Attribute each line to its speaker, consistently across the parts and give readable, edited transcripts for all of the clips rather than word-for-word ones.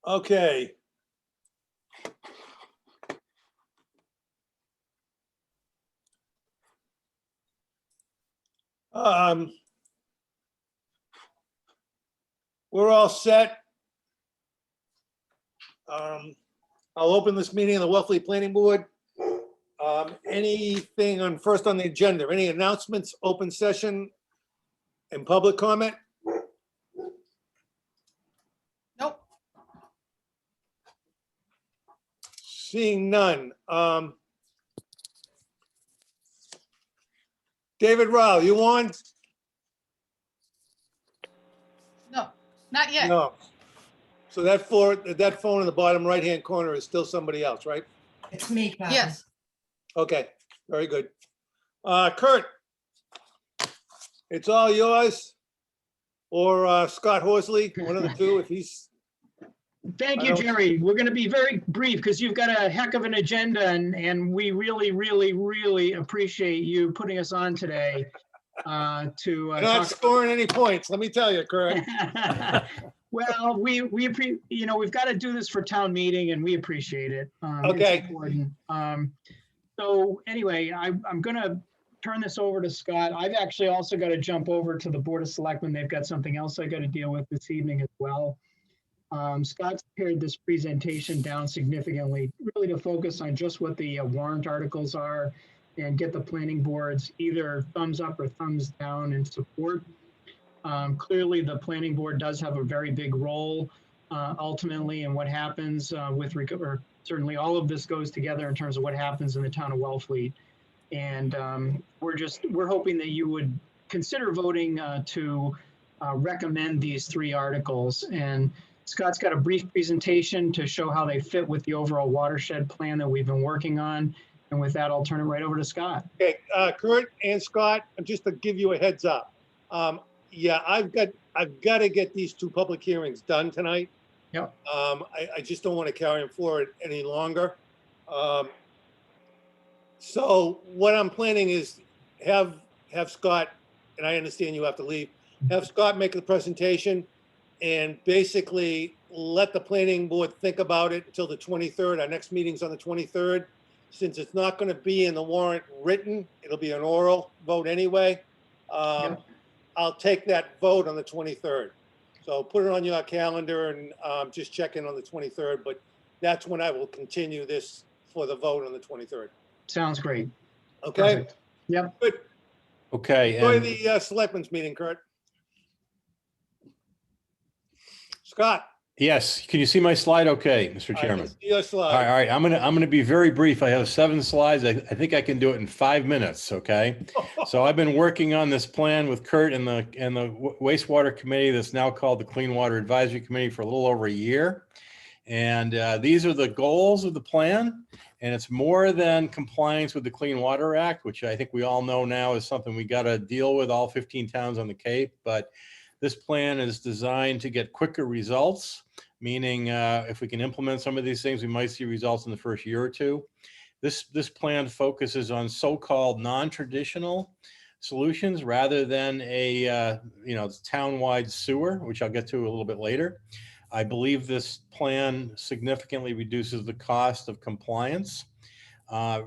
Speaker 1: Okay. We're all set. I'll open this meeting of the Wellfleet Planning Board. Anything on first on the agenda? Any announcements, open session, and public comment?
Speaker 2: Nope.
Speaker 1: Seeing none. David Rao, you on?
Speaker 2: No, not yet.
Speaker 1: No. So that phone in the bottom right-hand corner is still somebody else, right?
Speaker 3: It's me, Kathy.
Speaker 2: Yes.
Speaker 1: Okay, very good. Kurt, it's all yours, or Scott Horsley, one of the two, if he's,
Speaker 4: Thank
Speaker 1: I
Speaker 4: you,
Speaker 1: don't-
Speaker 4: Jerry. We're going to be very brief because you've got a heck of an agenda and we really appreciate you putting us on today to
Speaker 1: you're not scoring any points, let me tell you, Kurt.
Speaker 4: Well, we've got to do this for town meeting and we appreciate it. It's
Speaker 1: Okay.
Speaker 4: important. So anyway, I'm going to turn this over to Scott. I've actually also got to jump over to the Board of Selectmen. They've got something else I got to deal with this evening as well. Scott's pared this presentation down significantly, really to focus on just what the warrant articles are and get the planning boards either thumbs up or thumbs down in support. Clearly, the planning board does have a very big role ultimately in what happens or certainly all of this goes together in terms of what happens in the town of Wellfleet. And we're hoping that you would consider voting to recommend these three articles. And Scott's got a brief presentation to show how they fit with the overall watershed plan that we've been working on. And with that, I'll turn it right over to Scott.
Speaker 1: Okay, Kurt and Scott, just to give you a heads up. Yeah, I've got to get these two public hearings done tonight.
Speaker 4: Yep.
Speaker 1: I just don't want to carry them forward any longer. So what I'm planning is have Scott, and I understand you have to leave, have Scott make the presentation and basically let the planning board think about it until the 23rd. Our next meeting's on the 23rd. Since it's not going to be in the warrant written, it'll be an oral vote anyway.
Speaker 4: Yep.
Speaker 1: I'll take that vote on the 23rd. So put it on your calendar and just check in on the 23rd, but that's when I will continue this for the vote on the 23rd.
Speaker 4: Sounds great.
Speaker 1: Okay?
Speaker 4: Perfect. Yep.
Speaker 1: Good.
Speaker 5: Okay,
Speaker 1: Enjoy
Speaker 5: and
Speaker 1: the selectmen's meeting, Kurt. Scott.
Speaker 5: yes, can you see my slide? Okay, Mr.
Speaker 1: I can
Speaker 5: Chairman.
Speaker 1: see your
Speaker 5: All
Speaker 1: slide.
Speaker 5: right, I'm gonna be very brief. I have 7 slides. I think I can do it in 5 minutes, okay? So I've been working on this plan with Kurt and the wastewater committee that's now called the Clean Water Advisory Committee for a little over a year. And these are the goals of the plan. And it's more than compliance with the Clean Water Act, which I think we all know now is something we got to deal with, all 15 towns on the Cape. But this plan is designed to get quicker results, meaning if we can implement some of these things, we might see results in the first year or two. This plan focuses on so-called non-traditional solutions rather than a town-wide sewer, which I'll get to a little bit later. I believe this plan significantly reduces the cost of compliance.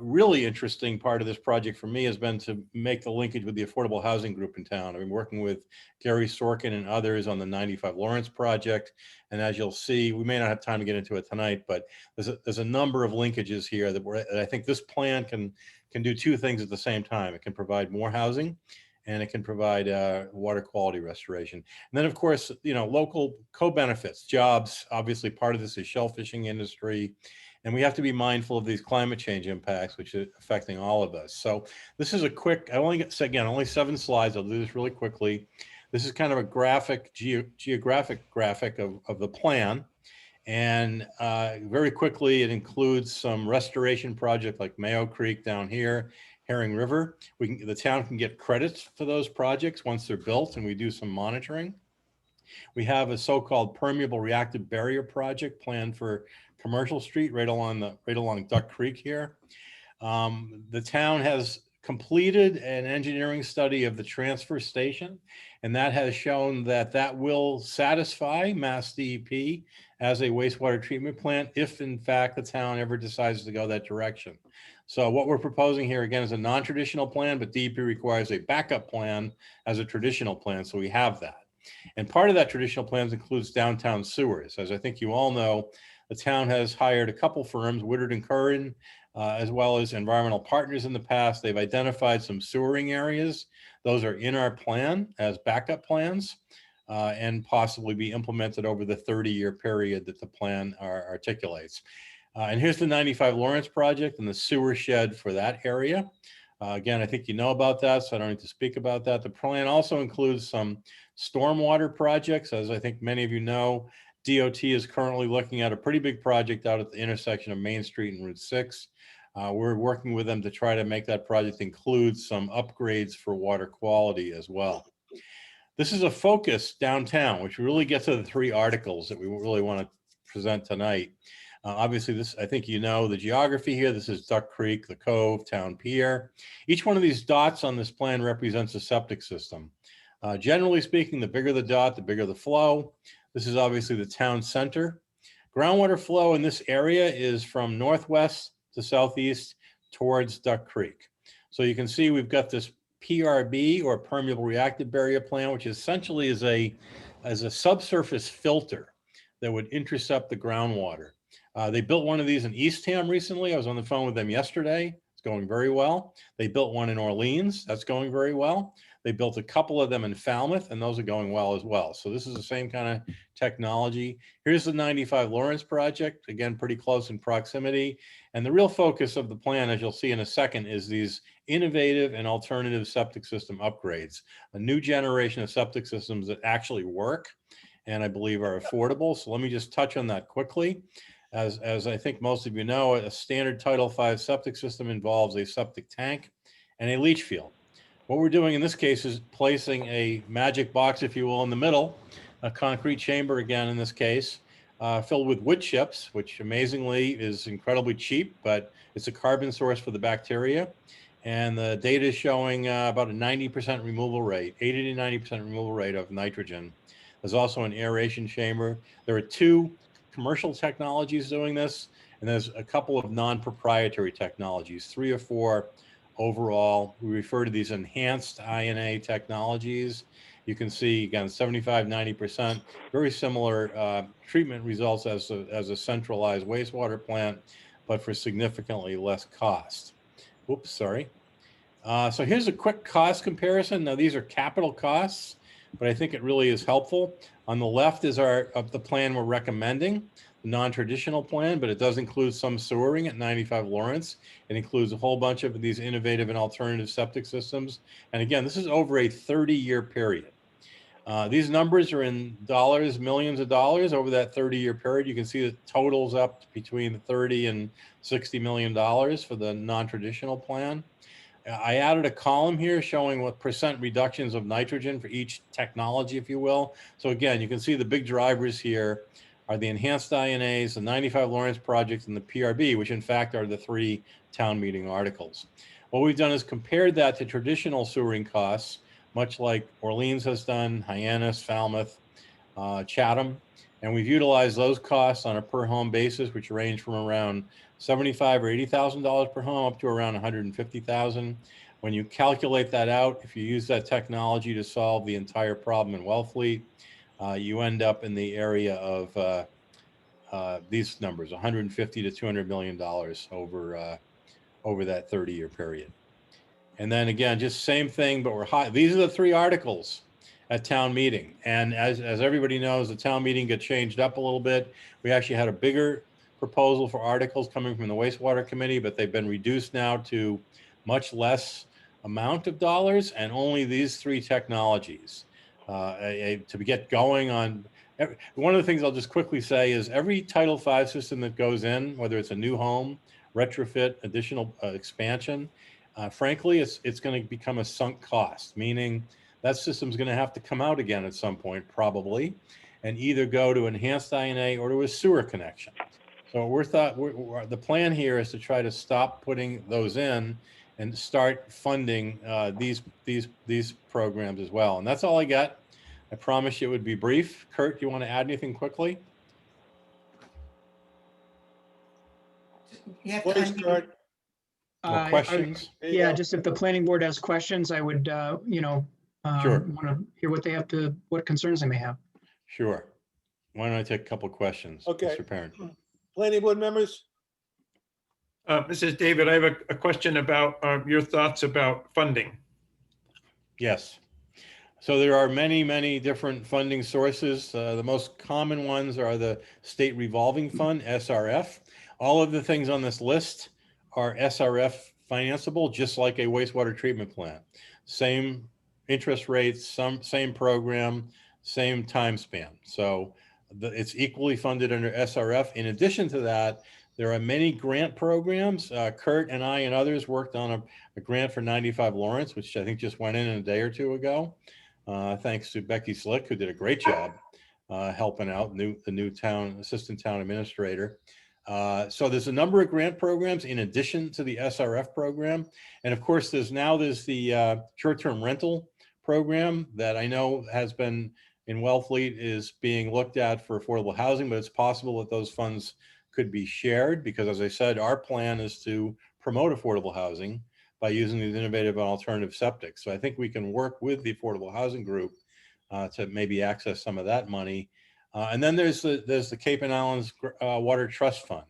Speaker 5: Really interesting part of this project for me has been to make the linkage with the affordable housing group in town. I've been working with Gary Sorkin and others on the 95 Lawrence project. And as you'll see, we may not have time to get into it tonight, but there's a number of linkages here that I think this plan can do two things at the same time. It can provide more housing and it can provide water quality restoration. And then of course, local co-benefits, jobs, obviously part of this is shellfishing industry. And we have to be mindful of these climate change impacts, which are affecting all of us. So this is a quick, only 7 slides. I'll do this really quickly. This is kind of a graphic, geographic graphic of the plan. And very quickly, it includes some restoration project like Mayo Creek down here, Herring River. The town can get credits for those projects once they're built, and we do some monitoring. We have a so-called permeable reactive barrier project planned for Commercial Street, right along Duck Creek here. The town has completed an engineering study of the transfer station, and that has shown that that will satisfy Mass DEP as a wastewater treatment plant if in fact the town ever decides to go that direction. So what we're proposing here again is a non-traditional plan, but DEP requires a backup plan as a traditional plan, so we have that. And part of that traditional plans includes downtown sewers. As I think you all know, the town has hired a couple firms, Woodard and Curran, as well as environmental partners in the past. They've identified some sewering areas. Those are in our plan as backup plans and possibly be implemented over the 30-year period that the plan articulates. And here's the 95 Lawrence project and the sewer shed for that area. Again, I think you know about that, so I don't need to speak about that. The plan also includes some stormwater projects. As I think many of you know, DOT is currently looking at a pretty big project out at the intersection of Main Street and Route 6. We're working with them to try to make that project include some upgrades for water quality as well. This is a focus downtown, which really gets to the three articles that we really want to present tonight. Obviously, this, I think you know the geography here. This is Duck Creek, the Cove, Town Pier. Each one of these dots on this plan represents a septic system. Generally speaking, the bigger the dot, the bigger the flow. This is obviously the town center. Groundwater flow in this area is from northwest to southeast towards Duck Creek. So you can see we've got this PRB, or permeable reactive barrier plant, which essentially is a subsurface filter that would intercept the groundwater. They built one of these in Eastham recently. I was on the phone with them yesterday. It's going very well. They built one in Orleans. That's going very well. They built a couple of them in Falmouth, and those are going well as well. So this is the same kind of technology. Here's the 95 Lawrence project, again, pretty close in proximity. And the real focus of the plan, as you'll see in a second, is these innovative and alternative septic system upgrades, a new generation of septic systems that actually work and I believe are affordable. So let me just touch on that quickly. As I think most of you know, a standard Title V septic system involves a septic tank and a leach field. What we're doing in this case is placing a magic box, if you will, in the middle, a concrete chamber again in this case, filled with wood chips, which amazingly is incredibly cheap, but it's a carbon source for the bacteria. And the data is showing about a 90% removal rate, 80 to 90% removal rate of nitrogen. There's also an aeration chamber. There are two commercial technologies doing this, and there's a couple of non-proprietary technologies, 3 or 4 overall. We refer to these enhanced INA technologies. You can see, again, 75, 90%, very similar treatment results as a centralized wastewater plant, but for significantly less cost. Oops, sorry. So here's a quick cost comparison. Now, these are capital costs, but I think it really is helpful. On the left is the plan we're recommending, the non-traditional plan, but it does include some sewering at 95 Lawrence. It includes a whole bunch of these innovative and alternative septic systems. And again, this is over a 30-year period. These numbers are in dollars, millions of dollars over that 30-year period. You can see the totals up between 30 and $60 million for the non-traditional plan. I added a column here showing what percent reductions of nitrogen for each technology, if you will. So again, you can see the big drivers here are the enhanced INAs, the 95 Lawrence project, and the PRB, which in fact are the 3 town meeting articles. What we've done is compared that to traditional sewering costs, much like Orleans has done, Hyannis, Falmouth, Chatham, and we've utilized those costs on a per home basis, which range from around $75,000 or $80,000 per home up to around $150,000. When you calculate that out, if you use that technology to solve the entire problem in Wellfleet, you end up in the area of these numbers, $150 to $200 million over that 30-year period. And then again, just same thing, but we're high. These are the 3 articles at town meeting. And as everybody knows, the town meeting got changed up a little bit. We actually had a bigger proposal for articles coming from the wastewater committee, but they've been reduced now to much less amount of dollars and only these 3 technologies to get going on. One of the things I'll just quickly say is every Title V system that goes in, whether it's a new home, retrofit, additional expansion, frankly, it's going to become a sunk cost, meaning that system's going to have to come out again at some point, probably, and either go to enhanced INA or to a sewer connection. So the plan here is to try to stop putting those in and start funding these programs as well. And that's all I got. I promise you it would be brief. Kurt, do you want to add anything quickly?
Speaker 2: You have
Speaker 1: What
Speaker 2: to
Speaker 1: is
Speaker 2: unmute.
Speaker 1: Kurt?
Speaker 5: Or questions?
Speaker 1: There you
Speaker 4: Yeah,
Speaker 1: go.
Speaker 4: just if the planning board has questions, I would,
Speaker 5: Sure.
Speaker 4: want to hear what they have to, what concerns they may have.
Speaker 5: Sure. Why don't I take a couple of questions,
Speaker 1: Okay.
Speaker 5: Mr. Parent?
Speaker 1: Planning board members?
Speaker 3: This is David. I have a question about your thoughts about funding.
Speaker 5: Yes. So there are many, many different funding sources. The most common ones are the State Revolving Fund, SRF. All of the things on this list are SRF financeable, just like a wastewater treatment plant. Same interest rates, same program, same time span. So it's equally funded under SRF. In addition to that, there are many grant programs. Kurt and I and others worked on a grant for 95 Lawrence, which I think just went in a day or two ago. Thanks to Becky Slick, who did a great job helping out the new assistant town administrator. So there's a number of grant programs in addition to the SRF program. And of course, there's the short-term rental program that I know has been in Wellfleet is being looked at for affordable housing, but it's possible that those funds could be shared because, as I said, our plan is to promote affordable housing by using these innovative and alternative septic. So I think we can work with the Affordable Housing Group to maybe access some of that money. And then there's the Cape and Islands Water Trust Fund,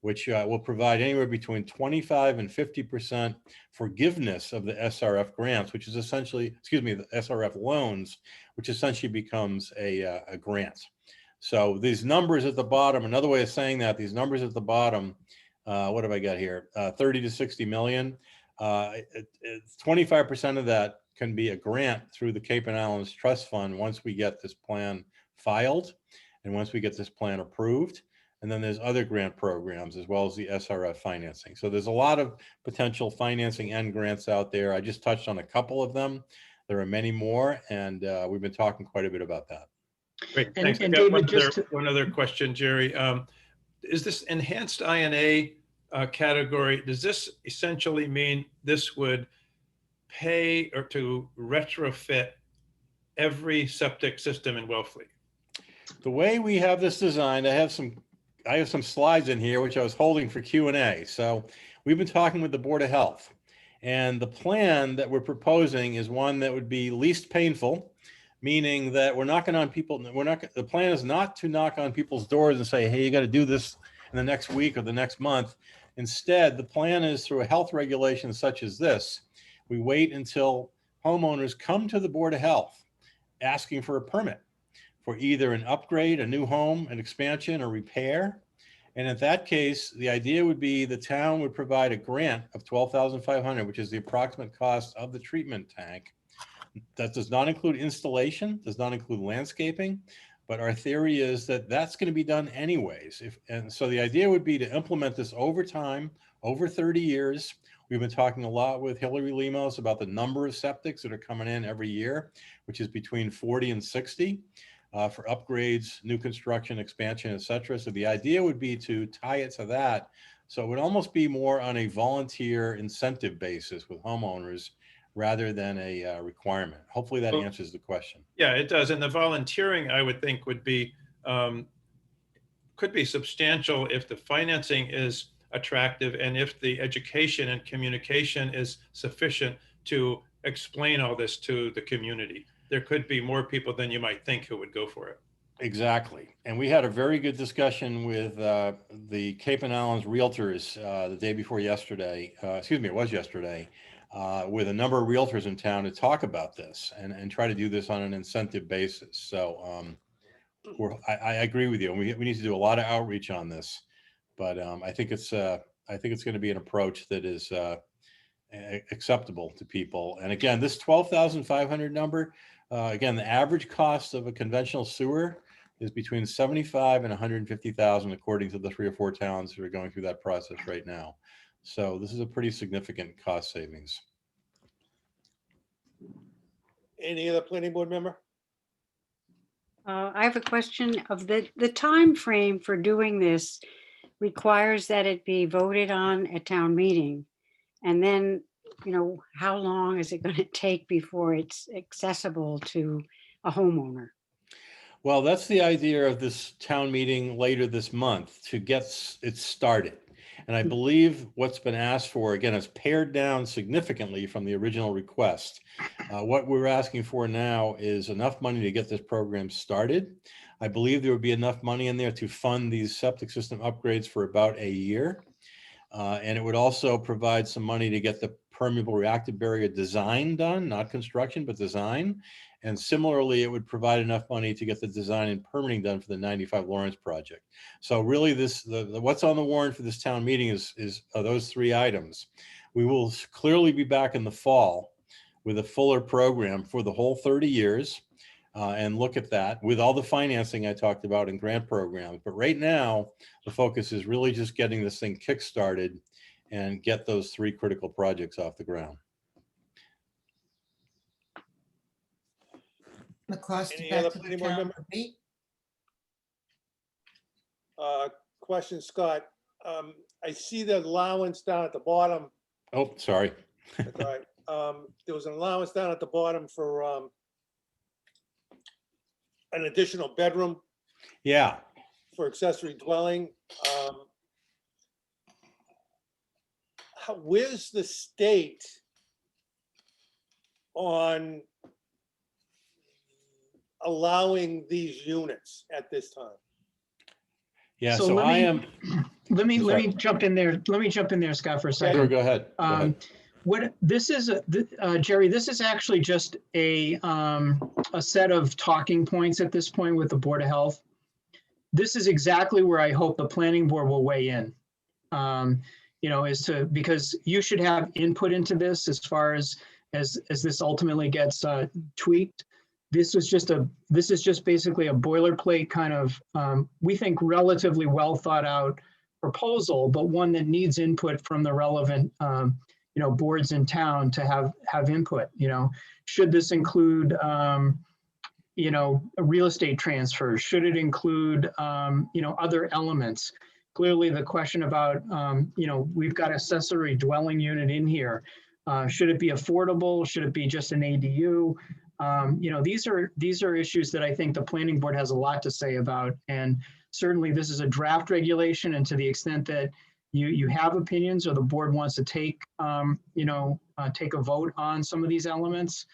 Speaker 5: which will provide anywhere between 25 and 50% forgiveness of the SRF grants, which is essentially, the SRF loans, which essentially becomes a grant. So these numbers at the bottom, another way of saying that, these numbers at the bottom, what have I got here? 30 to 60 million. 25% of that can be a grant through the Cape and Islands Trust Fund once we get this plan filed and once we get this plan approved. And then there's other grant programs as well as the SRF financing. So there's a lot of potential financing and grants out there. I just touched on a couple of them. There are many more, and we've been talking quite a bit about that.
Speaker 3: Great,
Speaker 4: And-
Speaker 3: thanks. I
Speaker 4: and
Speaker 3: got
Speaker 4: David,
Speaker 3: one other question, Jerry. Is this enhanced INA category, does this essentially mean this would pay or to retrofit every septic system in Wellfleet?
Speaker 5: The way we have this designed, I have some slides in here, which I was holding for Q&A. So we've been talking with the Board of Health, and the plan that we're proposing is one that would be least painful, meaning that we're knocking on people. The plan is not to knock on people's doors and say, hey, you got to do this in the next week or the next month. Instead, the plan is through a health regulation such as this, we wait until homeowners come to the Board of Health asking for a permit for either an upgrade, a new home, an expansion, or repair. And in that case, the idea would be the town would provide a grant of $12,500, which is the approximate cost of the treatment tank. That does not include installation, does not include landscaping, but our theory is that that's going to be done anyways. And so the idea would be to implement this over time, over 30 years. We've been talking a lot with Hillary Lemos about the number of septics that are coming in every year, which is between 40 and 60 for upgrades, new construction, expansion, et cetera. So the idea would be to tie it to that. So it would almost be more on a volunteer incentive basis with homeowners rather than a requirement. Hopefully that answers the question.
Speaker 3: Yeah, it does. And the volunteering, I would think, would be could be substantial if the financing is attractive and if the education and communication is sufficient to explain all this to the community. There could be more people than you might think who would go for it.
Speaker 5: Exactly. And we had a very good discussion with the Cape and Islands Realtors the day before yesterday. It was yesterday. With a number of realtors in town to talk about this and try to do this on an incentive basis. So I agree with you. We need to do a lot of outreach on this, but I think it's going to be an approach that is acceptable to people. And again, this 12,500 number, again, the average cost of a conventional sewer is between 75 and 150,000, according to the 3 or 4 towns who are going through that process right now. So this is a pretty significant cost savings.
Speaker 1: Any other planning board member?
Speaker 6: I have a question of the time frame for doing this requires that it be voted on at town meeting. And then how long is it going to take before it's accessible to a homeowner?
Speaker 5: Well, that's the idea of this town meeting later this month, to get it started. And I believe what's been asked for, again, is pared down significantly from the original request. What we're asking for now is enough money to get this program started. I believe there would be enough money in there to fund these septic system upgrades for about a year. And it would also provide some money to get the permeable reactive barrier design done, not construction, but design. And similarly, it would provide enough money to get the design and permitting done for the 95 Lawrence project. So really what's on the warrant for this town meeting is those three items. We will clearly be back in the fall with a fuller program for the whole 30 years and look at that with all the financing I talked about in grant programs. But right now, the focus is really just getting this thing kickstarted and get those three critical projects off the ground.
Speaker 7: The cost
Speaker 1: Any
Speaker 7: back
Speaker 1: other
Speaker 7: to the
Speaker 1: planning board
Speaker 7: town
Speaker 1: member?
Speaker 7: would be?
Speaker 1: Question, Scott. I see the allowance down at the bottom.
Speaker 5: Oh, sorry.
Speaker 1: That's all right. There was an allowance down at the bottom for an additional bedroom
Speaker 5: Yeah.
Speaker 1: for accessory dwelling. Where's the state on allowing these units at this time?
Speaker 5: Yeah.
Speaker 4: So
Speaker 5: So
Speaker 4: let
Speaker 5: I
Speaker 4: me-
Speaker 5: am.
Speaker 4: Let me
Speaker 5: Sorry.
Speaker 4: jump in there. Let me jump in there, Scott, for a second.
Speaker 5: Sure, go ahead. Go ahead.
Speaker 4: What this is, Jerry, this is actually just a set of talking points at this point with the Board of Health. This is exactly where I hope the planning board will weigh in. Because you should have input into this as far as this ultimately gets tweaked. This is just basically a boilerplate kind of, we think, relatively well thought out proposal, but one that needs input from the relevant boards in town to have input. Should this include real estate transfers? Should it include other elements? Clearly the question about we've got accessory dwelling unit in here. Should it be affordable? Should it be just an ADU? These are issues that I think the planning board has a lot to say about, and certainly this is a draft regulation, and to the extent that you have opinions or the board wants to take take a vote on some of these elements,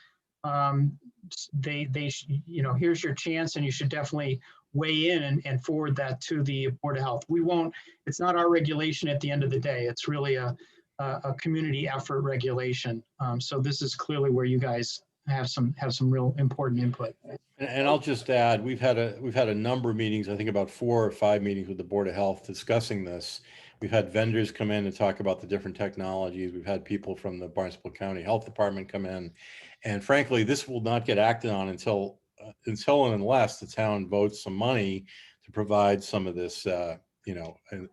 Speaker 4: here's your chance, and you should definitely weigh in and forward that to the Board of Health. It's not our regulation at the end of the day. It's really a community effort regulation. So this is clearly where you guys have some real important input.
Speaker 5: And I'll just add, we've had a number of meetings, I think about 4 or 5 meetings with the Board of Health discussing this. We've had vendors come in and talk about the different technologies. We've had people from the Barnstable County Health Department come in. And frankly, this will not get acted on until and unless the town votes some money to provide some of this,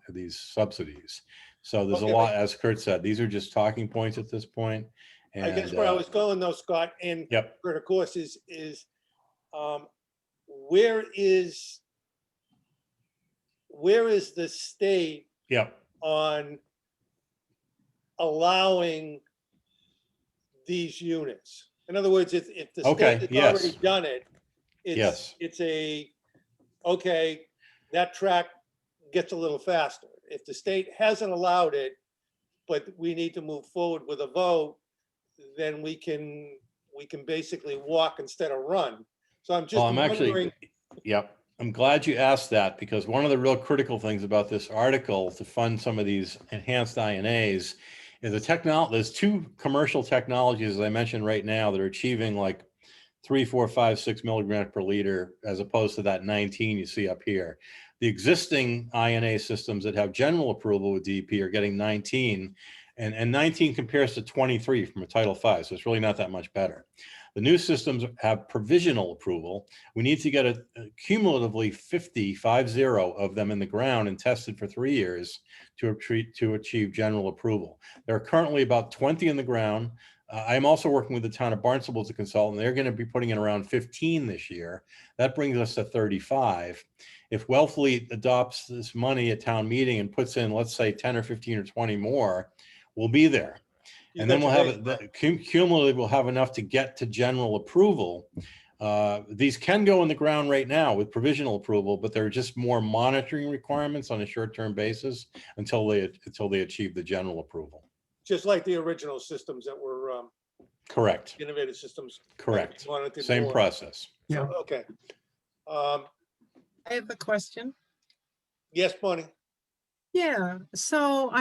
Speaker 5: these subsidies. So there's a lot, as Kurt said, these are just talking points at this point. And,
Speaker 1: I guess where I was going though, Scott, and
Speaker 5: Yep.
Speaker 1: Kurt, of course, is where is the state
Speaker 5: Yep.
Speaker 1: on allowing these units? In other words, if the
Speaker 5: Okay,
Speaker 1: state has
Speaker 5: yes.
Speaker 1: already done it,
Speaker 5: Yes.
Speaker 1: it's okay, that track gets a little faster. If the state hasn't allowed it, but we need to move forward with a vote, then we can basically walk instead of run. So I'm just
Speaker 5: Well, I'm actually,
Speaker 1: wondering.
Speaker 5: yep. I'm glad you asked that, because one of the real critical things about this article to fund some of these enhanced INAs is there's 2 commercial technologies, as I mentioned right now, that are achieving like 3, 4, 5, 6 milligrams per liter, as opposed to that 19 you see up here. The existing INA systems that have general approval with DEP are getting 19, and 19 compares to 23 from a Title V, so it's really not that much better. The new systems have provisional approval. We need to get a cumulatively 50 of them in the ground and tested for 3 years to achieve general approval. There are currently about 20 in the ground. I'm also working with the town of Barnstable as a consultant. They're going to be putting in around 15 this year. That brings us to 35. If Wellfleet adopts this money at town meeting and puts in, let's say, 10 or 15 or 20 more, we'll be there.
Speaker 1: You
Speaker 5: And then
Speaker 1: got
Speaker 5: we'll
Speaker 1: your
Speaker 5: have,
Speaker 1: base.
Speaker 5: cumulatively, we'll have enough to get to general approval. These can go in the ground right now with provisional approval, but there are just more monitoring requirements on a short-term basis until they achieve the general approval.
Speaker 1: Just like the original systems that were
Speaker 5: Correct,
Speaker 1: innovative systems.
Speaker 5: correct.
Speaker 1: monitored
Speaker 5: Same
Speaker 1: more.
Speaker 5: process.
Speaker 1: So,
Speaker 4: Yeah.
Speaker 1: okay.
Speaker 7: I have a question.
Speaker 1: Yes, Bonnie?
Speaker 7: Yeah, so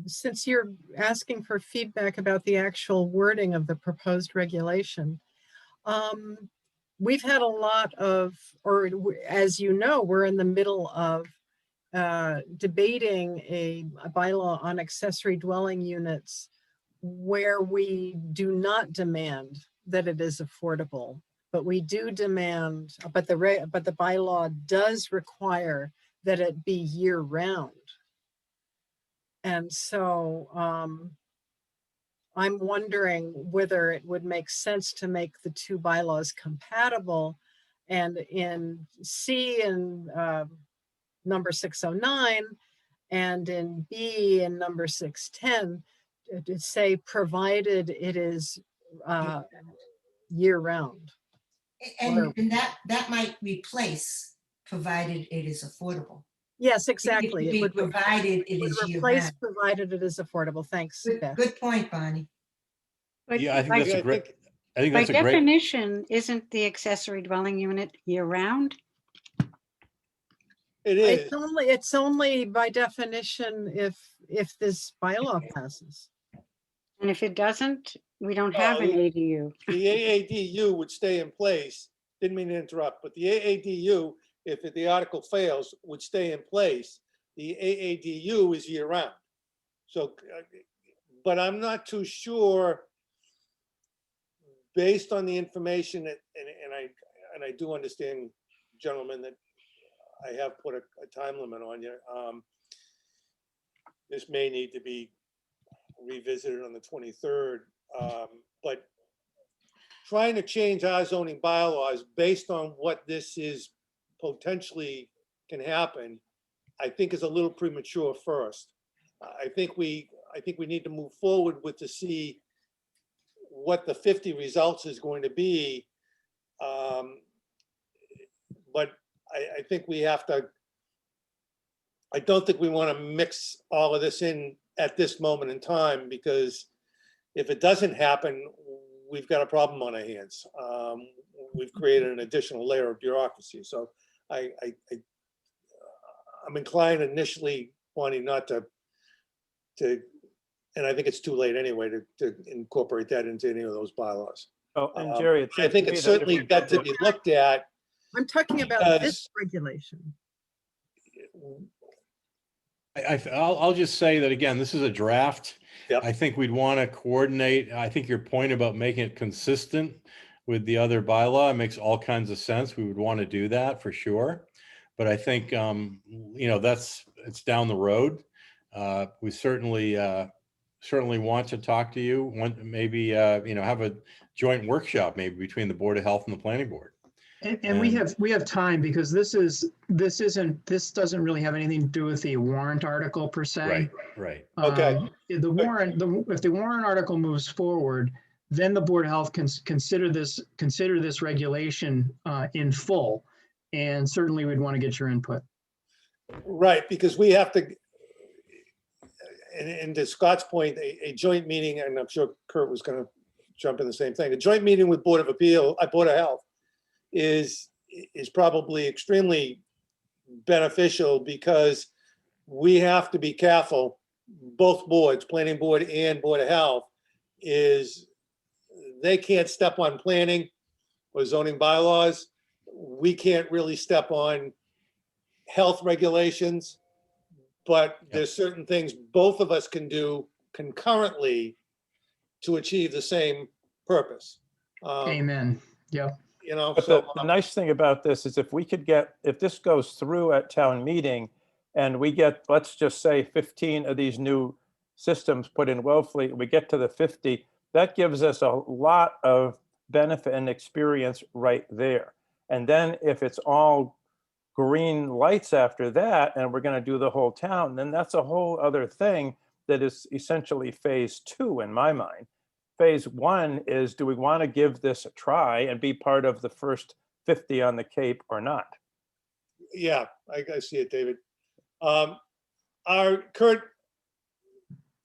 Speaker 7: since you're asking for feedback about the actual wording of the proposed regulation, we've had a lot of, as you know, we're in the middle of debating a bylaw on accessory dwelling units where we do not demand that it is affordable, but we do demand, but the bylaw does require that it be year round. And so I'm wondering whether it would make sense to make the two bylaws compatible, and in C in number 609 and in B in number 610 to say provided it is year round.
Speaker 8: And that might replace, provided it is affordable.
Speaker 7: Yes,
Speaker 8: It
Speaker 7: exactly.
Speaker 8: would
Speaker 7: It
Speaker 8: be
Speaker 7: would
Speaker 8: provided it is year
Speaker 7: replace
Speaker 8: round.
Speaker 7: provided it is affordable. Thanks, Beth.
Speaker 8: Good point, Bonnie.
Speaker 6: But
Speaker 5: Yeah, I think
Speaker 6: by-
Speaker 5: that's a great, I think
Speaker 6: by
Speaker 5: that's a great,
Speaker 6: definition, isn't the accessory dwelling unit year-round?
Speaker 1: It is.
Speaker 7: It's only by definition if this bylaw passes.
Speaker 6: And if it doesn't, we don't have an
Speaker 1: Oh,
Speaker 6: ADU.
Speaker 1: The AADU would stay in place. Didn't mean to interrupt, but the AADU, if the article fails, would stay in place. The AADU is year round. So, but I'm not too sure, based on the information that, and I do understand, gentlemen, that I have put a time limit on you. This may need to be revisited on the 23rd, but trying to change our zoning bylaws based on what this is potentially can happen, I think is a little premature first. I think we need to move forward with to see what the 50 results is going to be. But I think we have to, I don't think we want to mix all of this in at this moment in time, because if it doesn't happen, we've got a problem on our hands. We've created an additional layer of bureaucracy. So I'm inclined initially, Bonnie, not to, and I think it's too late anyway to incorporate that into any of those bylaws.
Speaker 9: Oh, and Jerry, it
Speaker 1: I
Speaker 9: seems
Speaker 1: think
Speaker 9: to me
Speaker 1: it's
Speaker 9: that if
Speaker 1: certainly
Speaker 9: we
Speaker 1: got to
Speaker 9: did
Speaker 1: be looked at.
Speaker 7: I'm talking about
Speaker 1: Because-
Speaker 7: this regulation.
Speaker 5: I'll just say that again, this is a draft.
Speaker 1: Yep.
Speaker 5: I think we'd want to coordinate. I think your point about making it consistent with the other bylaw makes all kinds of sense. We would want to do that for sure. But I think, it's down the road. We certainly want to talk to you. Maybe, have a joint workshop maybe between the Board of Health and the Planning Board.
Speaker 4: And we have time, because this doesn't really have anything to do with the warrant article per se.
Speaker 5: Right.
Speaker 1: Okay.
Speaker 4: If the warrant article moves forward, then the Board of Health can consider this regulation in full. And certainly we'd want to get your input.
Speaker 1: Right, because we have to, and to Scott's point, a joint meeting, and I'm sure Kurt was going to jump in the same thing, a joint meeting with Board of Health is probably extremely beneficial, because we have to be careful, both boards, Planning Board and Board of Health, is they can't step on planning or zoning bylaws. We can't really step on health regulations, but there's certain things both of us can do concurrently to achieve the same purpose.
Speaker 4: Amen. Yep.
Speaker 9: But the nice thing about this is if this goes through at town meeting and we get, let's just say 15 of these new systems put in Wellfleet, we get to the 50, that gives us a lot of benefit and experience right there. And then if it's all green lights after that, and we're going to do the whole town, then that's a whole other thing that is essentially phase 2 in my mind. Phase 1 is, do we want to give this a try and be part of the first 50 on the Cape or not?
Speaker 1: Yeah, I see it, David. Our Kurt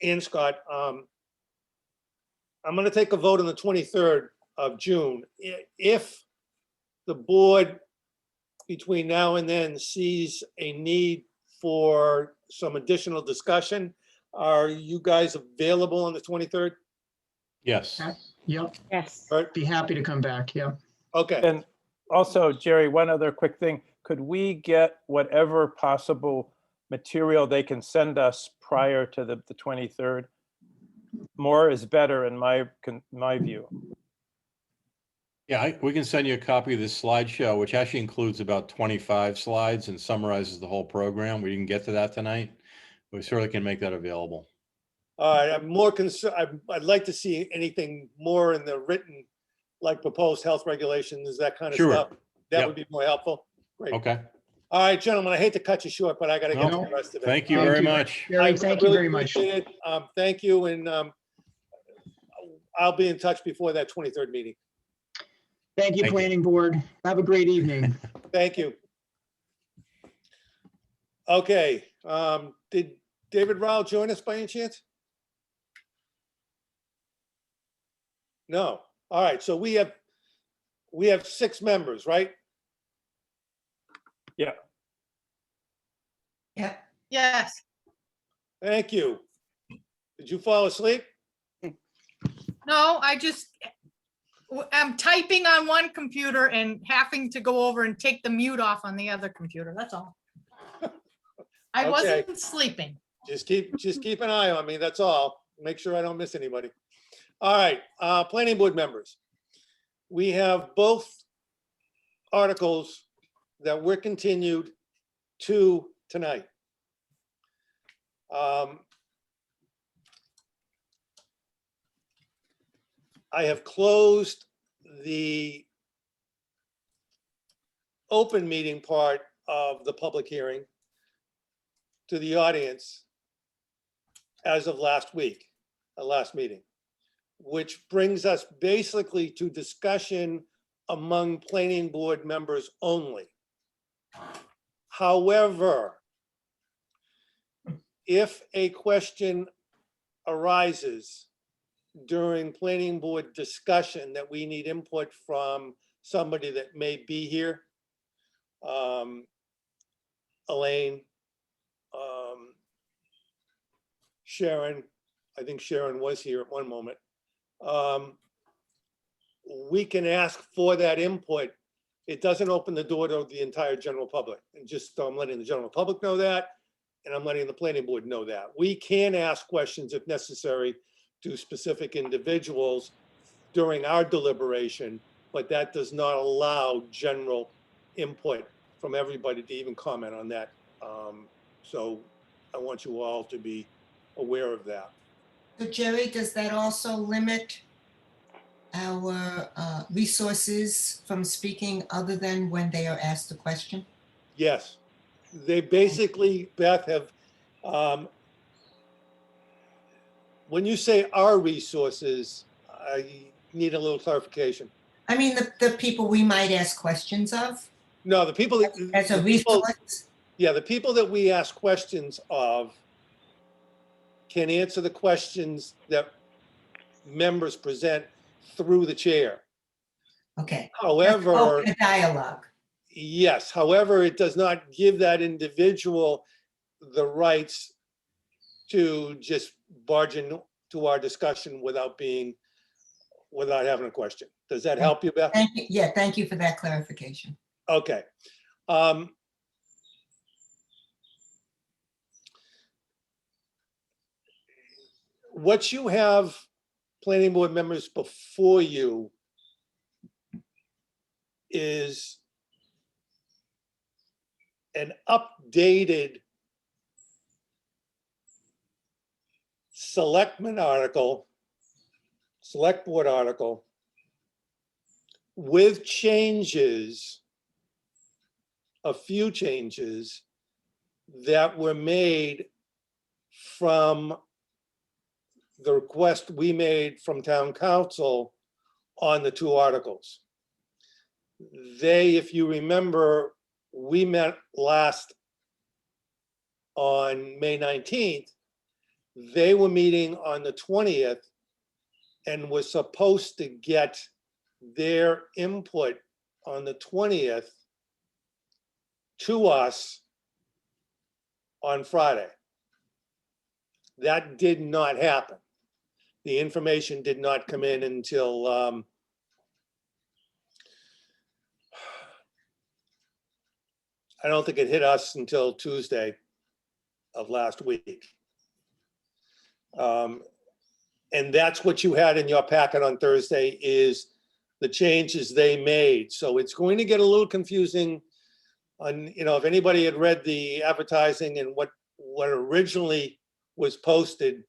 Speaker 1: and Scott, I'm going to take a vote on the 23rd of June. If the board between now and then sees a need for some additional discussion, are you guys available on the 23rd?
Speaker 5: Yes.
Speaker 4: Yep,
Speaker 6: Yes.
Speaker 4: be happy to come back, yeah.
Speaker 1: Okay,
Speaker 9: And also, Jerry, one other quick thing. Could we get whatever possible material they can send us prior to the 23rd? More is better in my view.
Speaker 5: Yeah, we can send you a copy of this slideshow, which actually includes about 25 slides and summarizes the whole program. We didn't get to that tonight. We certainly can make that available.
Speaker 1: all right, I'm more concerned, I'd like to see anything more in the written, like proposed health regulations, that kind of
Speaker 5: Sure.
Speaker 1: stuff. That
Speaker 5: Yep.
Speaker 1: would be more helpful. Great.
Speaker 5: Okay.
Speaker 1: All right, gentlemen, I hate to cut you short, but I got to get to
Speaker 5: No,
Speaker 1: the rest of it.
Speaker 5: Thank you
Speaker 4: Thank
Speaker 5: very
Speaker 4: you.
Speaker 5: much.
Speaker 1: I
Speaker 4: Jerry, thank you
Speaker 1: really
Speaker 4: very much.
Speaker 1: appreciate it. Thank you, and I'll be in touch before that 23rd meeting.
Speaker 4: Thank you,
Speaker 5: Thank you.
Speaker 4: planning board. Have a great evening.
Speaker 1: Thank you. Okay, did David Rowell join us by any chance? No. All right, so we have 6 members, right?
Speaker 9: Yeah.
Speaker 8: Yep.
Speaker 2: Yes.
Speaker 1: Thank you. Did you fall asleep?
Speaker 2: No, I'm typing on one computer and having to go over and take the mute off on the other computer. That's all. I
Speaker 1: Okay.
Speaker 2: wasn't sleeping.
Speaker 1: Just keep an eye on me, that's all. Make sure I don't miss anybody. All right, planning board members. We have both articles that were continued to tonight. I have closed the open meeting part of the public hearing to the audience as of last week, last meeting, which brings us basically to discussion among planning board members only. However, if a question arises during planning board discussion that we need input from somebody that may be here, Elaine, Sharon, I think Sharon was here at one moment. We can ask for that input. It doesn't open the door to the entire general public. And just I'm letting the general public know that, and I'm letting the planning board know that. We can ask questions if necessary to specific individuals during our deliberation, but that does not allow general input from everybody to even comment on that. So I want you all to be aware of that.
Speaker 8: So Jerry, does that also limit our resources from speaking other than when they are asked a question?
Speaker 1: Yes, they basically, Beth, have, when you say our resources, I need a little clarification.
Speaker 8: I mean, the people we might ask questions of
Speaker 1: No, the people that.
Speaker 8: as a
Speaker 1: the people-
Speaker 8: resource?
Speaker 1: Yeah, the people that we ask questions of can answer the questions that members present through the chair.
Speaker 8: Okay.
Speaker 1: However,
Speaker 8: Open dialogue.
Speaker 1: yes, however, it does not give that individual the rights to just barge into our discussion without having a question. Does that help you, Beth?
Speaker 8: Thank you. Yeah, thank you for that clarification.
Speaker 1: Okay. What you have, planning board members, before you is an updated selectman article, select board article with changes, a few changes that were made from the request we made from town council on the two articles. They, if you remember, we met last on May 19th. They were meeting on the 20th and was supposed to get their input on the 20th to us on Friday. That did not happen. The information did not come in until I don't think it hit us until Tuesday of last week. And that's what you had in your packet on Thursday, is the changes they made. So it's going to get a little confusing on, if anybody had read the advertising and what originally was posted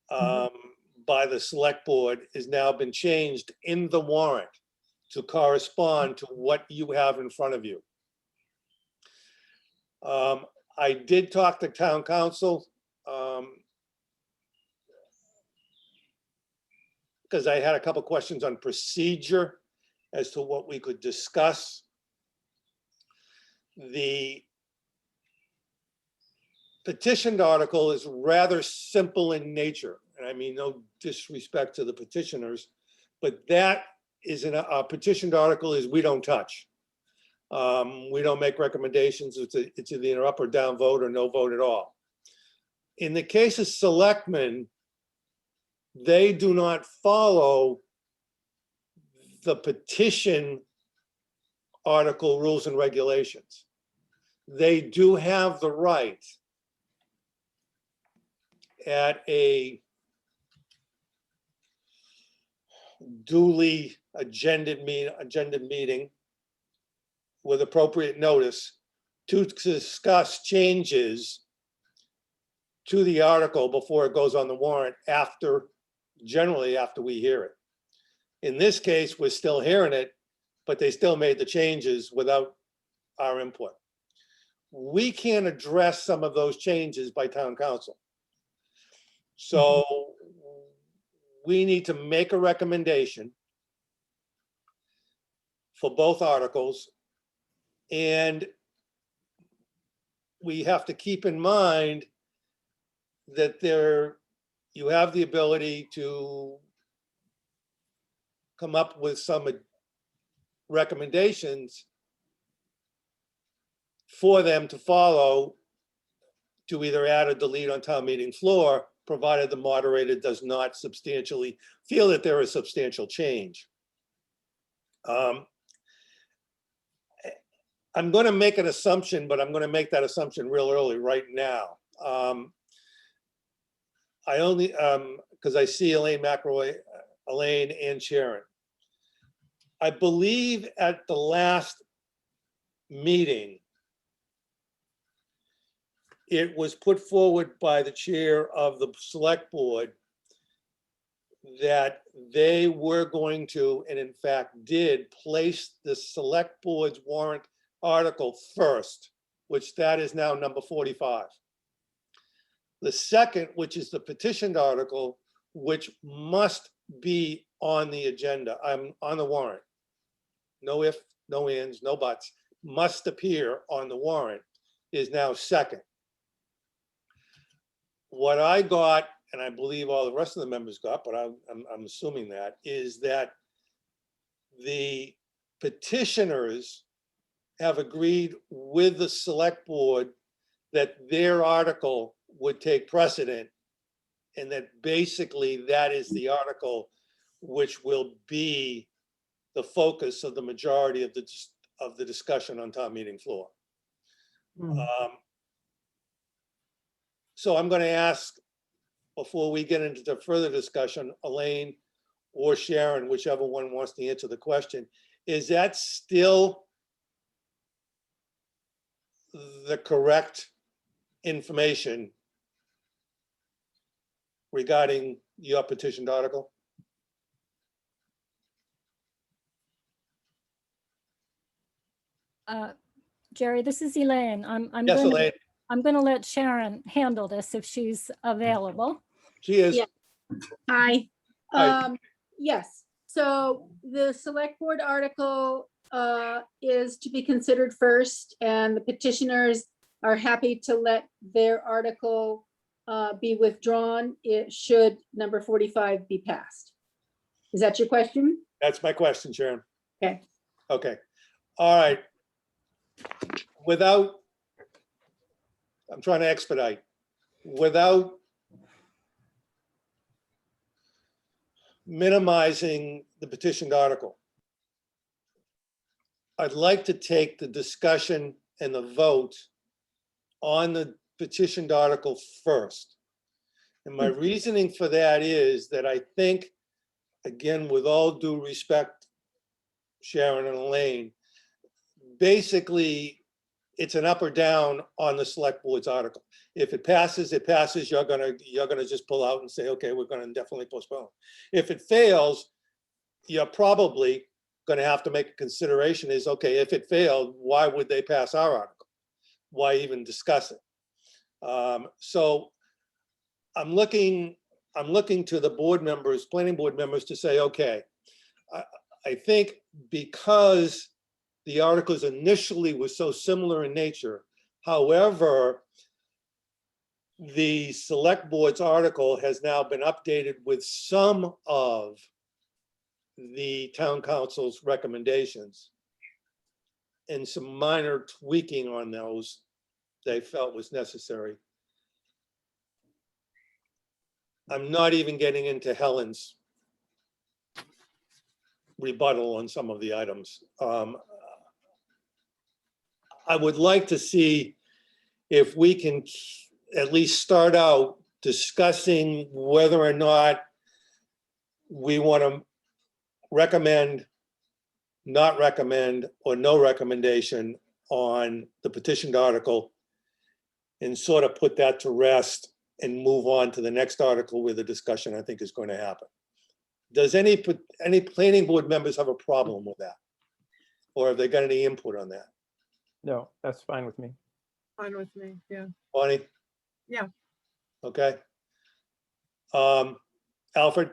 Speaker 1: by the select board has now been changed in the warrant to correspond to what you have in front of you. I did talk to town council because I had a couple questions on procedure as to what we could discuss. The petitioned article is rather simple in nature, and I mean no disrespect to the petitioners, but that is a petitioned article is we don't touch. We don't make recommendations. It's either an up or down vote or no vote at all. In the case of selectmen, they do not follow the petition article rules and regulations. They do have the right at a duly agended meeting with appropriate notice to discuss changes to the article before it goes on the warrant generally after we hear it. In this case, we're still hearing it, but they still made the changes without our input. We can't address some of those changes by town council. So we need to make a recommendation for both articles. And we have to keep in mind that you have the ability to come up with some recommendations for them to follow, to either add or delete on town meeting floor, provided the moderator does not substantially feel that there is substantial change. I'm going to make an assumption, but I'm going to make that assumption real early right now. I only, because I see Elaine McElroy, Elaine and Sharon. I believe at the last meeting, it was put forward by the chair of the select board that they were going to, and in fact did, place the select board's warrant article first, which that is now number 45. The second, which is the petitioned article, which must be on the agenda, on the warrant. No if, no ands, no buts, must appear on the warrant, is now second. What I got, and I believe all the rest of the members got, but I'm assuming that, is that the petitioners have agreed with the select board that their article would take precedent, and that basically that is the article which will be the focus of the majority of the discussion on town meeting floor. So I'm going to ask, before we get into the further discussion, Elaine or Sharon, whichever one wants to answer the question, is that still the correct information regarding your petitioned article?
Speaker 10: Jerry, this is Elaine.
Speaker 1: Yes, Elaine,
Speaker 10: I'm going to let Sharon handle this if she's available.
Speaker 1: she is.
Speaker 10: Yeah.
Speaker 11: Hi.
Speaker 1: Hi.
Speaker 11: Yes, so the select board article is to be considered first, and the petitioners are happy to let their article be withdrawn. It should number 45 be passed. Is that your question?
Speaker 1: That's my question, Sharon.
Speaker 11: Okay.
Speaker 1: Okay, all right. Without, I'm trying to expedite, without minimizing the petitioned article, I'd like to take the discussion and the vote on the petitioned article first. And my reasoning for that is that I think, again, with all due respect, Sharon and Elaine, basically, it's an up or down on the select board's article. If it passes, it passes. You're gonna just pull out and say, okay, we're gonna definitely postpone. If it fails, you're probably gonna have to make a consideration is, okay, if it failed, why would they pass our article? Why even discuss it? So I'm looking to the board members, planning board members to say, okay, I think because the articles initially were so similar in nature, however, the select board's article has now been updated with some of the town council's recommendations and some minor tweaking on those they felt was necessary. I'm not even getting into Helen's rebuttal on some of the items. I would like to see if we can at least start out discussing whether or not we want to recommend, not recommend, or no recommendation on the petitioned article and sort of put that to rest and move on to the next article where the discussion I think is going to happen. Does any planning board members have a problem with that? Or have they got any input on that?
Speaker 9: No, that's fine with me.
Speaker 7: Fine with me, yeah.
Speaker 1: Bonnie?
Speaker 7: Yeah.
Speaker 1: Okay. Alfred?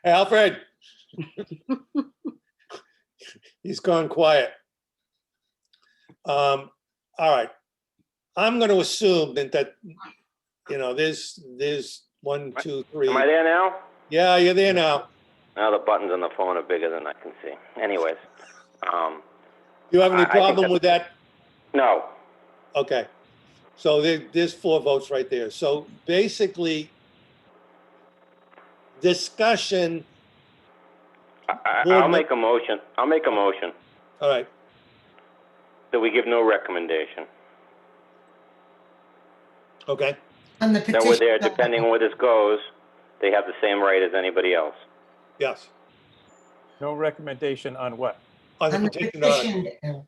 Speaker 1: Alfred? He's gone quiet. All right. I'm going to assume that, you know, there's 1, 2, 3.
Speaker 12: Am I there now?
Speaker 1: Yeah, you're there now.
Speaker 12: Now the buttons on the phone are bigger than I can see. Anyways,
Speaker 1: Do you have any
Speaker 12: I think
Speaker 1: problem with that?
Speaker 12: no.
Speaker 1: Okay. So there's 4 votes right there. So basically, discussion,
Speaker 12: I'll make a motion. I'll make a motion
Speaker 1: all right,
Speaker 12: that we give no recommendation.
Speaker 1: okay,
Speaker 8: On the
Speaker 12: That we're there,
Speaker 8: petition.
Speaker 12: depending on where this goes, they have the same right as anybody else.
Speaker 1: yes.
Speaker 9: No recommendation on what?
Speaker 1: On the
Speaker 8: On the
Speaker 1: petition article.
Speaker 8: petition.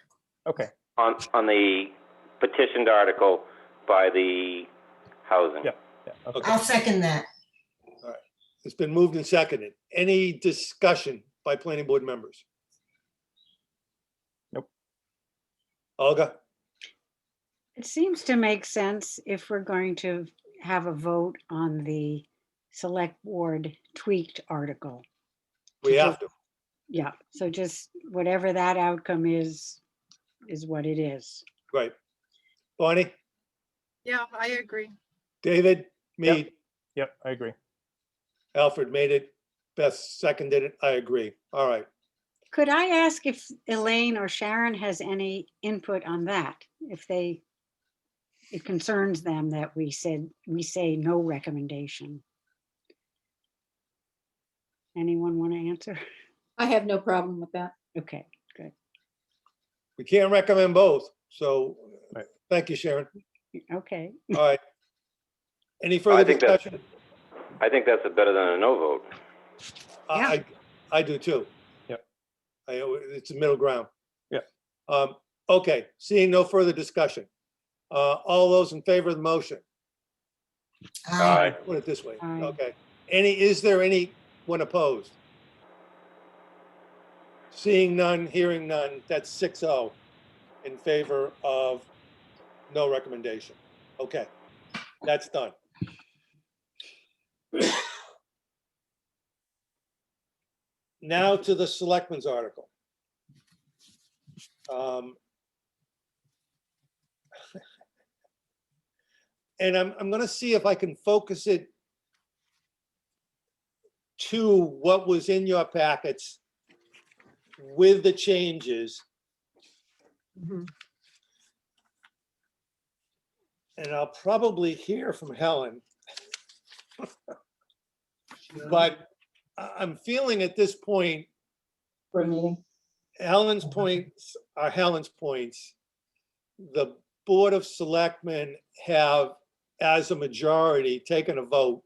Speaker 9: Okay,
Speaker 12: On the petitioned article by the housing.
Speaker 9: yeah, okay.
Speaker 1: Okay,
Speaker 8: I'll second that.
Speaker 1: it's been moved and seconded. Any discussion by planning board members?
Speaker 9: Nope.
Speaker 1: Olga?
Speaker 6: It seems to make sense if we're going to have a vote on the select board tweaked article.
Speaker 1: We have to.
Speaker 6: Yeah, so just whatever that outcome is what it is.
Speaker 1: Right. Bonnie?
Speaker 7: Yeah, I agree.
Speaker 1: David? Me?
Speaker 9: Yep, I agree.
Speaker 1: Alfred made it. Beth seconded it. I agree. All right.
Speaker 6: Could I ask if Elaine or Sharon has any input on that? If it concerns them that we say no recommendation. Anyone want to answer?
Speaker 11: I have no problem with that.
Speaker 6: Okay, good.
Speaker 1: We can't recommend both. So
Speaker 9: Right.
Speaker 1: thank you, Sharon.
Speaker 6: Okay.
Speaker 1: All right. Any further
Speaker 12: think that-
Speaker 1: discussion?
Speaker 12: I think that's better than a no vote.
Speaker 1: I do too.
Speaker 9: Yep.
Speaker 1: It's a middle ground.
Speaker 9: Yep.
Speaker 1: Okay, seeing no further discussion. All those in favor of the motion?
Speaker 8: Aye.
Speaker 1: Put it this way.
Speaker 6: Aye.
Speaker 1: Okay. Is there anyone opposed? Seeing none, hearing none, that's 6-0. in favor of no recommendation. Okay, that's done. Now to the selectmen's article. And I'm gonna see if I can focus it to what was in your packets with the changes.
Speaker 7: Mhm.
Speaker 1: And I'll probably hear from Helen. But I'm feeling at this point,
Speaker 11: For a meeting.
Speaker 1: Helen's points are Helen's points. The Board of Selectmen have, as a majority, taken a vote,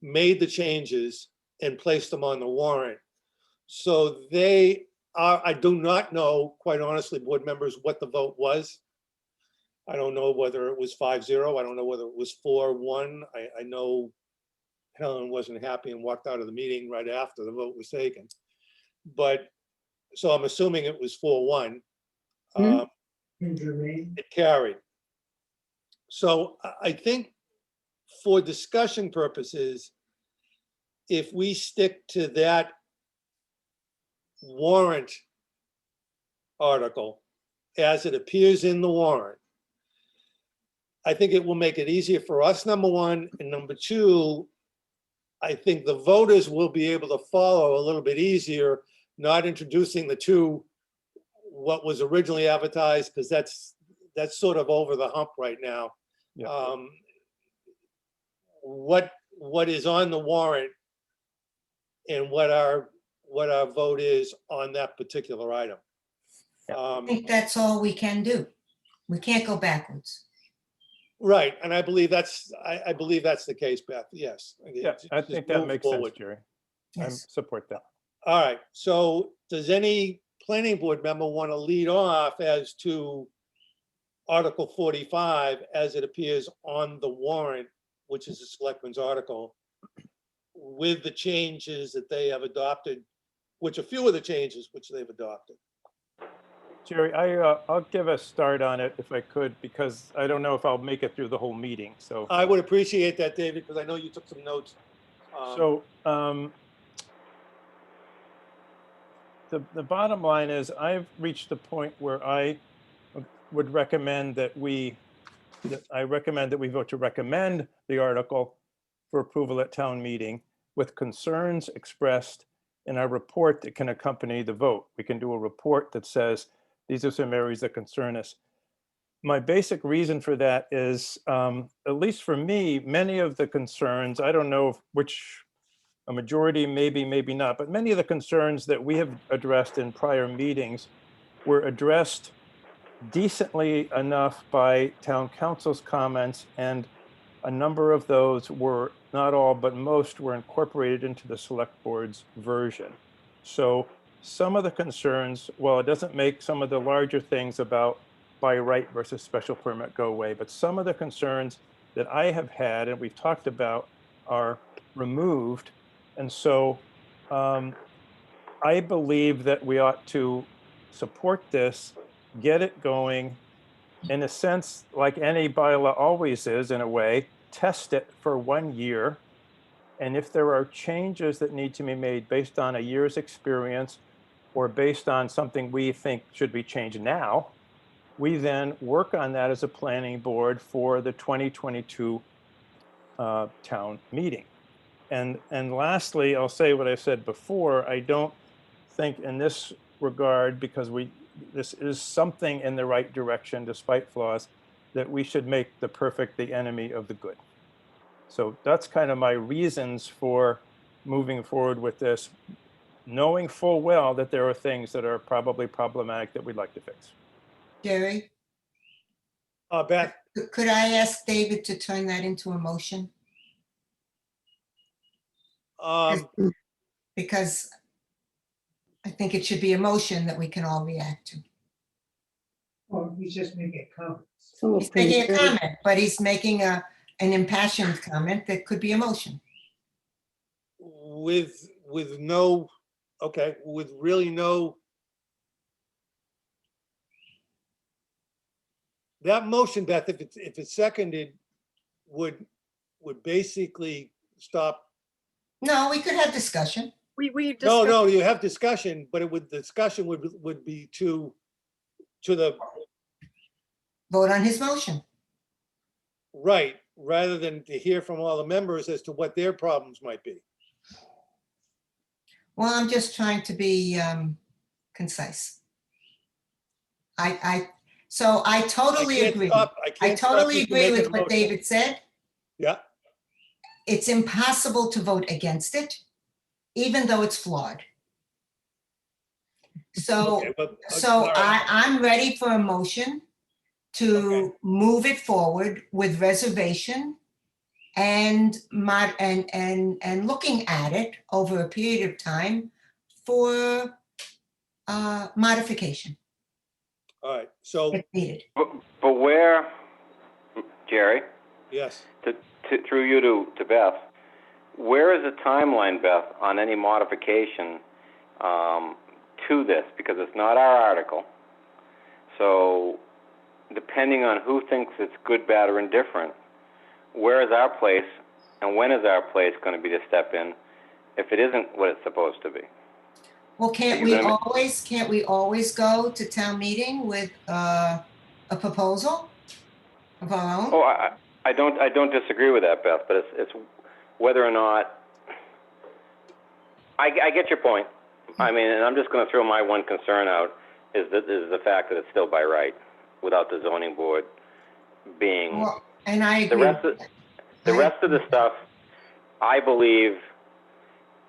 Speaker 1: made the changes and placed them on the warrant. So they are, I do not know, quite honestly, board members, what the vote was. I don't know whether it was 5-0. I don't know whether it was 4-1. I know Helen wasn't happy and walked out of the meeting right after the vote was taken. But, so I'm assuming it was 4-1. It carried. So I think for discussion purposes, if we stick to that warrant article as it appears in the warrant, I think it will make it easier for us, number one, and number two, I think the voters will be able to follow a little bit easier, not introducing the two, what was originally advertised, because that's sort of over the hump right now.
Speaker 9: Yeah.
Speaker 1: What is on the warrant and what our vote is on that particular item.
Speaker 8: I think that's all we can do. We can't go backwards.
Speaker 1: Right, and I believe that's the case, Beth, yes.
Speaker 9: Yeah, I
Speaker 1: Just
Speaker 9: think that
Speaker 1: move
Speaker 9: makes
Speaker 1: forward.
Speaker 9: sense, Jerry. I
Speaker 8: Yes.
Speaker 9: support that.
Speaker 1: All right, so does any planning board member want to lead off as to Article 45 as it appears on the warrant, which is the selectmen's article, with the changes that they have adopted, which a few of the changes which they've adopted?
Speaker 9: Jerry, I'll give a start on it if I could, because I don't know if I'll make it through the whole meeting, so.
Speaker 1: I would appreciate that, David, because I know you took some notes.
Speaker 9: So the bottom line is I've reached the point where I would recommend that we vote to recommend the article for approval at town meeting with concerns expressed in our report that can accompany the vote. We can do a report that says, these are some areas that concern us. My basic reason for that is, at least for me, many of the concerns, I don't know which, a majority, maybe not, but many of the concerns that we have addressed in prior meetings were addressed decently enough by town council's comments, and a number of those were, not all, but most were incorporated into the select board's version. So some of the concerns, well, it doesn't make some of the larger things about by right versus special permit go away, but some of the concerns that I have had and we've talked about are removed. And so I believe that we ought to support this, get it going, in a sense, like any bylaw always is in a way, test it for 1 year. And if there are changes that need to be made based on a year's experience or based on something we think should be changed now, we then work on that as a planning board for the 2022 town meeting. And lastly, I'll say what I said before. I don't think in this regard, because this is something in the right direction despite flaws, that we should make the perfect the enemy of the good. So that's kind of my reasons for moving forward with this, knowing full well that there are things that are probably problematic that we'd like to fix.
Speaker 8: Jerry,
Speaker 1: Beth,
Speaker 8: could I ask David to turn that into a motion? Because I think it should be a motion that we can all react to.
Speaker 13: Well, he's just making a comment.
Speaker 8: He's making a comment, but he's making an impassioned comment that could be a motion.
Speaker 1: with no, okay, with really no that motion, Beth, if it's seconded, would basically stop.
Speaker 8: No, we could have discussion.
Speaker 7: We
Speaker 1: No,
Speaker 7: discussed,
Speaker 1: no, you have discussion, but the discussion would be to the
Speaker 8: Vote on his motion.
Speaker 1: right, rather than to hear from all the members as to what their problems might be.
Speaker 8: Well, I'm just trying to be concise. So I totally agree. I
Speaker 1: can't stop
Speaker 8: totally
Speaker 1: you from
Speaker 8: agree
Speaker 1: making
Speaker 8: with
Speaker 1: a
Speaker 8: what
Speaker 1: motion.
Speaker 8: David said.
Speaker 1: Yeah,
Speaker 8: It's impossible to vote against it, even though it's flawed. So,
Speaker 1: okay, well,
Speaker 8: so
Speaker 1: all right.
Speaker 8: I'm ready for a motion to move it forward with reservation and looking at it over a period of time for modification
Speaker 1: All right, so,
Speaker 8: if needed.
Speaker 12: But where, Jerry,
Speaker 1: yes,
Speaker 12: through you to Beth, where is the timeline, Beth, on any modification to this? Because it's not our article. So depending on who thinks it's good, bad, or indifferent, where is our place and when is our place going to be to step in if it isn't what it's supposed to be?
Speaker 8: Well, can't
Speaker 12: you
Speaker 8: we
Speaker 12: gonna
Speaker 8: always go to town meeting with a proposal of our own?
Speaker 12: Oh, I don't disagree with that, Beth, but it's whether or not I get your point. I mean, and I'm just going to throw my one concern out is the fact that it's still by right without the zoning board being
Speaker 8: Well, and I agree.
Speaker 12: the rest of the stuff. I believe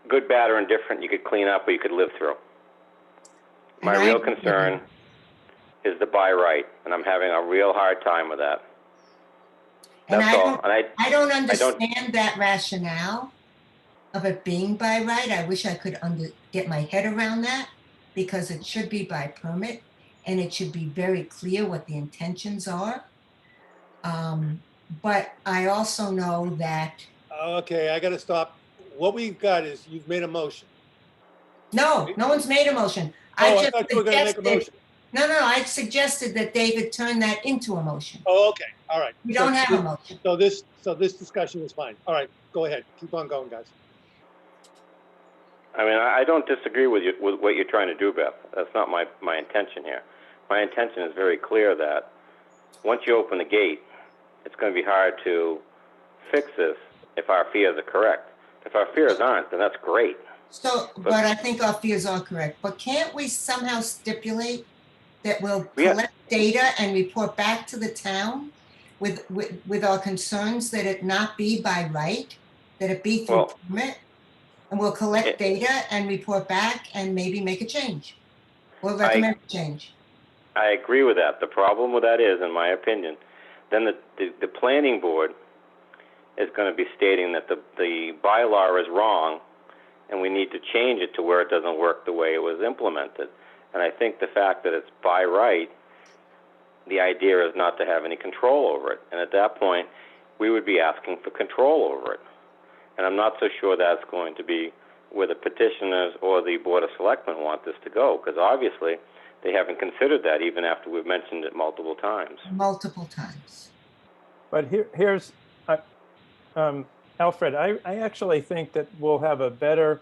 Speaker 12: good, bad, or indifferent, you could clean up or you could live through. My
Speaker 8: And I
Speaker 12: real
Speaker 8: agree with
Speaker 12: concern is the by right, and I'm having a real hard time with that.
Speaker 8: And
Speaker 12: That's all. And
Speaker 8: I don't understand that rationale of it being by right. I wish I could get my head around that because it should be by permit and it should be very clear what the intentions are. But I also know that,
Speaker 1: okay, I gotta stop. What we've got is you've made a motion.
Speaker 8: no one's made a motion.
Speaker 1: Oh, I
Speaker 8: just
Speaker 1: thought you were gonna make a motion.
Speaker 8: No, I suggested that David turn that into a motion.
Speaker 1: Oh, okay, all right.
Speaker 8: We don't have a motion.
Speaker 1: So this discussion is fine. All right, go ahead. Keep on going, guys.
Speaker 12: I mean, I don't disagree with you with what you're trying to do, Beth. That's not my intention here. My intention is very clear that once you open the gate, it's going to be hard to fix this if our fears are correct. If our fears aren't, then that's great.
Speaker 8: So, but I think our fears are correct. But can't we somehow stipulate that we'll collect data and report back to the town with our concerns that it not be by right, that it be through permit? And we'll collect data and report back and maybe make a change or recommend a change.
Speaker 12: I agree with that. The problem with that is, in my opinion, then the planning board is going to be stating that the bylaw is wrong and we need to change it to where it doesn't work the way it was implemented. And I think the fact that it's by right, the idea is not to have any control over it. And at that point, we would be asking for control over it. And I'm not so sure that's going to be where the petitioners or the Board of Selectmen want this to go, because obviously they haven't considered that even after we've mentioned it multiple times.
Speaker 8: Multiple times.
Speaker 9: But here's, Alfred, I actually think that we'll have a better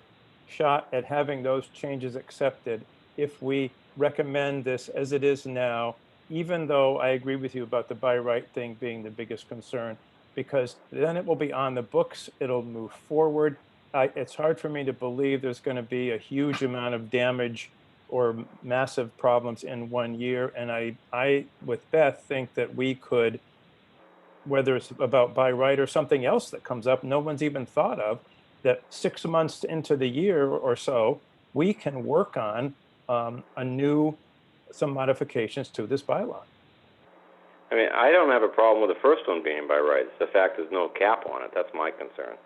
Speaker 9: shot at having those changes accepted if we recommend this as it is now, even though I agree with you about the by right thing being the biggest concern, because then it will be on the books, it'll move forward. It's hard for me to believe there's going to be a huge amount of damage or massive problems in 1 year. And I, with Beth, think that we could, whether it's about by right or something else that comes up, no one's even thought of, that 6 months into the year or so, we can work on some modifications to this bylaw.
Speaker 12: I mean, I don't have a problem with the first one being by right. It's the fact there's no cap on it. That's my concern.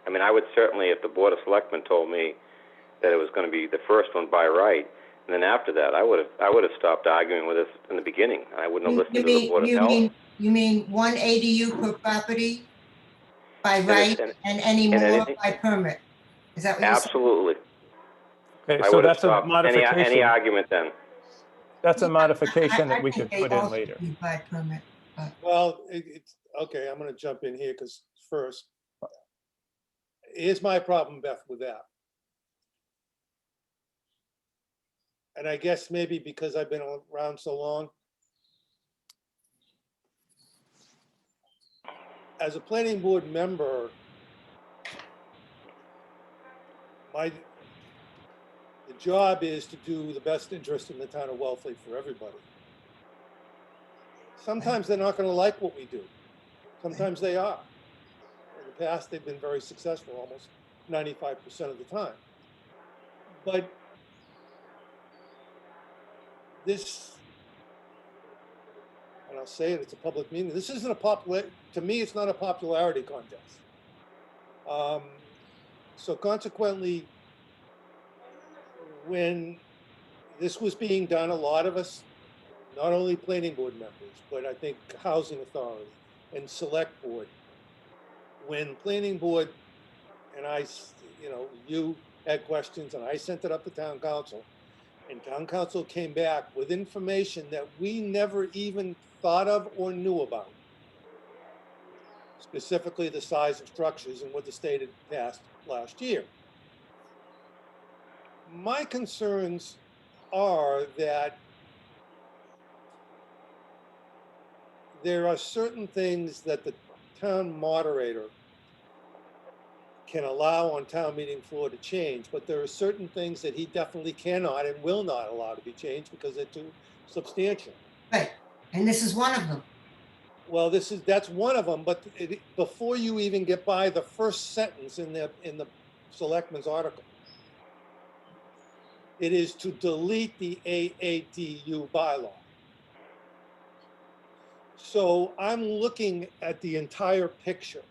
Speaker 12: I mean, I would certainly, if the Board of Selectmen told me that it was going to be the first one by right, and then after that, I would have stopped arguing with this in the beginning. I wouldn't have listened to the Board of Health.
Speaker 8: You mean one ADU per property by right and any more by permit? Is that what you're saying?
Speaker 12: Absolutely.
Speaker 9: Okay,
Speaker 12: I
Speaker 9: so
Speaker 12: would have
Speaker 9: that's a
Speaker 12: stopped
Speaker 9: modification.
Speaker 12: any argument then.
Speaker 9: That's a
Speaker 8: Yeah,
Speaker 9: modification that
Speaker 8: I
Speaker 9: we
Speaker 8: think
Speaker 9: could
Speaker 8: they
Speaker 9: put in
Speaker 8: all
Speaker 9: later.
Speaker 8: should be by permit.
Speaker 1: Well, it's, okay, I'm gonna jump in here, because first, here's my problem, Beth, with that. And I guess maybe because I've been around so long. As a planning board member, the job is to do the best interest in the town of Wellfleet for everybody. Sometimes they're not gonna like what we do. Sometimes they are. In the past, they've been very successful, almost 95% of the time. But this, and I'll say it, it's a public meeting, this isn't a to me, it's not a popularity contest. So consequently, when this was being done, a lot of us, not only planning board members, but I think housing authority and select board, when planning board and I, you had questions and I sent it up to town council, and town council came back with information that we never even thought of or knew about. Specifically the size of structures and what the state had passed last year. My concerns are that there are certain things that the town moderator can allow on town meeting floor to change, but there are certain things that he definitely cannot and will not allow to be changed because they're too substantial.
Speaker 8: Right, and this is one of them.
Speaker 1: Well, that's one of them, but before you even get by the first sentence in the selectman's article, it is to delete the AADU bylaw. So I'm looking at the entire picture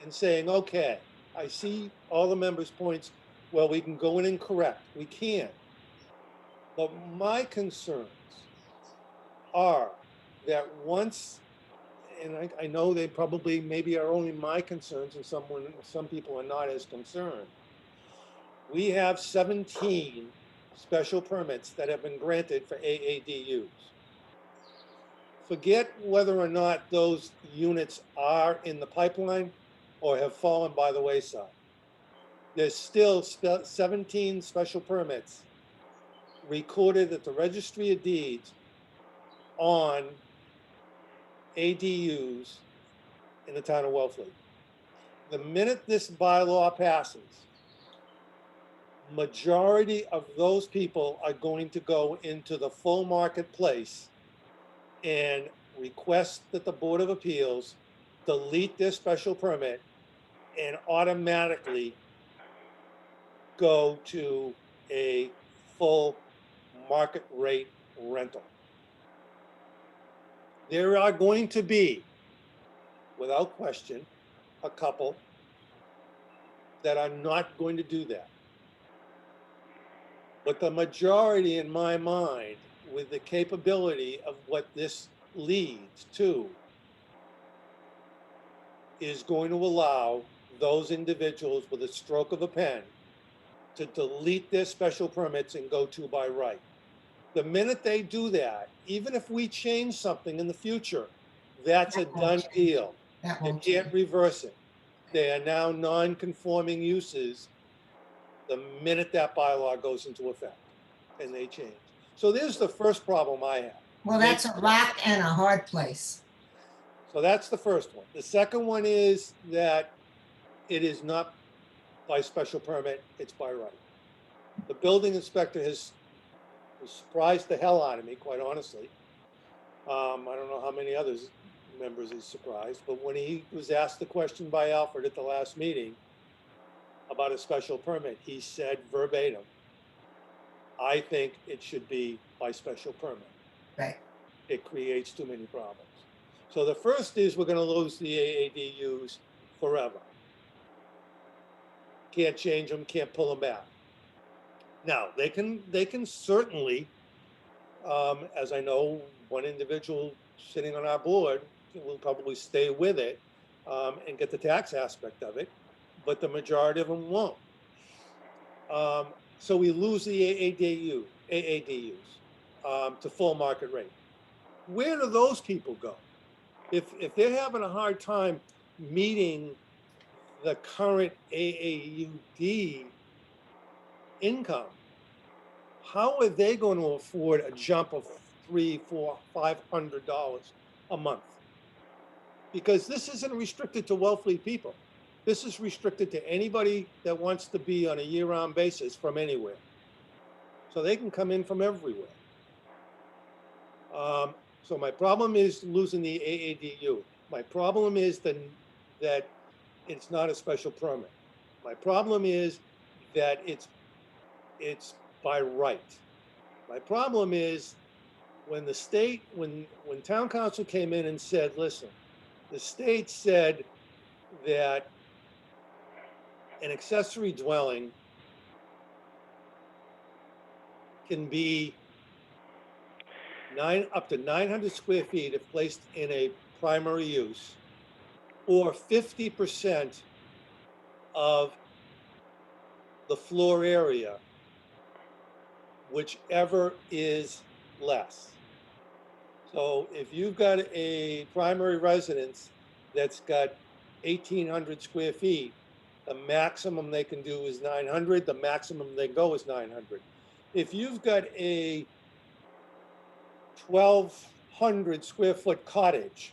Speaker 1: and saying, okay, I see all the members' points. Well, we can go in and correct. We can. But my concerns are that once, and I know they probably maybe are only my concerns, and some people are not as concerned. We have 17 special permits that have been granted for AADUs. Forget whether or not those units are in the pipeline or have fallen by the wayside. There's still 17 special permits recorded at the Registry of Deeds on ADUs in the town of Wellfleet. The minute this bylaw passes, majority of those people are going to go into the full marketplace and request that the Board of Appeals delete their special permit and automatically go to a full market rate rental. There are going to be, without question, a couple that are not going to do that. But the majority, in my mind, with the capability of what this leads to, is going to allow those individuals with a stroke of a pen to delete their special permits and go to by right. The minute they do that, even if we change something in the future, that's a done deal. You can't reverse it. They are now non-conforming uses the minute that bylaw goes into effect and they change. So there's the first problem I have.
Speaker 8: Well, that's a rock and a hard place.
Speaker 1: So that's the first one. The second one is that it is not by special permit, it's by right. The building inspector has surprised the hell out of me, quite honestly. I don't know how many others members he's surprised, but when he was asked the question by Alfred at the last meeting about a special permit, he said verbatim, I think it should be by special permit.
Speaker 8: Right.
Speaker 1: It creates too many problems. So the first is we're going to lose the AADUs forever. Can't change them, can't pull them back. Now, they can certainly, as I know, one individual sitting on our board will probably stay with it and get the tax aspect of it, but the majority of them won't. So we lose the AADUs. to full market rate. Where do those people go? If they're having a hard time meeting the current AAUD income, how are they going to afford a jump of $300, $400, $500 a month? Because this isn't restricted to Wellfleet people. This is restricted to anybody that wants to be on a year-round basis from anywhere. So they can come in from everywhere. So my problem is losing the AADU. My problem is that it's not a special permit. My problem is that it's by right. My problem is when the state, when town council came in and said, listen, the state said that an accessory dwelling can be up to 900 square feet if placed in a primary use, or 50% of the floor area, whichever is less. So if you've got a primary residence that's got 1,800 square feet, the maximum they can do is 900, the maximum they go is 900. If you've got a 1,200 square foot cottage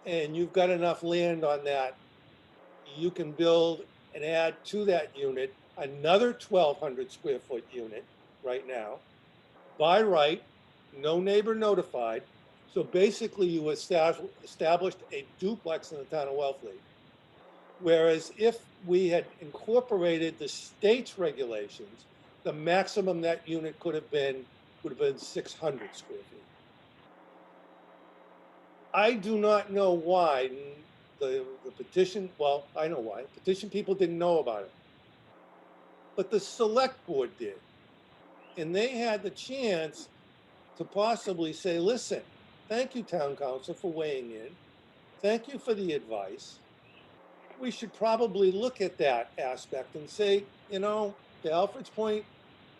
Speaker 1: and you've got enough land on that, you can build and add to that unit another 1,200 square foot unit right now, by right, no neighbor notified. So basically you established a duplex in the town of Wellfleet. Whereas if we had incorporated the state's regulations, the maximum that unit would have been 600 square feet. I do not know why the petition, well, I know why. Petition people didn't know about it. But the select board did. And they had the chance to possibly say, listen, thank you, town council, for weighing in. Thank you for the advice. We should probably look at that aspect and say, you know, to Alfred's point,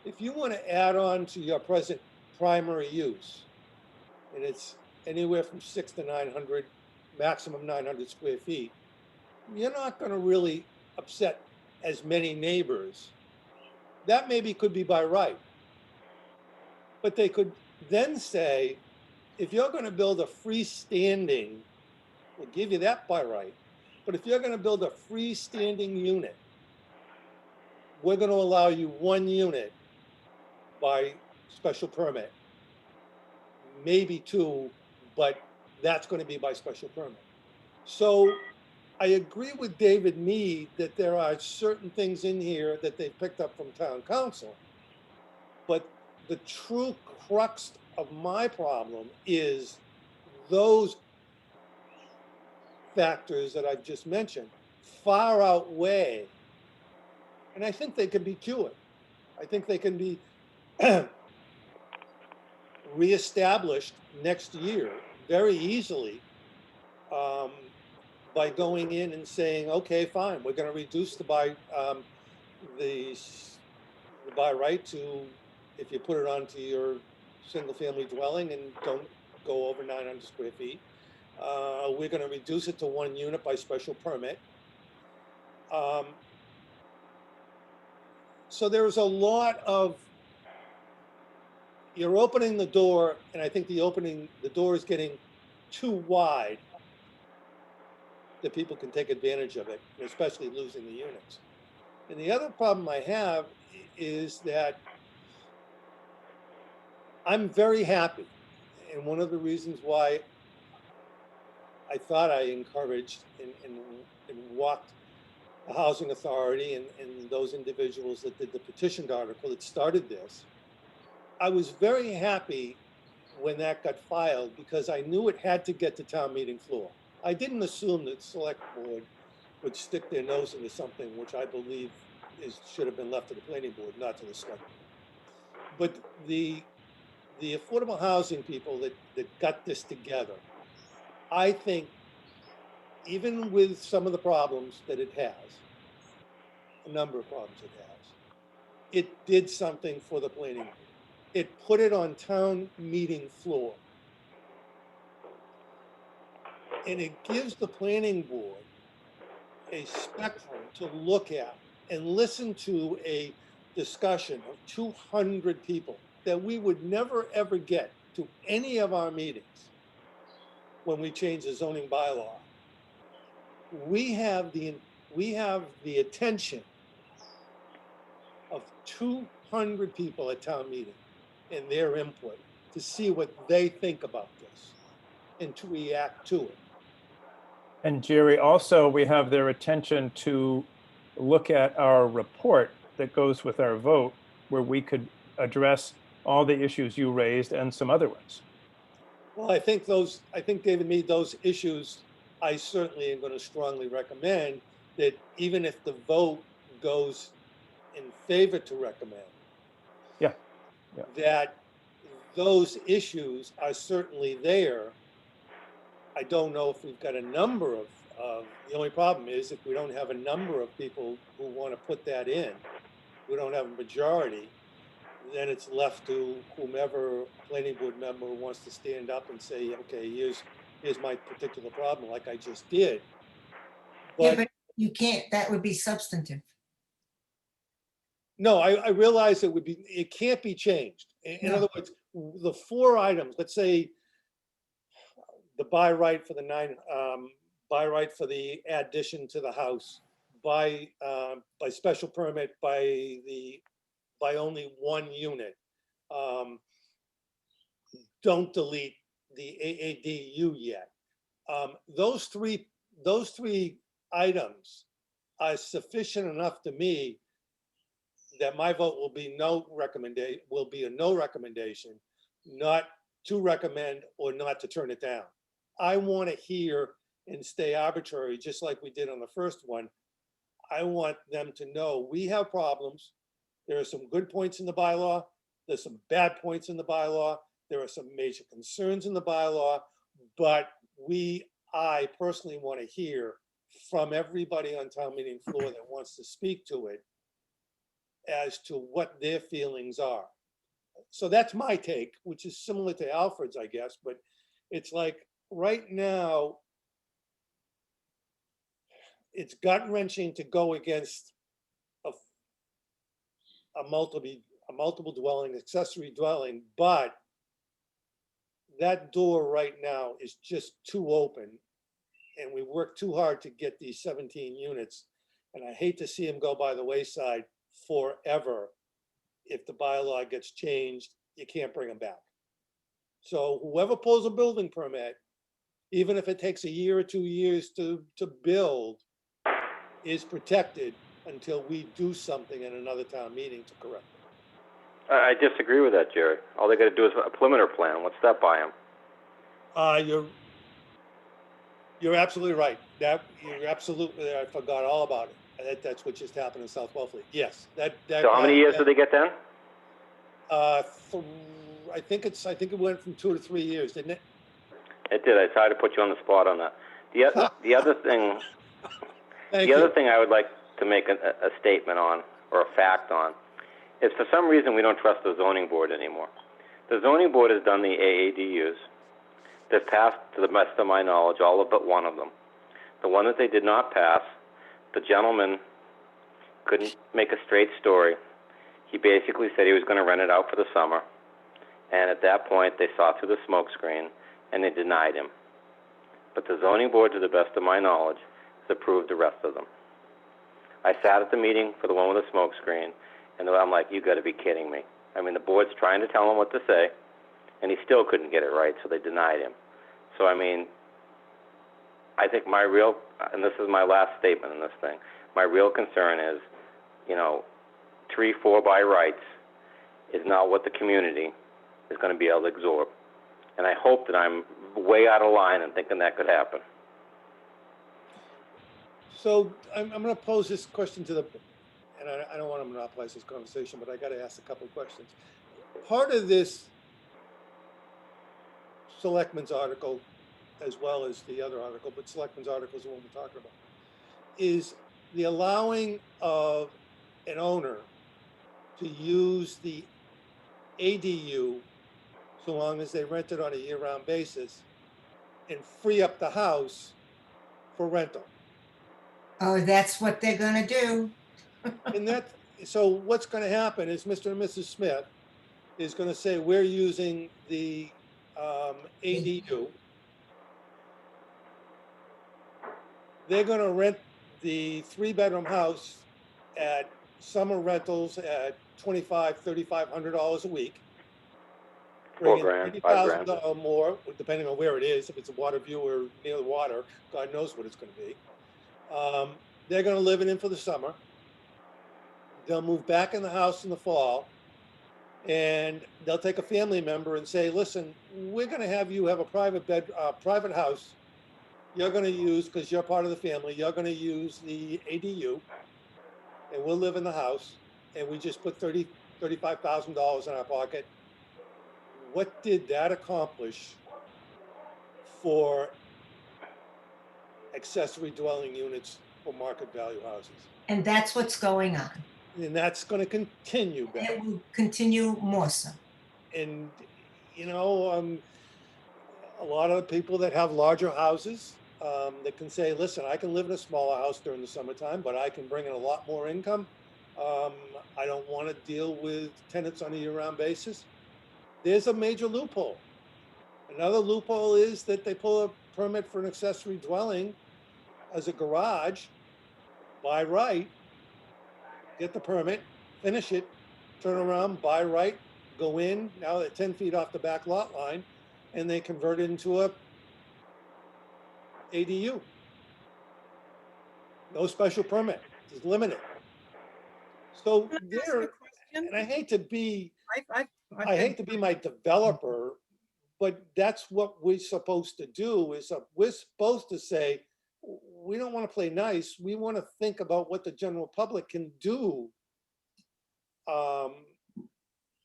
Speaker 1: if you want to add on to your present primary use, and it's anywhere from 600 to 900, maximum 900 square feet, you're not going to really upset as many neighbors. That maybe could be by right. But they could then say, if you're going to build a freestanding, we'll give you that by right. But if you're going to build a freestanding unit, we're going to allow you one unit by special permit, maybe two, but that's going to be by special permit. So I agree with David Mead that there are certain things in here that they picked up from town council, but the true crux of my problem is those factors that I've just mentioned far outweigh, and I think they can be cured. I think they can be reestablished next year very easily by going in and saying, okay, fine, we're going to reduce the by right to, if you put it onto your single family dwelling and don't go over 900 square feet, we're going to reduce it to one unit by special permit. So there's a lot of, you're opening the door, and I think the door is getting too wide that people can take advantage of it, especially losing the units. And the other problem I have is that I'm very happy. And one of the reasons why I thought I encouraged and walked the Housing Authority and those individuals that did the petitioned article that started this, I was very happy when that got filed because I knew it had to get to town meeting floor. I didn't assume that select board would stick their nose into something which I believe should have been left to the planning board, not to the select board. But the affordable housing people that got this together, I think, even with some of the problems that it has, a number of problems it has, it did something for the planning board. put it on town meeting floor. And it gives the planning board a spectrum to look at and listen to a discussion of 200 people that we would never, ever get to any of our meetings when we change the zoning bylaw. We have the attention of 200 people at town meeting and their input to see what they think about this and to react to it.
Speaker 9: And Jerry, also, we have their attention to look at our report that goes with our vote, where we could address all the issues you raised and some other ones.
Speaker 1: Well, I think David Mead, those issues, I certainly am going to strongly recommend that even if the vote goes in favor to recommend,
Speaker 9: Yeah.
Speaker 1: that those issues are certainly there. I don't know if we've got a number of, the only problem is if we don't have a number of people who want to put that in, we don't have a majority, then it's left to whomever planning board member wants to stand up and say, okay, here's my particular problem, like I just did.
Speaker 8: Yeah, but you can't, that would be substantive.
Speaker 1: No, I realize it can't be changed. In other words, the 4 items, let's say the by right for the addition to the house, by special permit, by only 1 unit. Don't delete the AADU yet. Those three items are sufficient enough to me that my vote will be a no recommendation, not to recommend or not to turn it down. I want to hear and stay arbitrary, just like we did on the first one. I want them to know we have problems. There are some good points in the bylaw. There's some bad points in the bylaw. There are some major concerns in the bylaw, but I personally want to hear from everybody on town meeting floor that wants to speak to it as to what their feelings are. So that's my take, which is similar to Alfred's, I guess, but it's like right now, it's gut wrenching to go against a multiple dwelling, accessory dwelling, but that door right now is just too open. And we worked too hard to get these 17 units. And I hate to see them go by the wayside forever. If the bylaw gets changed, you can't bring them back. So whoever pulls a building permit, even if it takes a year or 2 years to build, is protected until we do something in another town meeting to correct it.
Speaker 12: I disagree with that, Jerry. All they got to do is a perimeter plan. What's that buy them?
Speaker 1: You're absolutely right. You're absolutely, I forgot all about it. That's what just happened in South Wellfleet. Yes.
Speaker 12: So how many years did they get then?
Speaker 1: I think it went from 2 to 3 years, didn't it?
Speaker 12: It did. I tried to put you on the spot on that. The other thing, thing I would like to make a statement on, or a fact on, is for some reason we don't trust the zoning board anymore. The zoning board has done the AADUs. They've passed, to the best of my knowledge, all but one of them. The one that they did not pass, the gentleman couldn't make a straight story. He basically said he was going to rent it out for the summer. And at that point, they saw through the smoke screen and they denied him. But the zoning board, to the best of my knowledge, has approved the rest of them. I sat at the meeting for the one with the smoke screen, and I'm like, you got to be kidding me. I mean, the board's trying to tell him what to say, and he still couldn't get it right, so they denied him. So, I mean, I think my real, and this is my last statement in this thing, my real concern is, 3-4 by rights is not what the community is going to be able to absorb. And I hope that I'm way out of line in thinking that could happen.
Speaker 1: So I'm going to pose this question to and I don't want to monopolize this conversation, but I got to ask a couple of questions. Part of this selectman's article, as well as the other article, but selectman's article is the one we're talking about, is the allowing of an owner to use the ADU, so long as they rent it on a year-round basis, and free up the house for rental.
Speaker 8: Oh, that's what they're gonna do.
Speaker 1: And that, so what's gonna happen is Mr. and Mrs. Smith is gonna say, we're using the ADU. They're gonna rent the 3-bedroom house at summer rentals at $2,500-$3,500 a week.
Speaker 12: $4 grand, $5 grand.
Speaker 1: $30,000 more, depending on where it is. If it's a water view or near the water, God knows what it's gonna be. They're gonna live in for the summer. They'll move back in the house in the fall, and they'll take a family member and say, listen, we're gonna have you have a private house. You're gonna use, because you're part of the family, you're gonna use the ADU, and we'll live in the house, and we just put $35,000 in our pocket. What did that accomplish for accessory dwelling units for market value houses?
Speaker 8: And that's what's going on.
Speaker 1: And that's gonna continue,
Speaker 8: And
Speaker 1: Beth.
Speaker 8: it will continue more so.
Speaker 1: And, you know, a lot of people that have larger houses, that can say, listen, I can live in a smaller house during the summertime, but I can bring in a lot more income. I don't want to deal with tenants on a year-round basis. There's a major loophole. Another loophole is that they pull a permit for an accessory dwelling as a garage by right, get the permit, finish it, turn around, by right, go in, now they're 10 feet off the back lot line, and they convert it into a ADU. No special permit, it's limited. So
Speaker 7: Can I ask
Speaker 1: there,
Speaker 7: a question?
Speaker 1: and I hate to be,
Speaker 7: I've
Speaker 1: I hate to be my developer, but that's what we're supposed to do, is we're supposed to say, we don't want to play nice, we want to think about what the general public can do.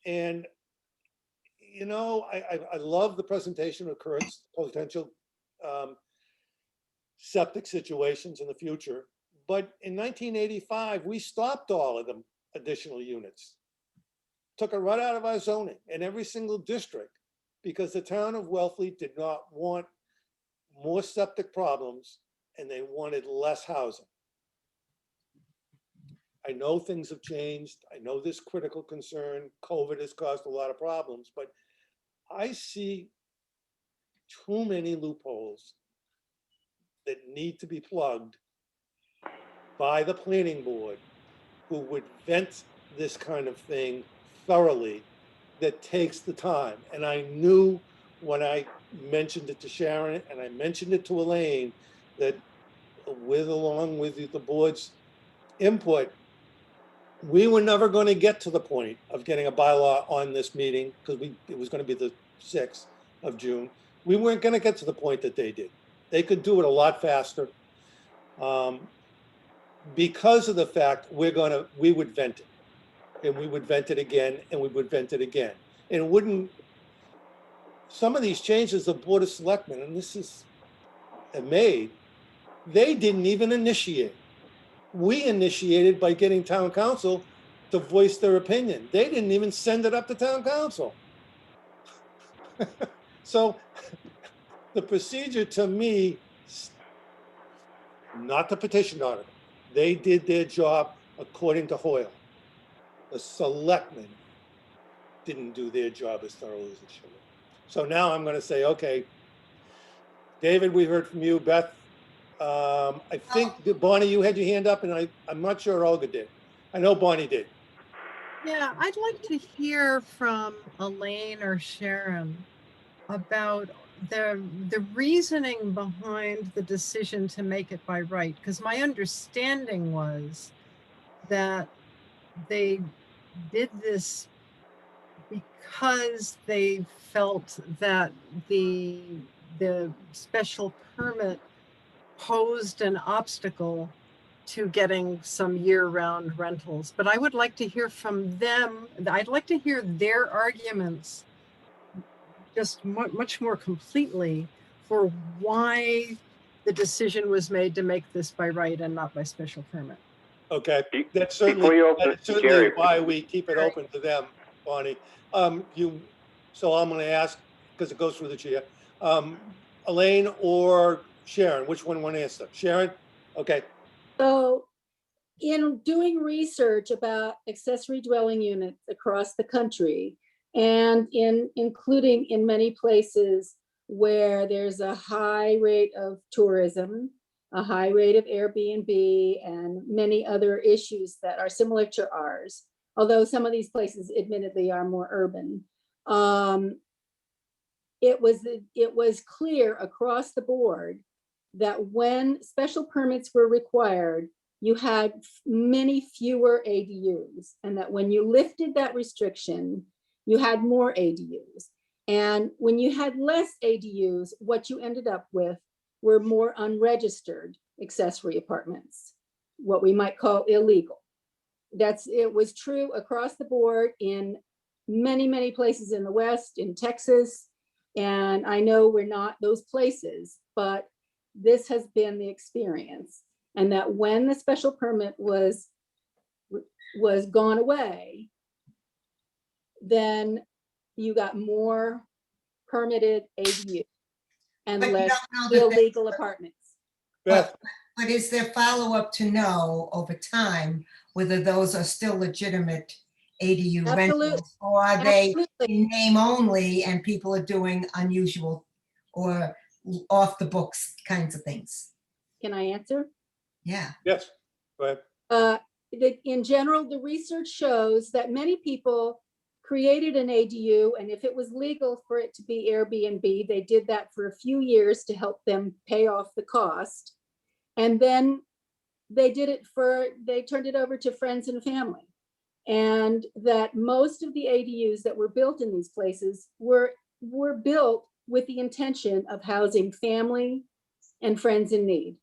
Speaker 1: And, you know, I love the presentation of Kurt's potential septic situations in the future. But in 1985, we stopped all of them additional units. Took it right out of our zoning in every single district, because the town of Wellfleet did not want more septic problems, and they wanted less housing. I know things have changed. I know this critical concern. COVID has caused a lot of problems, but I see too many loopholes that need to be plugged by the planning board, who would vet this kind of thing thoroughly, that takes the time. And I knew when I mentioned it to Sharon and I mentioned it to Elaine, that along with the board's input, we were never going to get to the point of getting a bylaw on this meeting, because it was going to be the 6th of June. We weren't going to get to the point that they did. They could do it a lot faster. Because of the fact we would vent it, and we would vent it again, and we would vent it again. And it wouldn't, some of these changes the Board of Selectmen, and this is made, they didn't even initiate. We initiated by getting town council to voice their opinion. They didn't even send it up to town council. So the procedure, to me, not the petition article. They did their job according to Hoyle. The selectmen didn't do their job as thoroughly as it should have. So now I'm going to say, okay, David, we heard from you. Beth, I think that Bonnie, you had your hand up, and I'm not sure Olga did. I know Bonnie did.
Speaker 7: Yeah, I'd like to hear from Elaine or Sharon about the reasoning behind the decision to make it by right, because my understanding was that they did this because they felt that the special permit posed an obstacle to getting some year-round rentals. But I would like to hear from them. I'd like to hear their arguments just much more completely for why the decision was made to make this by right and not by special permit.
Speaker 1: Okay, that's
Speaker 12: Before you
Speaker 1: certainly,
Speaker 12: open
Speaker 1: that's
Speaker 12: it,
Speaker 1: certainly
Speaker 12: Jerry,
Speaker 1: why we keep it open to them. Bonnie. So I'm gonna ask, because it goes through the chair, Elaine or Sharon, which one want to answer? Sharon? Okay,
Speaker 11: So in doing research about accessory dwelling units across the country, and including in many places where there's a high rate of tourism, a high rate of Airbnb, and many other issues that are similar to ours, although some of these places admittedly are more urban. It was clear across the board that when special permits were required, you had many fewer ADUs, and that when you lifted that restriction, you had more ADUs. And when you had less ADUs, what you ended up with were more unregistered accessory apartments, what we might call illegal. It was true across the board in many, many places in the West, in Texas. And I know we're not those places, but this has been the experience. And that when the special permit was gone away, then you got more permitted ADU and
Speaker 8: But you
Speaker 11: less
Speaker 8: don't know that
Speaker 11: illegal apartments.
Speaker 1: Beth,
Speaker 8: But is there follow-up to know over time whether those are still legitimate ADU
Speaker 11: Absolutely.
Speaker 8: rentals? Or are they
Speaker 11: Absolutely.
Speaker 8: in name only and people are doing unusual or off the books kinds of things?
Speaker 11: Can I answer?
Speaker 8: Yeah.
Speaker 1: yes, go ahead.
Speaker 11: In general, the research shows that many people created an ADU, and if it was legal for it to be Airbnb, they did that for a few years to help them pay off the cost. And then they turned it over to friends and family. And that most of the ADUs that were built in these places were built with the intention of housing family and friends in need.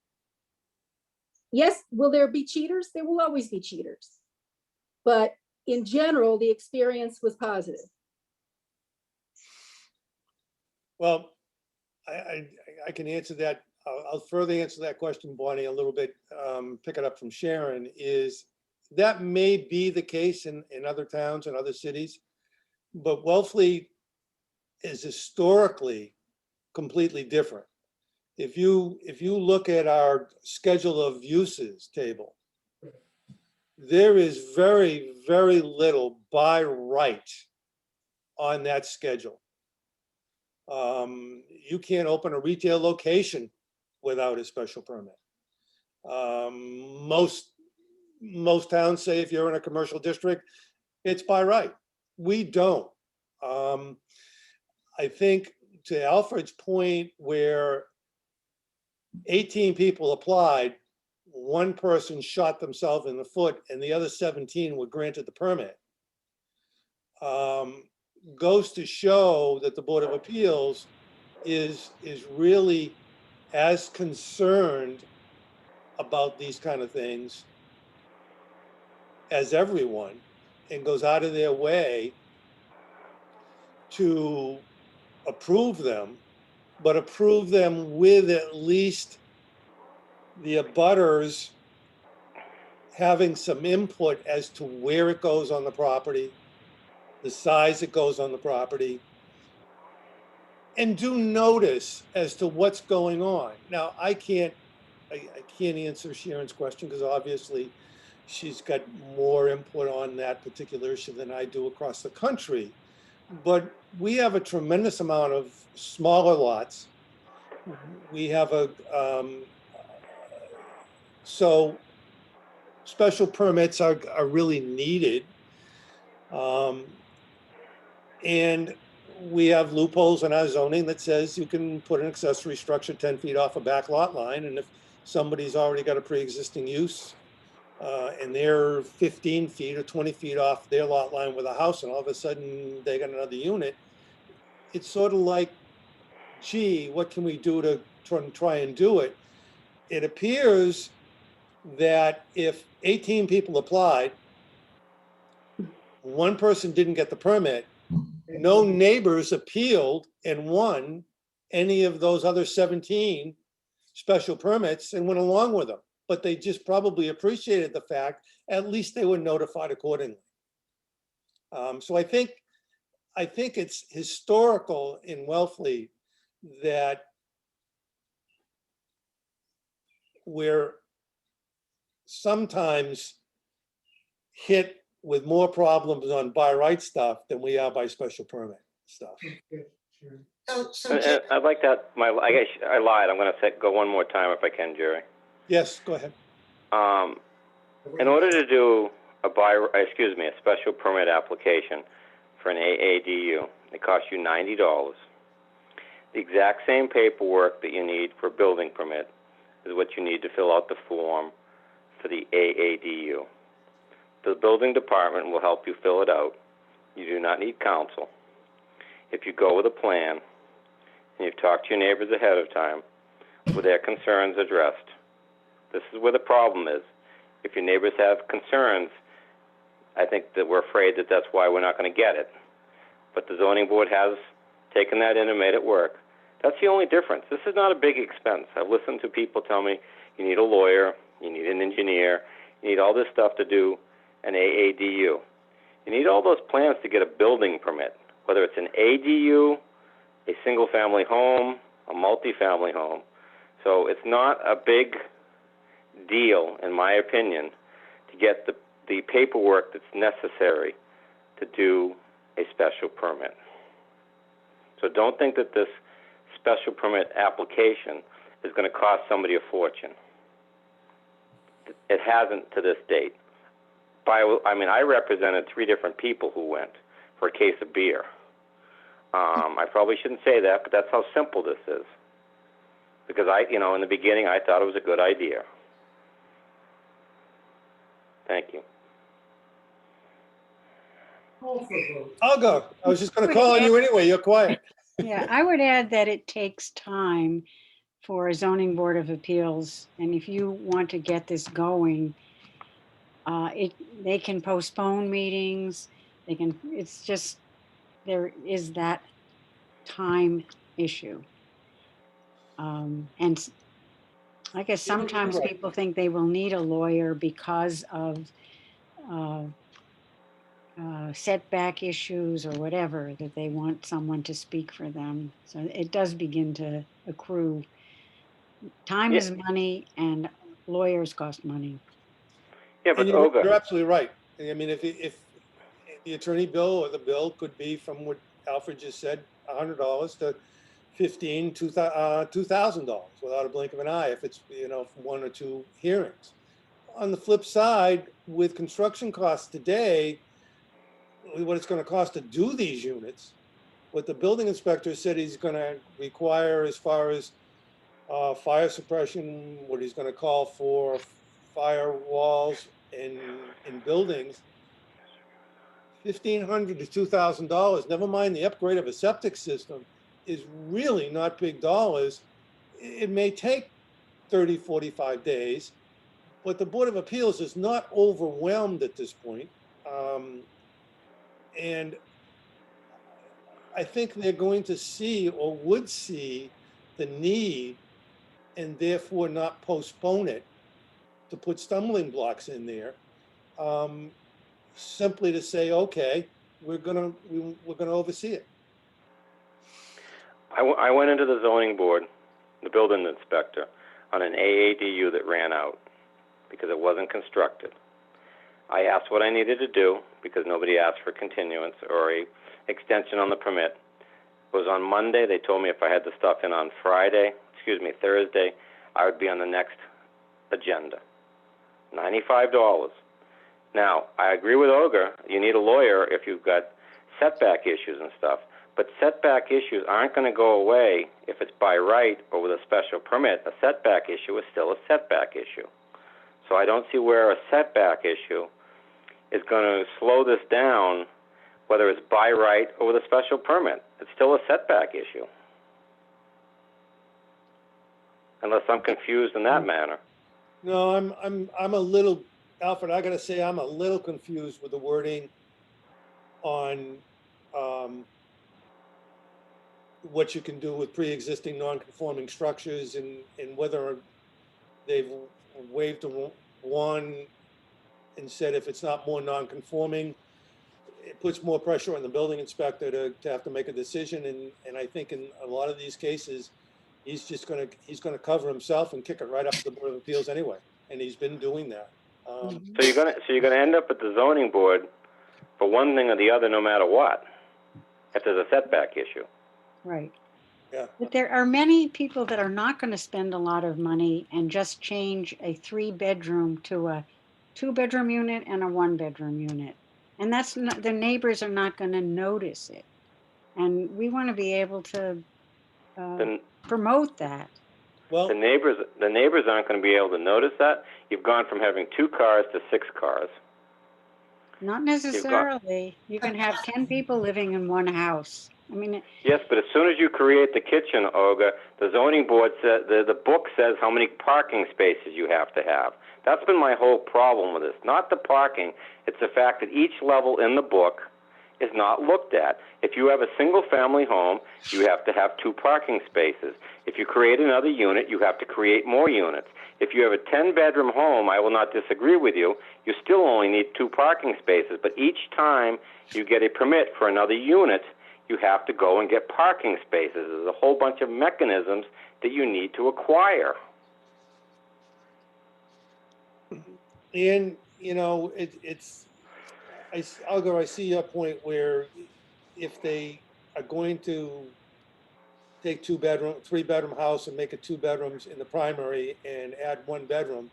Speaker 11: Yes, will there be cheaters? There will always be cheaters. But in general, the experience was positive.
Speaker 1: Well, I can answer that. I'll further answer that question, Bonnie, a little bit, pick it up from Sharon, is that may be the case in other towns and other cities, but Wellfleet is historically completely different. If you look at our schedule of uses table, there is very, very little by right on that schedule. You can't open a retail location without a special permit. Most towns say if you're in a commercial district, it's by right. We don't. I think to Alfred's point, where 18 people applied, one person shot themselves in the foot and the other 17 were granted the permit, goes to show that the Board of Appeals is really as concerned about these kind of things as everyone, and goes out of their way to approve them, but approve them with at least the abutters having some input as to where it goes on the property, the size it goes on the property, and do notice as to what's going on. Now, I can't answer Sharon's question because obviously she's got more input on that particular issue than I do across the country. But we have a tremendous amount of smaller lots. We have so special permits are really needed. And we have loopholes in our zoning that says you can put an accessory structure 10 feet off a back lot line. And if somebody's already got a pre-existing use and they're 15 feet or 20 feet off their lot line with a house, and all of a sudden they got another unit, it's sort of like, gee, what can we do to try and do it? It appears that if 18 people applied, one person didn't get the permit, no neighbors appealed and won any of those other 17 special permits and went along with them. But they just probably appreciated the fact, at least they were notified accordingly. So I think it's historical in Wellfleet that we're sometimes hit with more problems on by right stuff than we are by special permit stuff.
Speaker 8: So
Speaker 12: And
Speaker 8: Jerry,
Speaker 12: I'd like that, I guess I lied. I'm going to go one more time if I can, Jerry.
Speaker 1: Yes, go ahead.
Speaker 12: In order to do a special permit application for an AADU, it costs you $90. The exact same paperwork that you need for a building permit is what you need to fill out the form for the AADU. The building department will help you fill it out. You do not need counsel. If you go with a plan and you've talked to your neighbors ahead of time with their concerns addressed, this is where the problem is. If your neighbors have concerns, I think that we're afraid that that's why we're not going to get it. But the zoning board has taken that in and made it work. That's the only difference. This is not a big expense. I've listened to people tell me you need a lawyer, you need an engineer, you need all this stuff to do an AADU. You need all those plans to get a building permit, whether it's an ADU, a single-family home, a multi-family home. So it's not a big deal, in my opinion, to get the paperwork that's necessary to do a special permit. So don't think that this special permit application is going to cost somebody a fortune. It hasn't to this date. I represented 3 different people who went for a case of beer. I probably shouldn't say that, but that's how simple this is. Because in the beginning, I thought it was a good idea. Thank you.
Speaker 1: I'll go. I was just going to call on you anyway. You're quiet.
Speaker 6: Yeah, I would add that it takes time for a zoning board of appeals, and if you want to get this going, they can postpone meetings. It's just, there is that time issue. And I guess sometimes
Speaker 1: Right.
Speaker 6: people think they will need a lawyer because of setback issues or whatever, that they want someone to speak for them. So it does begin to accrue. Time is money and lawyers cost money.
Speaker 12: Yeah, but
Speaker 1: And you're
Speaker 12: Olga,
Speaker 1: absolutely right. I mean, if the attorney bill or the bill could be from what Alfred just said, $100 to $2,000 without a blink of an eye, if it's, 1 or 2 hearings. On the flip side, with construction costs today, what it's going to cost to do these units, what the building inspector said he's going to require as far as fire suppression, what he's going to call for fire walls in buildings, $1,500 to $2,000, never mind the upgrade of a septic system, is really not big dollars. It may take 30, 45 days, but the Board of Appeals is not overwhelmed at this point. And I think they're going to see or would see the need and therefore not postpone it to put stumbling blocks in there, simply to say, okay, we're gonna oversee it.
Speaker 12: I went into the zoning board, the building inspector, on an AADU that ran out because it wasn't constructed. I asked what I needed to do because nobody asked for continuance or a extension on the permit. It was on Monday. They told me if I had the stuff in on Thursday, I would be on the next agenda. $95. Now, I agree with Olga. You need a lawyer if you've got setback issues and stuff. But setback issues aren't going to go away if it's by right or with a special permit. A setback issue is still a setback issue. So I don't see where a setback issue is going to slow this down, whether it's by right or with a special permit. It's still a setback issue. Unless I'm confused in that manner.
Speaker 1: No, I'm a little, Alfred, I gotta say, I'm a little confused with the wording on what you can do with pre-existing non-conforming structures and whether they've waived one and said if it's not more non-conforming, it puts more pressure on the building inspector to have to make a decision, and I think in a lot of these cases, he's gonna cover himself and kick it right up to the Board of Appeals anyway, and he's been doing that.
Speaker 12: So you're gonna end up at the zoning board for one thing or the other, no matter what, if there's a setback issue.
Speaker 6: Right.
Speaker 1: Yeah.
Speaker 6: But there are many people that are not going to spend a lot of money and just change a 3-bedroom to a 2-bedroom unit and a 1-bedroom unit. And that's not, the neighbors are not going to notice it. And we want to be able to promote that.
Speaker 1: Well,
Speaker 12: The neighbors aren't going to be able to notice that. You've gone from having 2 cars to 6 cars.
Speaker 6: Not necessarily. You can have 10 people living in one house. I mean,
Speaker 12: Yes, but as soon as you create the kitchen, Olga, the zoning board says, the book says how many parking spaces you have to have. That's been my whole problem with this. Not the parking, it's the fact that each level in the book is not looked at. If you have a single-family home, you have to have 2 parking spaces. If you create another unit, you have to create more units. If you have a 10-bedroom home, I will not disagree with you, you still only need 2 parking spaces. But each time you get a permit for another unit, you have to go and get parking spaces. There's a whole bunch of mechanisms that you need to acquire.
Speaker 1: and, you know, Algar, I see your point where if they are going to take 3-bedroom house and make it 2 bedrooms in the primary and add 1 bedroom,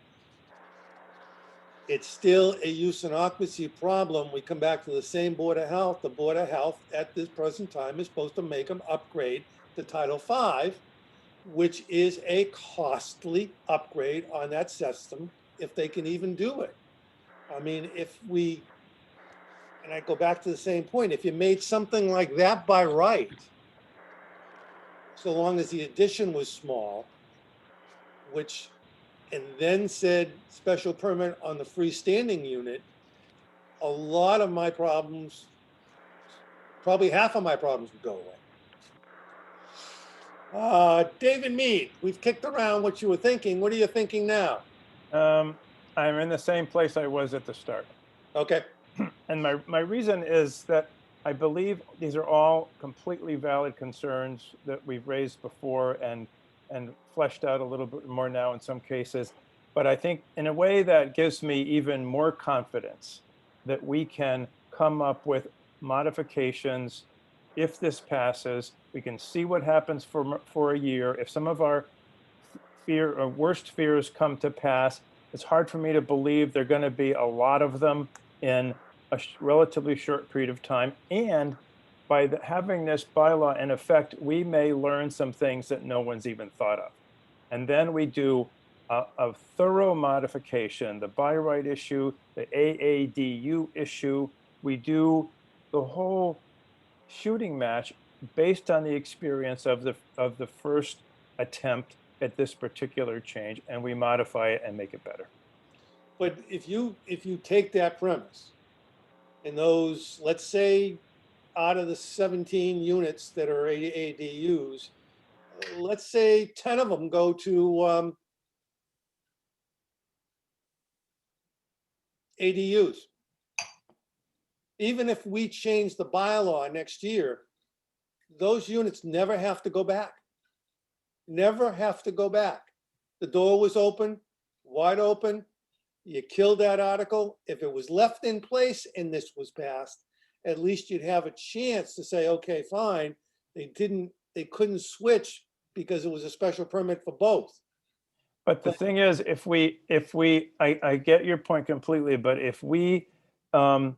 Speaker 1: it's still a use and occupancy problem. We come back to the same Board of Health. The Board of Health at this present time is supposed to make them upgrade to Title V, which is a costly upgrade on that system, if they can even do it. I mean, and I go back to the same point, if you made something like that by right, so long as the addition was small, and then said special permit on the freestanding unit, a lot of my problems, probably half of my problems would go away. David Mead, we've kicked around what you were thinking. What are you thinking now?
Speaker 9: I'm in the same place I was at the start.
Speaker 1: Okay.
Speaker 9: And my reason is that I believe these are all completely valid concerns that we've raised before and fleshed out a little bit more now in some cases. But I think in a way that gives me even more confidence that we can come up with modifications. If this passes, we can see what happens for a year. If some of our worst fears come to pass, it's hard for me to believe there are going to be a lot of them in a relatively short period of time. And by having this bylaw in effect, we may learn some things that no one's even thought of. And then we do a thorough modification, the by right issue, the AADU issue. We do the whole shooting match based on the experience of the first attempt at this particular change, and we modify it and make it better.
Speaker 1: But if you take that premise, and those, let's say, out of the 17 units that are ADUs, let's say 10 of them go to ADUs. Even if we change the bylaw next year, those units never have to go back. Never have to go back. The door was open, wide open. You killed that article. If it was left in place and this was passed, at least you'd have a chance to say, okay, fine. They couldn't switch because it was a special permit for both.
Speaker 9: But the thing is, I get your point completely, but if we, the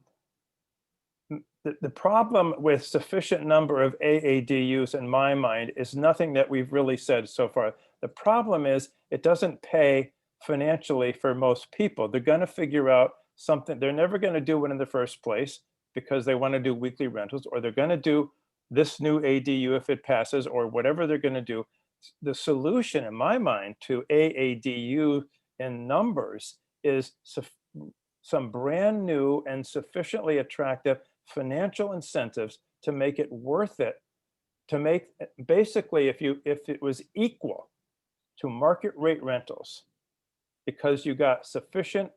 Speaker 9: problem with sufficient number of AADUs in my mind is nothing that we've really said so far. The problem is it doesn't pay financially for most people. They're going to figure out something. They're never going to do it in the first place because they want to do weekly rentals, or they're going to do this new ADU if it passes, or whatever they're going to do. The solution in my mind to AADU in numbers is some brand new and sufficiently attractive financial incentives to make it worth it, to make basically if it was equal to market rate rentals, because you got sufficient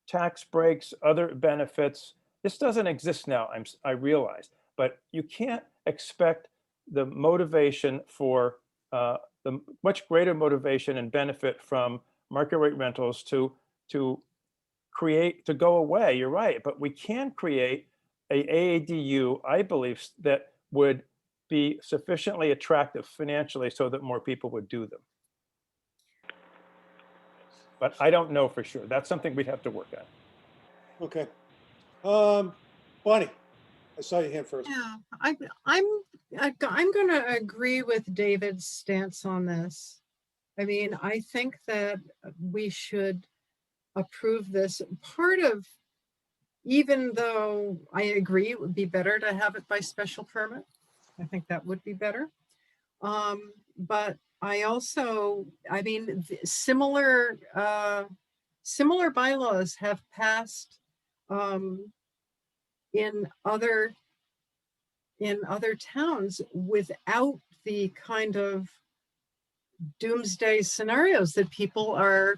Speaker 9: tax breaks, other benefits, this doesn't exist now, I realize, but you can't expect the motivation for, the much greater motivation and benefit from market rate rentals to go away. You're right, but we can create a AADU, I believe, that would be sufficiently attractive financially so that more people would do them. But I don't know for sure. That's something we'd have to work on.
Speaker 1: Okay. Bonnie, I saw your hand first.
Speaker 7: Yeah, I'm gonna agree with David's stance on this. I mean, I think that we should approve this. Part of, even though I agree it would be better to have it by special permit, I think that would be better. But I also, I mean, similar bylaws have passed in other towns without the kind of doomsday scenarios that people are,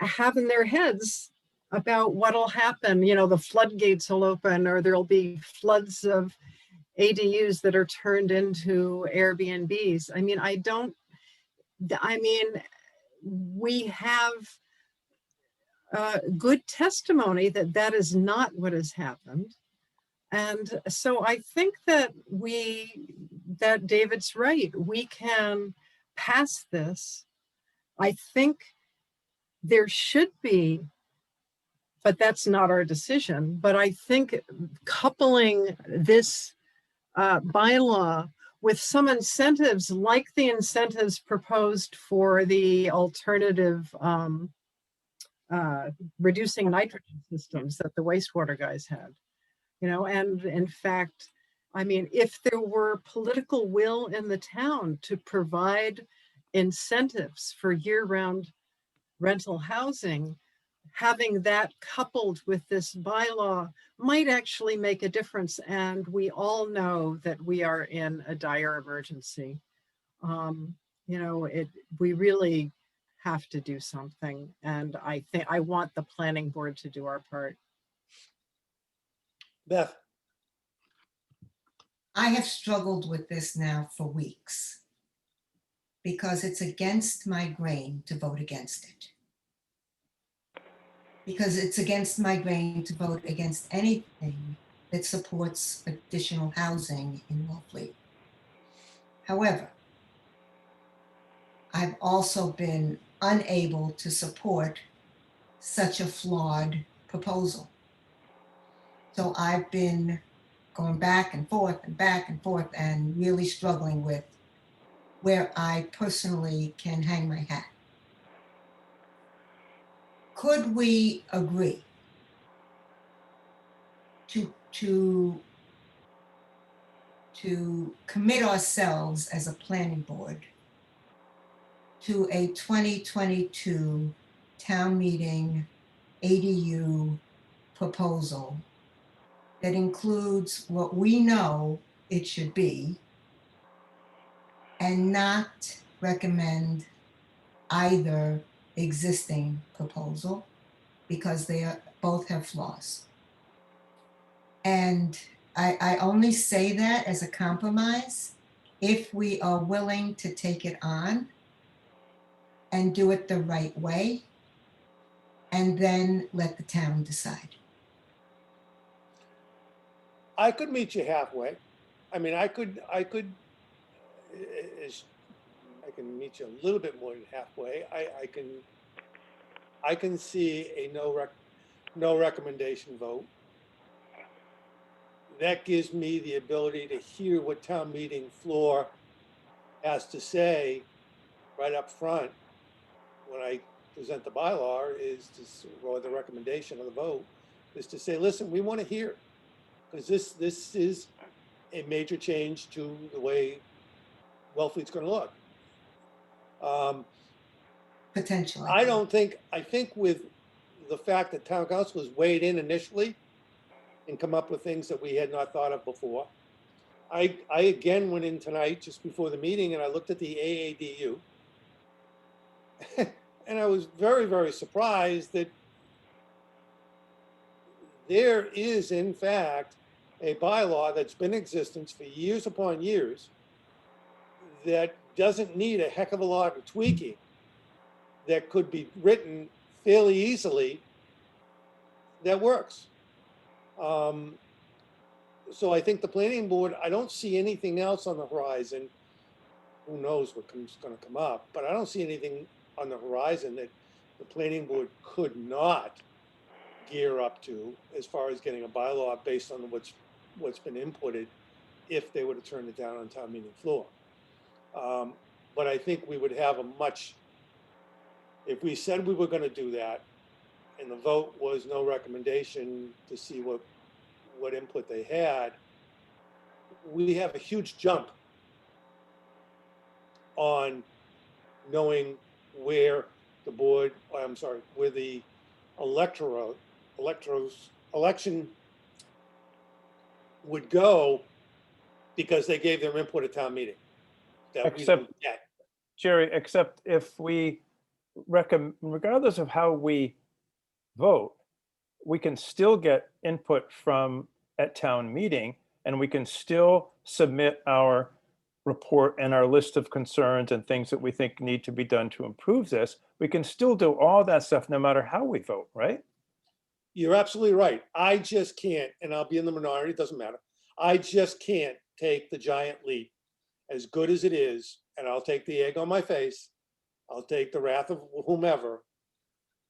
Speaker 7: have in their heads about what'll happen. The floodgates will open, or there'll be floods of ADUs that are turned into Airbnbs. We have good testimony that that is not what has happened. And so I think that David's right. We can pass this. I think there should be, but that's not our decision. But I think coupling this bylaw with some incentives, like the incentives proposed for the alternative reducing nitrogen systems that the wastewater guys had, and in fact, I mean, if there were political will in the town to provide incentives for year-round rental housing, having that coupled with this bylaw might actually make a difference. And we all know that we are in a dire emergency. We really have to do something. And I think I want the planning board to do our part.
Speaker 1: Beth,
Speaker 8: I have struggled with this now for weeks because it's against my grain to vote against it. Because it's against my grain to vote against anything that supports additional housing in Wellfleet. However, I've also been unable to support such a flawed proposal. So I've been going back and forth and really struggling with where I personally can hang my hat. Could we agree to commit ourselves as a planning board to a 2022 town meeting ADU proposal that includes what we know it should be and not recommend either existing proposal because both have flaws? And I only say that as a compromise if we are willing to take it on and do it the right way and then let the town decide.
Speaker 1: I could meet you halfway. I mean, I can meet you a little bit more than halfway. I can see a no recommendation vote. That gives me the ability to hear what town meeting floor has to say right up front when I present the bylaw, or the recommendation of the vote, is to say, listen, we want to hear, because this is a major change to the way Wellfleet's going to look.
Speaker 8: Potentially.
Speaker 1: I think with the fact that town council has weighed in initially and come up with things that we had not thought of before. I again went in tonight just before the meeting and I looked at the AADU and I was very, very surprised that there is in fact a bylaw that's been in existence for years upon years that doesn't need a heck of a lot of tweaking, that could be written fairly easily, that works. So I think the planning board, I don't see anything else on the horizon. Who knows what's going to come up, but I don't see anything on the horizon that the planning board could not gear up to as far as getting a bylaw based on what's been inputted, if they were to turn it down on town meeting floor. But I think we would have a much, if we said we were going to do that and the vote was no recommendation to see what input they had, we have a huge jump on knowing where the board, I'm sorry, where the election would go, because they gave their input at town meeting. That we
Speaker 9: Except-
Speaker 1: don't get.
Speaker 9: Jerry, except if we recommend, regardless of how we vote, we can still get input from at town meeting, and we can still submit our report and our list of concerns and things that we think need to be done to improve this. We can still do all that stuff no matter how we vote, right?
Speaker 1: You're absolutely right. I just can't, and I'll be in the minority, it doesn't matter. I just can't take the giant leap, as good as it is, and I'll take the egg on my face. I'll take the wrath of whomever.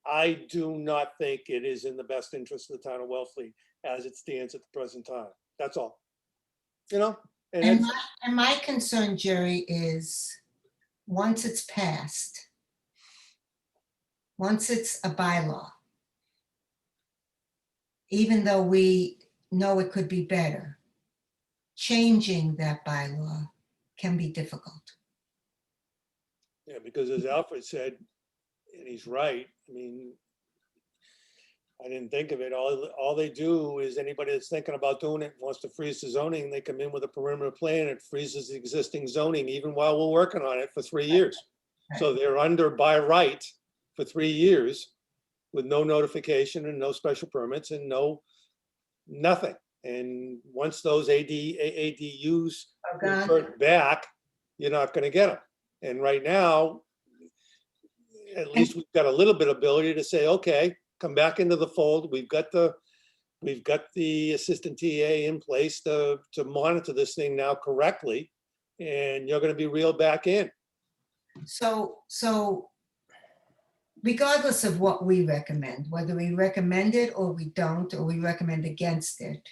Speaker 1: I do not think it is in the best interest of the town of Wellfleet as it stands at the present time. That's all. You know? And
Speaker 8: And
Speaker 1: it's,
Speaker 8: my concern, Jerry, is once it's passed, once it's a bylaw, even though we know it could be better, changing that bylaw can be difficult.
Speaker 1: yeah, because as Alfred said, and he's right, I mean, I didn't think of it. All they do is anybody that's thinking about doing it, wants to freeze the zoning, they come in with a perimeter plan, it freezes the existing zoning even while we're working on it for 3 years. So they're under by right for 3 years with no notification and no special permits and nothing. And once those ADUs
Speaker 8: Oh, God.
Speaker 1: revert back, you're not gonna get them. And right now, at least we've got a little bit of ability to say, okay, come back into the fold. We've got the assistant TA in place to monitor this thing now correctly, and you're gonna be reeled back in.
Speaker 8: So regardless of what we recommend, whether we recommend it or we don't, or we recommend against it,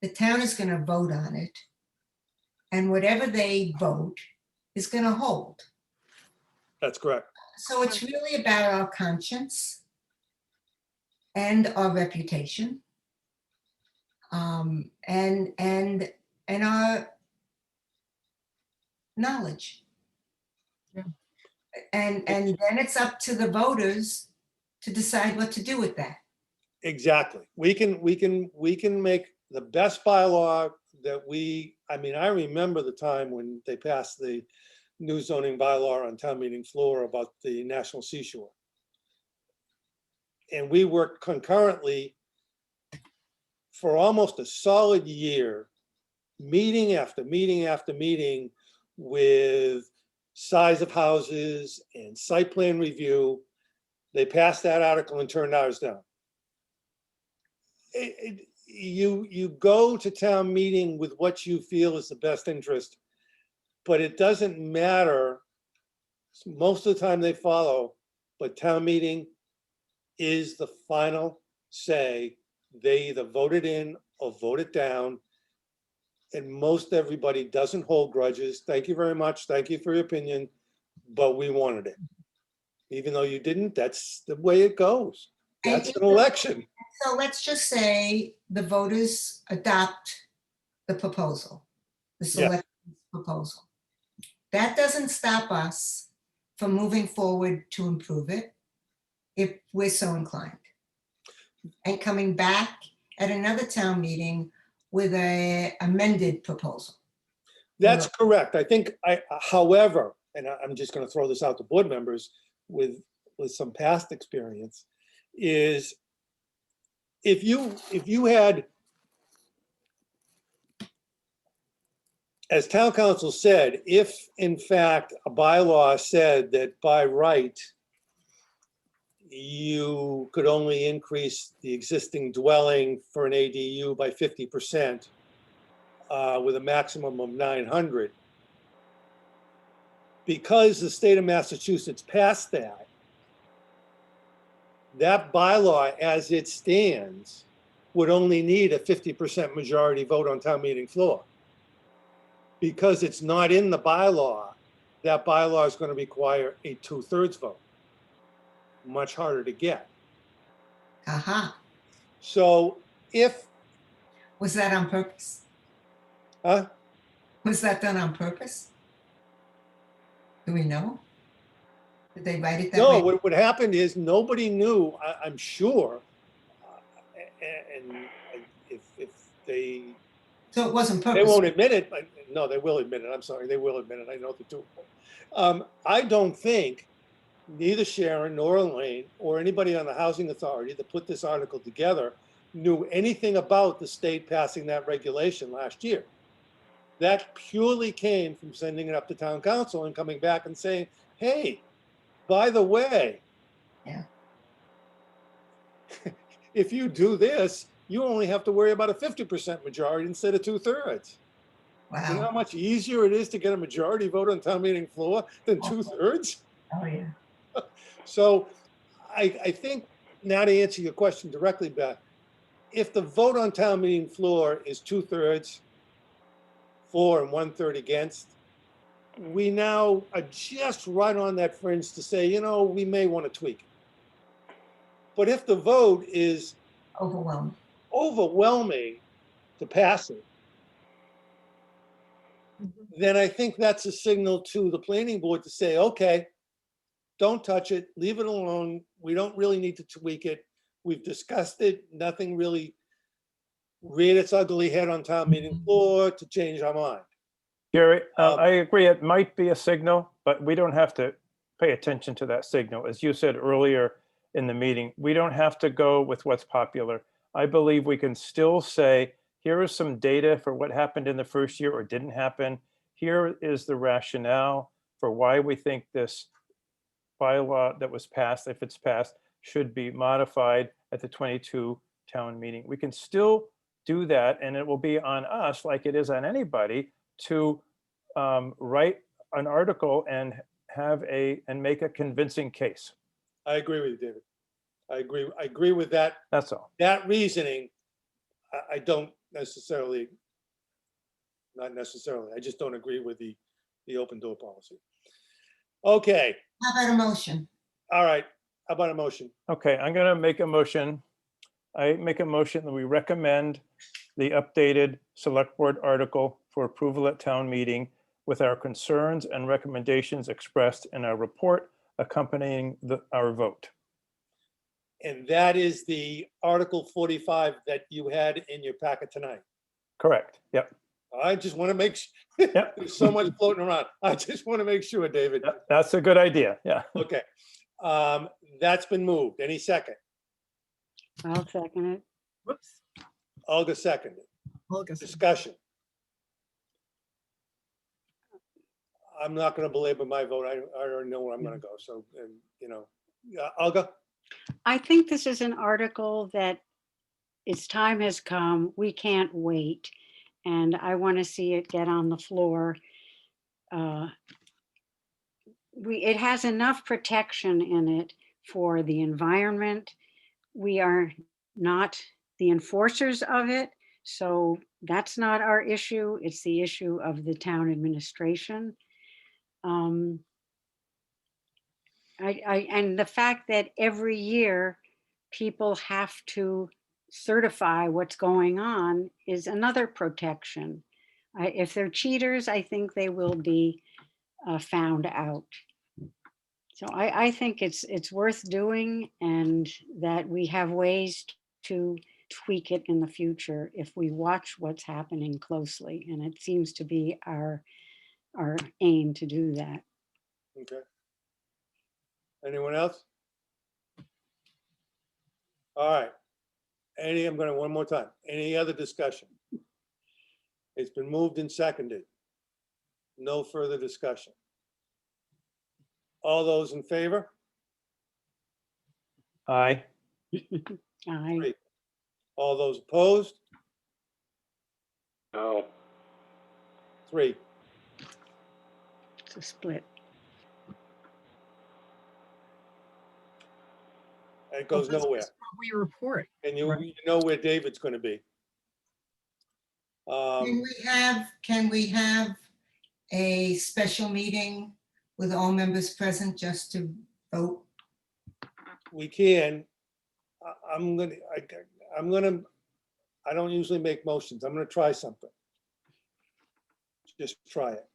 Speaker 8: the town is going to vote on it. And whatever they vote is going to hold.
Speaker 1: That's correct.
Speaker 8: So it's really about our conscience and our reputation, and our knowledge.
Speaker 7: Yeah.
Speaker 8: And then it's up to the voters to decide what to do with that.
Speaker 1: Exactly. We can make the best bylaw that I mean, I remember the time when they passed the new zoning bylaw on town meeting floor about the National Seashore. And we worked concurrently for almost a solid year, meeting after meeting after meeting, with size of houses and site plan review. They passed that article and turned ours down. You go to town meeting with what you feel is the best interest, but it doesn't matter. Most of the time they follow, but town meeting is the final say. They either vote it in or vote it down. And most everybody doesn't hold grudges. Thank you very much. Thank you for your opinion, but we wanted it. Even though you didn't, that's the way it goes. That's an election.
Speaker 8: So let's just say the voters adopt the proposal, the select proposal. That doesn't stop us from moving forward to improve it if we're so inclined. And coming back at another town meeting with an amended proposal.
Speaker 1: That's correct. I think, however, and I'm just going to throw this out to board members with some past experience, is if you had, as town council said, if in fact a bylaw said that by right, you could only increase the existing dwelling for an ADU by 50% with a maximum of 900. Because the state of Massachusetts passed that, that bylaw as it stands would only need a 50% majority vote on town meeting floor. Because it's not in the bylaw, that bylaw is going to require a 2/3 vote. Much harder to get.
Speaker 8: Aha.
Speaker 1: So if,
Speaker 8: Was that on purpose?
Speaker 1: huh?
Speaker 8: Was that done on purpose? Do we know? Did they write it that
Speaker 1: No,
Speaker 8: way?
Speaker 1: what happened is nobody knew, I'm sure. And if they,
Speaker 8: So it wasn't
Speaker 1: they
Speaker 8: purpose.
Speaker 1: won't admit it, but no, they will admit it. I'm sorry, they will admit it. I know the two. I don't think neither Sharon nor Elaine or anybody on the housing authority that put this article together knew anything about the state passing that regulation last year. That purely came from sending it up to town council and coming back and saying, hey, by the way,
Speaker 8: Yeah.
Speaker 1: if you do this, you only have to worry about a 50% majority instead of 2/3. You know how
Speaker 8: Wow.
Speaker 1: much easier it is to get a majority vote on town meeting floor than 2/3?
Speaker 8: Oh, yeah.
Speaker 1: So I think, now to answer your question directly, Beth, if the vote on town meeting floor is 2/3 for and 1/3 against, we now are just right on that fringe to say, you know, we may want to tweak it. But if the vote is overwhelming to pass it, then I think that's a signal to the planning board to say, okay, don't touch it, leave it alone. We don't really need to tweak it. We've discussed it. Nothing really reared its ugly head on town meeting floor to change our mind.
Speaker 9: Jerry, I agree, it might be a signal, but we don't have to pay attention to that signal. As you said earlier in the meeting, we don't have to go with what's popular. I believe we can still say, here is some data for what happened in the first year or didn't happen. Here is the rationale for why we think this bylaw that was passed, if it's passed, should be modified at the 22 town meeting. We can still do that, and it will be on us, like it is on anybody, to write an article and make a convincing case.
Speaker 1: I agree with you, David. I agree with that.
Speaker 9: That's all.
Speaker 1: That reasoning, I don't necessarily, not necessarily, I just don't agree with the open door policy. Okay,
Speaker 8: How about a motion?
Speaker 1: all right. How about a motion?
Speaker 9: Okay, I'm gonna make a motion. I make a motion that we recommend the updated select board article for approval at town meeting with our concerns and recommendations expressed in our report accompanying our vote.
Speaker 1: And that is the Article 45 that you had in your packet tonight.
Speaker 9: Correct, yep.
Speaker 1: I just want to make,
Speaker 9: Yep.
Speaker 1: there's so much floating around. I just want to make sure, David.
Speaker 9: That's a good idea, yeah.
Speaker 1: Okay. That's been moved. Any second?
Speaker 6: I'll second it.
Speaker 7: Whoops.
Speaker 1: Olga seconded.
Speaker 7: Olga.
Speaker 1: Discussion. I'm not going to belabor my vote. I already know where I'm going to go. So, you know, Olga?
Speaker 6: I think this is an article that its time has come. We can't wait. And I want to see it get on the floor. It has enough protection in it for the environment. We are not the enforcers of it. So that's not our issue. It's the issue of the town administration. And the fact that every year people have to certify what's going on is another protection. If they're cheaters, I think they will be found out. So I think it's worth doing, and that we have ways to tweak it in the future if we watch what's happening closely. And it seems to be our aim to do that.
Speaker 1: Okay. Anyone else? All right. I'm gonna, one more time. Any other discussion? It's been moved and seconded. No further discussion. All those in favor?
Speaker 9: Aye.
Speaker 6: Aye.
Speaker 1: All those opposed?
Speaker 12: No.
Speaker 1: 3.
Speaker 6: It's a split.
Speaker 1: It goes
Speaker 7: Well, that's
Speaker 1: nowhere.
Speaker 7: just what We report.
Speaker 1: And you
Speaker 7: Right.
Speaker 1: know where David's gonna be.
Speaker 8: Can we have a special meeting with all members present just to vote?
Speaker 1: We can. I'm gonna, I don't usually make motions. I'm gonna try something. Just try it.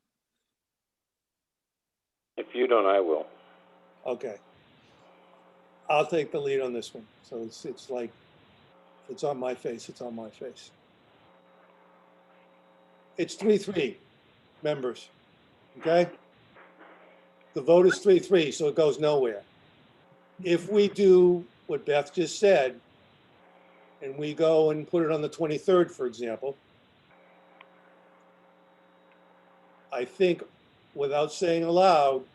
Speaker 12: If you don't, I will.
Speaker 1: Okay. I'll take the lead on this one. So it's like, if it's on my face, it's on my face. It's 3-3 members, okay? The vote is 3-3, so it goes nowhere. If we do what Beth just said, and we go and put it on the 23rd, for example, I think, without saying aloud,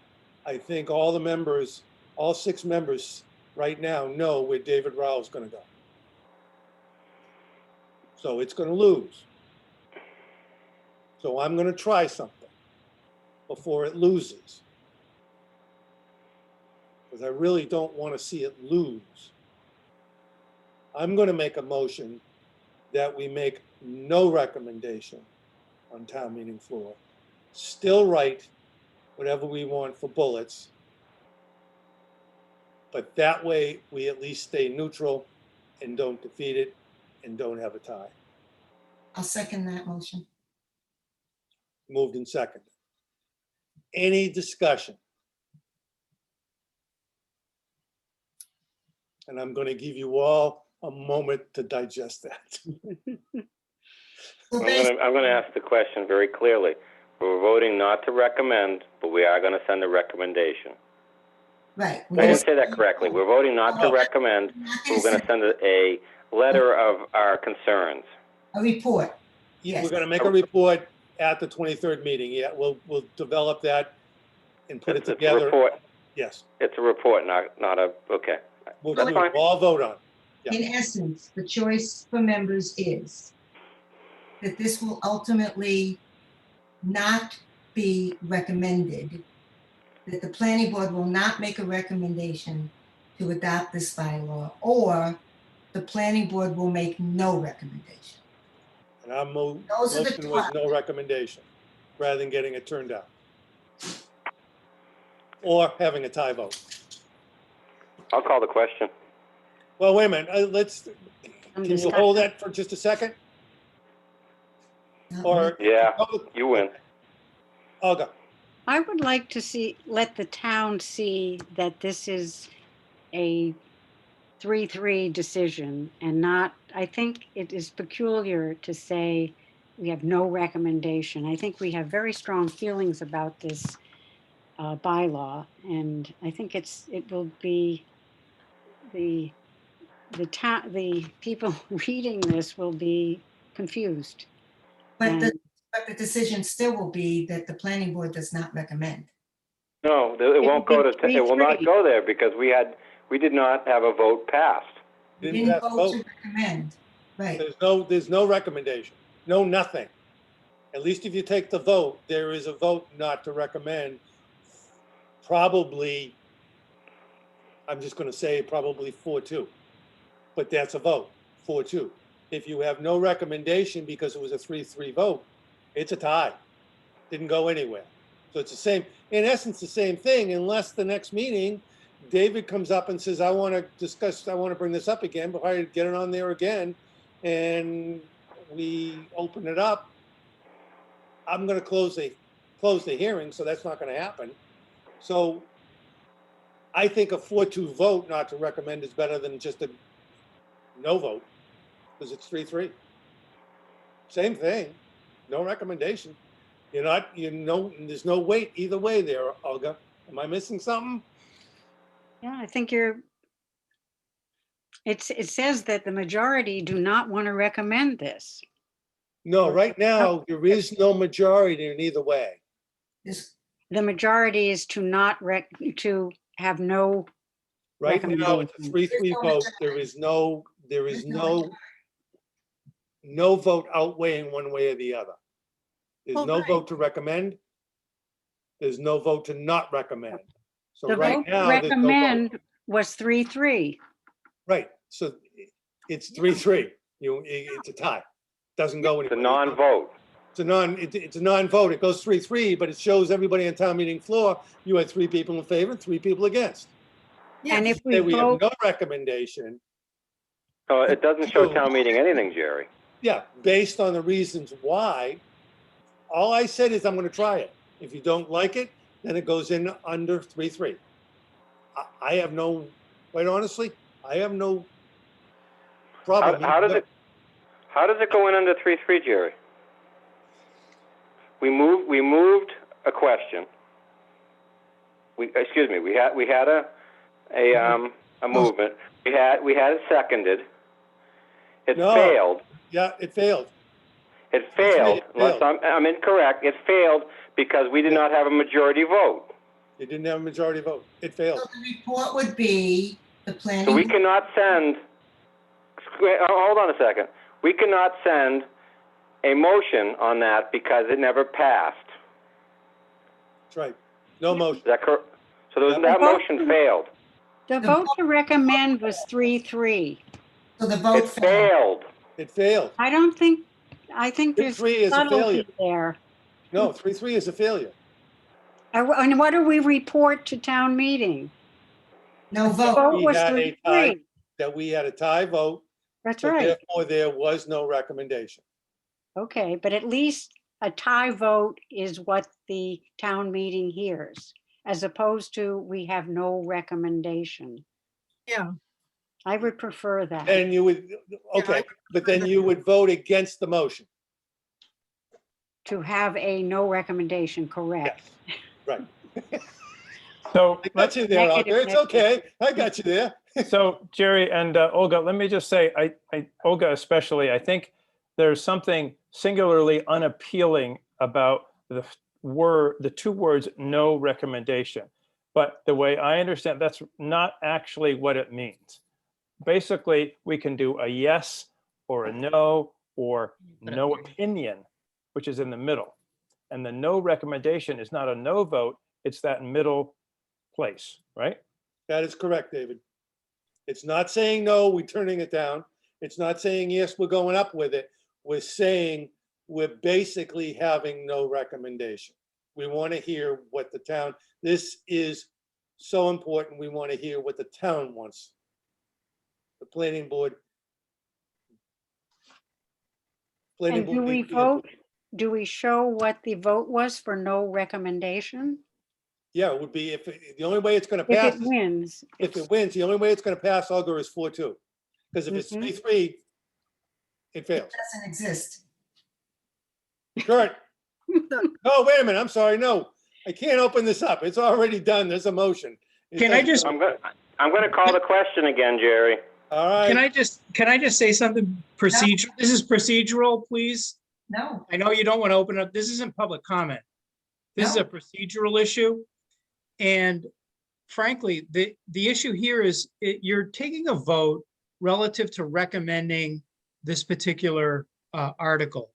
Speaker 1: I think all the members, all 6 members right now know where David Rowell's gonna go. So it's gonna lose. So I'm gonna try something before it loses. Because I really don't want to see it lose. I'm gonna make a motion that we make no recommendation on town meeting floor. Still write whatever we want for bullets. But that way, we at least stay neutral and don't defeat it and don't have a tie.
Speaker 8: I'll second that motion.
Speaker 1: Moved in second. Any discussion? And I'm going to give you all a moment to digest that.
Speaker 12: I'm gonna ask the question very clearly. We're voting not to recommend, but we are gonna send a recommendation.
Speaker 8: Right.
Speaker 12: I didn't say that correctly. We're voting not to recommend, but we're gonna send a letter of our concerns.
Speaker 8: A report. Yes.
Speaker 1: We're going to make a report at the 23rd meeting. Yeah, we'll develop that and put it
Speaker 12: It's a
Speaker 1: together.
Speaker 12: report.
Speaker 1: Yes.
Speaker 12: It's a report, not a, okay.
Speaker 1: We'll
Speaker 12: That's fine.
Speaker 1: all vote on. Yeah.
Speaker 8: In essence, the choice for members is that this will ultimately not be recommended, that the planning board will not make a recommendation to adopt this bylaw, or the planning board will make no recommendation.
Speaker 1: And our
Speaker 8: Those are the
Speaker 1: motion was
Speaker 8: top.
Speaker 1: no recommendation, rather than getting it turned down. Or having a tie vote.
Speaker 12: I'll call the question.
Speaker 1: Well, wait a minute, can you hold that for just a second? Or,
Speaker 12: Yeah, you win.
Speaker 1: Olga,
Speaker 6: I would like to let the town see that this is a 3-3 decision and not, I think it is peculiar to say we have no recommendation. I think we have very strong feelings about this bylaw, and I think it will be the people reading this will be confused.
Speaker 8: But the,
Speaker 6: And-
Speaker 8: but the decision still will be that the planning board does not recommend.
Speaker 12: No, it won't go to, it will not
Speaker 6: 3-3.
Speaker 12: go there because we did not have a vote passed.
Speaker 8: You
Speaker 1: didn't
Speaker 8: didn't
Speaker 1: have to
Speaker 8: vote to
Speaker 1: vote.
Speaker 8: recommend, right?
Speaker 1: There's no recommendation, no nothing. At least if you take the vote, there is a vote not to recommend. Probably, I'm just gonna say probably 4-2. But that's a vote, 4-2. If you have no recommendation because it was a 3-3 vote, it's a tie. Didn't go anywhere. So it's the same, in essence, the same thing, unless the next meeting, David comes up and says, I want to bring this up again, but I get it on there again, and we open it up. I'm gonna close the hearing, so that's not gonna happen. So I think a 4-2 vote not to recommend is better than just a no vote, because it's 3-3. Same thing, no recommendation. There's no weight either way there, Olga. Am I missing something?
Speaker 6: Yeah, I think you're it says that the majority do not want to recommend this.
Speaker 1: No, right now, there is no majority in either way.
Speaker 8: This-
Speaker 6: The majority is to not to have no,
Speaker 1: Right now, it's a
Speaker 6: Recommendation.
Speaker 1: 3-3 vote. There is no vote outweighing one way or the other. There's
Speaker 7: Well,
Speaker 1: no
Speaker 7: right.
Speaker 1: vote to recommend. There's no vote to not recommend. So
Speaker 6: the
Speaker 1: right
Speaker 6: vote to
Speaker 1: now, there's no vote.
Speaker 6: recommend was 3-3.
Speaker 1: Right, so it's 3-3. It's a tie. Doesn't go
Speaker 12: It's a
Speaker 1: anywhere.
Speaker 12: non-vote.
Speaker 1: It's a non-vote. It goes 3-3, but it shows everybody on town meeting floor, you had 3 people in favor, 3 people against.
Speaker 6: And if we
Speaker 1: Say we have
Speaker 6: vote,
Speaker 1: no recommendation,
Speaker 12: So it doesn't show town meeting anything, Jerry.
Speaker 1: yeah, based on the reasons why, all I said is I'm gonna try it. If you don't like it, then it goes in under 3-3. I have no, quite honestly, I have no problem.
Speaker 12: How does it go in under 3-3, Jerry? We moved a question. We had a movement. We had it seconded. It
Speaker 1: No.
Speaker 12: failed.
Speaker 1: Yeah, it failed.
Speaker 12: It failed.
Speaker 1: It
Speaker 12: Unless
Speaker 1: failed.
Speaker 12: I'm incorrect. It failed because we did not have a majority vote.
Speaker 1: It didn't have a majority vote. It failed.
Speaker 8: So the report would be the
Speaker 12: So we
Speaker 8: planning,
Speaker 12: cannot send. Hold on a second. We cannot send a motion on that because it never passed.
Speaker 1: That's right. No motion.
Speaker 12: Is that correct? So
Speaker 1: Yeah.
Speaker 12: that motion failed.
Speaker 6: the vote to recommend was 3-3.
Speaker 8: so the
Speaker 12: It
Speaker 8: vote failed.
Speaker 12: failed.
Speaker 1: It failed.
Speaker 6: I think there's
Speaker 1: 3-3 is a failure.
Speaker 6: subtlety there.
Speaker 1: No, 3-3 is a failure.
Speaker 6: And what do we report to town meeting?
Speaker 8: No
Speaker 6: The
Speaker 8: vote.
Speaker 6: vote
Speaker 1: We
Speaker 6: was
Speaker 1: had a tie.
Speaker 6: 3-3.
Speaker 1: That we had a tie vote,
Speaker 6: That's
Speaker 1: so
Speaker 6: right.
Speaker 1: therefore there was no recommendation.
Speaker 6: Okay, but at least a tie vote is what the town meeting hears, as opposed to we have no recommendation.
Speaker 7: Yeah,
Speaker 6: I would prefer that.
Speaker 1: And you would, okay, but then you would vote against the motion.
Speaker 6: To have a no recommendation, correct?
Speaker 1: Yes, right.
Speaker 9: So,
Speaker 1: I got you there, Arthur. It's okay. I got you there.
Speaker 9: so Jerry and Olga, let me just say, Olga especially, I think there's something singularly unappealing about the two words, no recommendation. But the way I understand, that's not actually what it means. Basically, we can do a yes or a no or no opinion, which is in the middle. And the no recommendation is not a no vote, it's that middle place, right?
Speaker 1: That is correct, David. It's not saying no, we're turning it down. It's not saying yes, we're going up with it. We're saying we're basically having no recommendation. We want to hear what the town, this is so important. We want to hear what the town wants. The planning board.
Speaker 6: And do we
Speaker 1: needs to-
Speaker 6: vote, do we show what the vote was for no recommendation?
Speaker 1: Yeah, it would be if, the only way it's going to
Speaker 6: If
Speaker 1: pass,
Speaker 6: it wins,
Speaker 1: if it wins, the only way it's going to pass, Olga, is 4-2. Because if it's
Speaker 6: Mhm.
Speaker 1: 3-3, it fails.
Speaker 8: Doesn't exist.
Speaker 1: Kurt. No, wait a minute. I'm sorry. No, I can't open this up. It's already done. There's a motion. It
Speaker 4: Can I
Speaker 1: doesn't-
Speaker 4: just,
Speaker 12: I'm going to call the question again, Jerry.
Speaker 1: All right.
Speaker 4: can I just say something procedural? This is procedural, please.
Speaker 8: No.
Speaker 4: I know you don't want to open up, this isn't public comment. This is a procedural issue. And frankly, the issue here is you're taking a vote relative to recommending this particular article.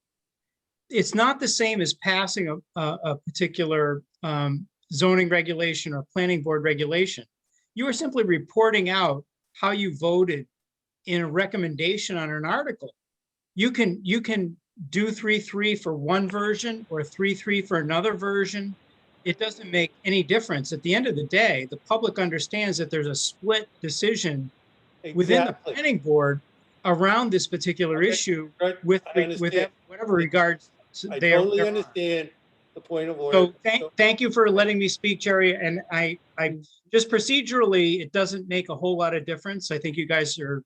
Speaker 4: It's not the same as passing a particular zoning regulation or planning board regulation. You are simply reporting out how you voted in a recommendation on an article. You can do 3-3 for one version or 3-3 for another version. It doesn't make any difference. At the end of the day, the public understands that there's a split decision within the
Speaker 1: Exactly.
Speaker 4: planning board around this particular
Speaker 1: Okay,
Speaker 4: issue
Speaker 1: Kurt,
Speaker 4: with
Speaker 1: I understand.
Speaker 4: whatever regards
Speaker 1: I
Speaker 4: there.
Speaker 1: totally
Speaker 4: there are.
Speaker 1: understand the point of order.
Speaker 4: So thank you for letting me speak, Jerry. And I just procedurally, it doesn't make a whole lot of difference. I think you guys are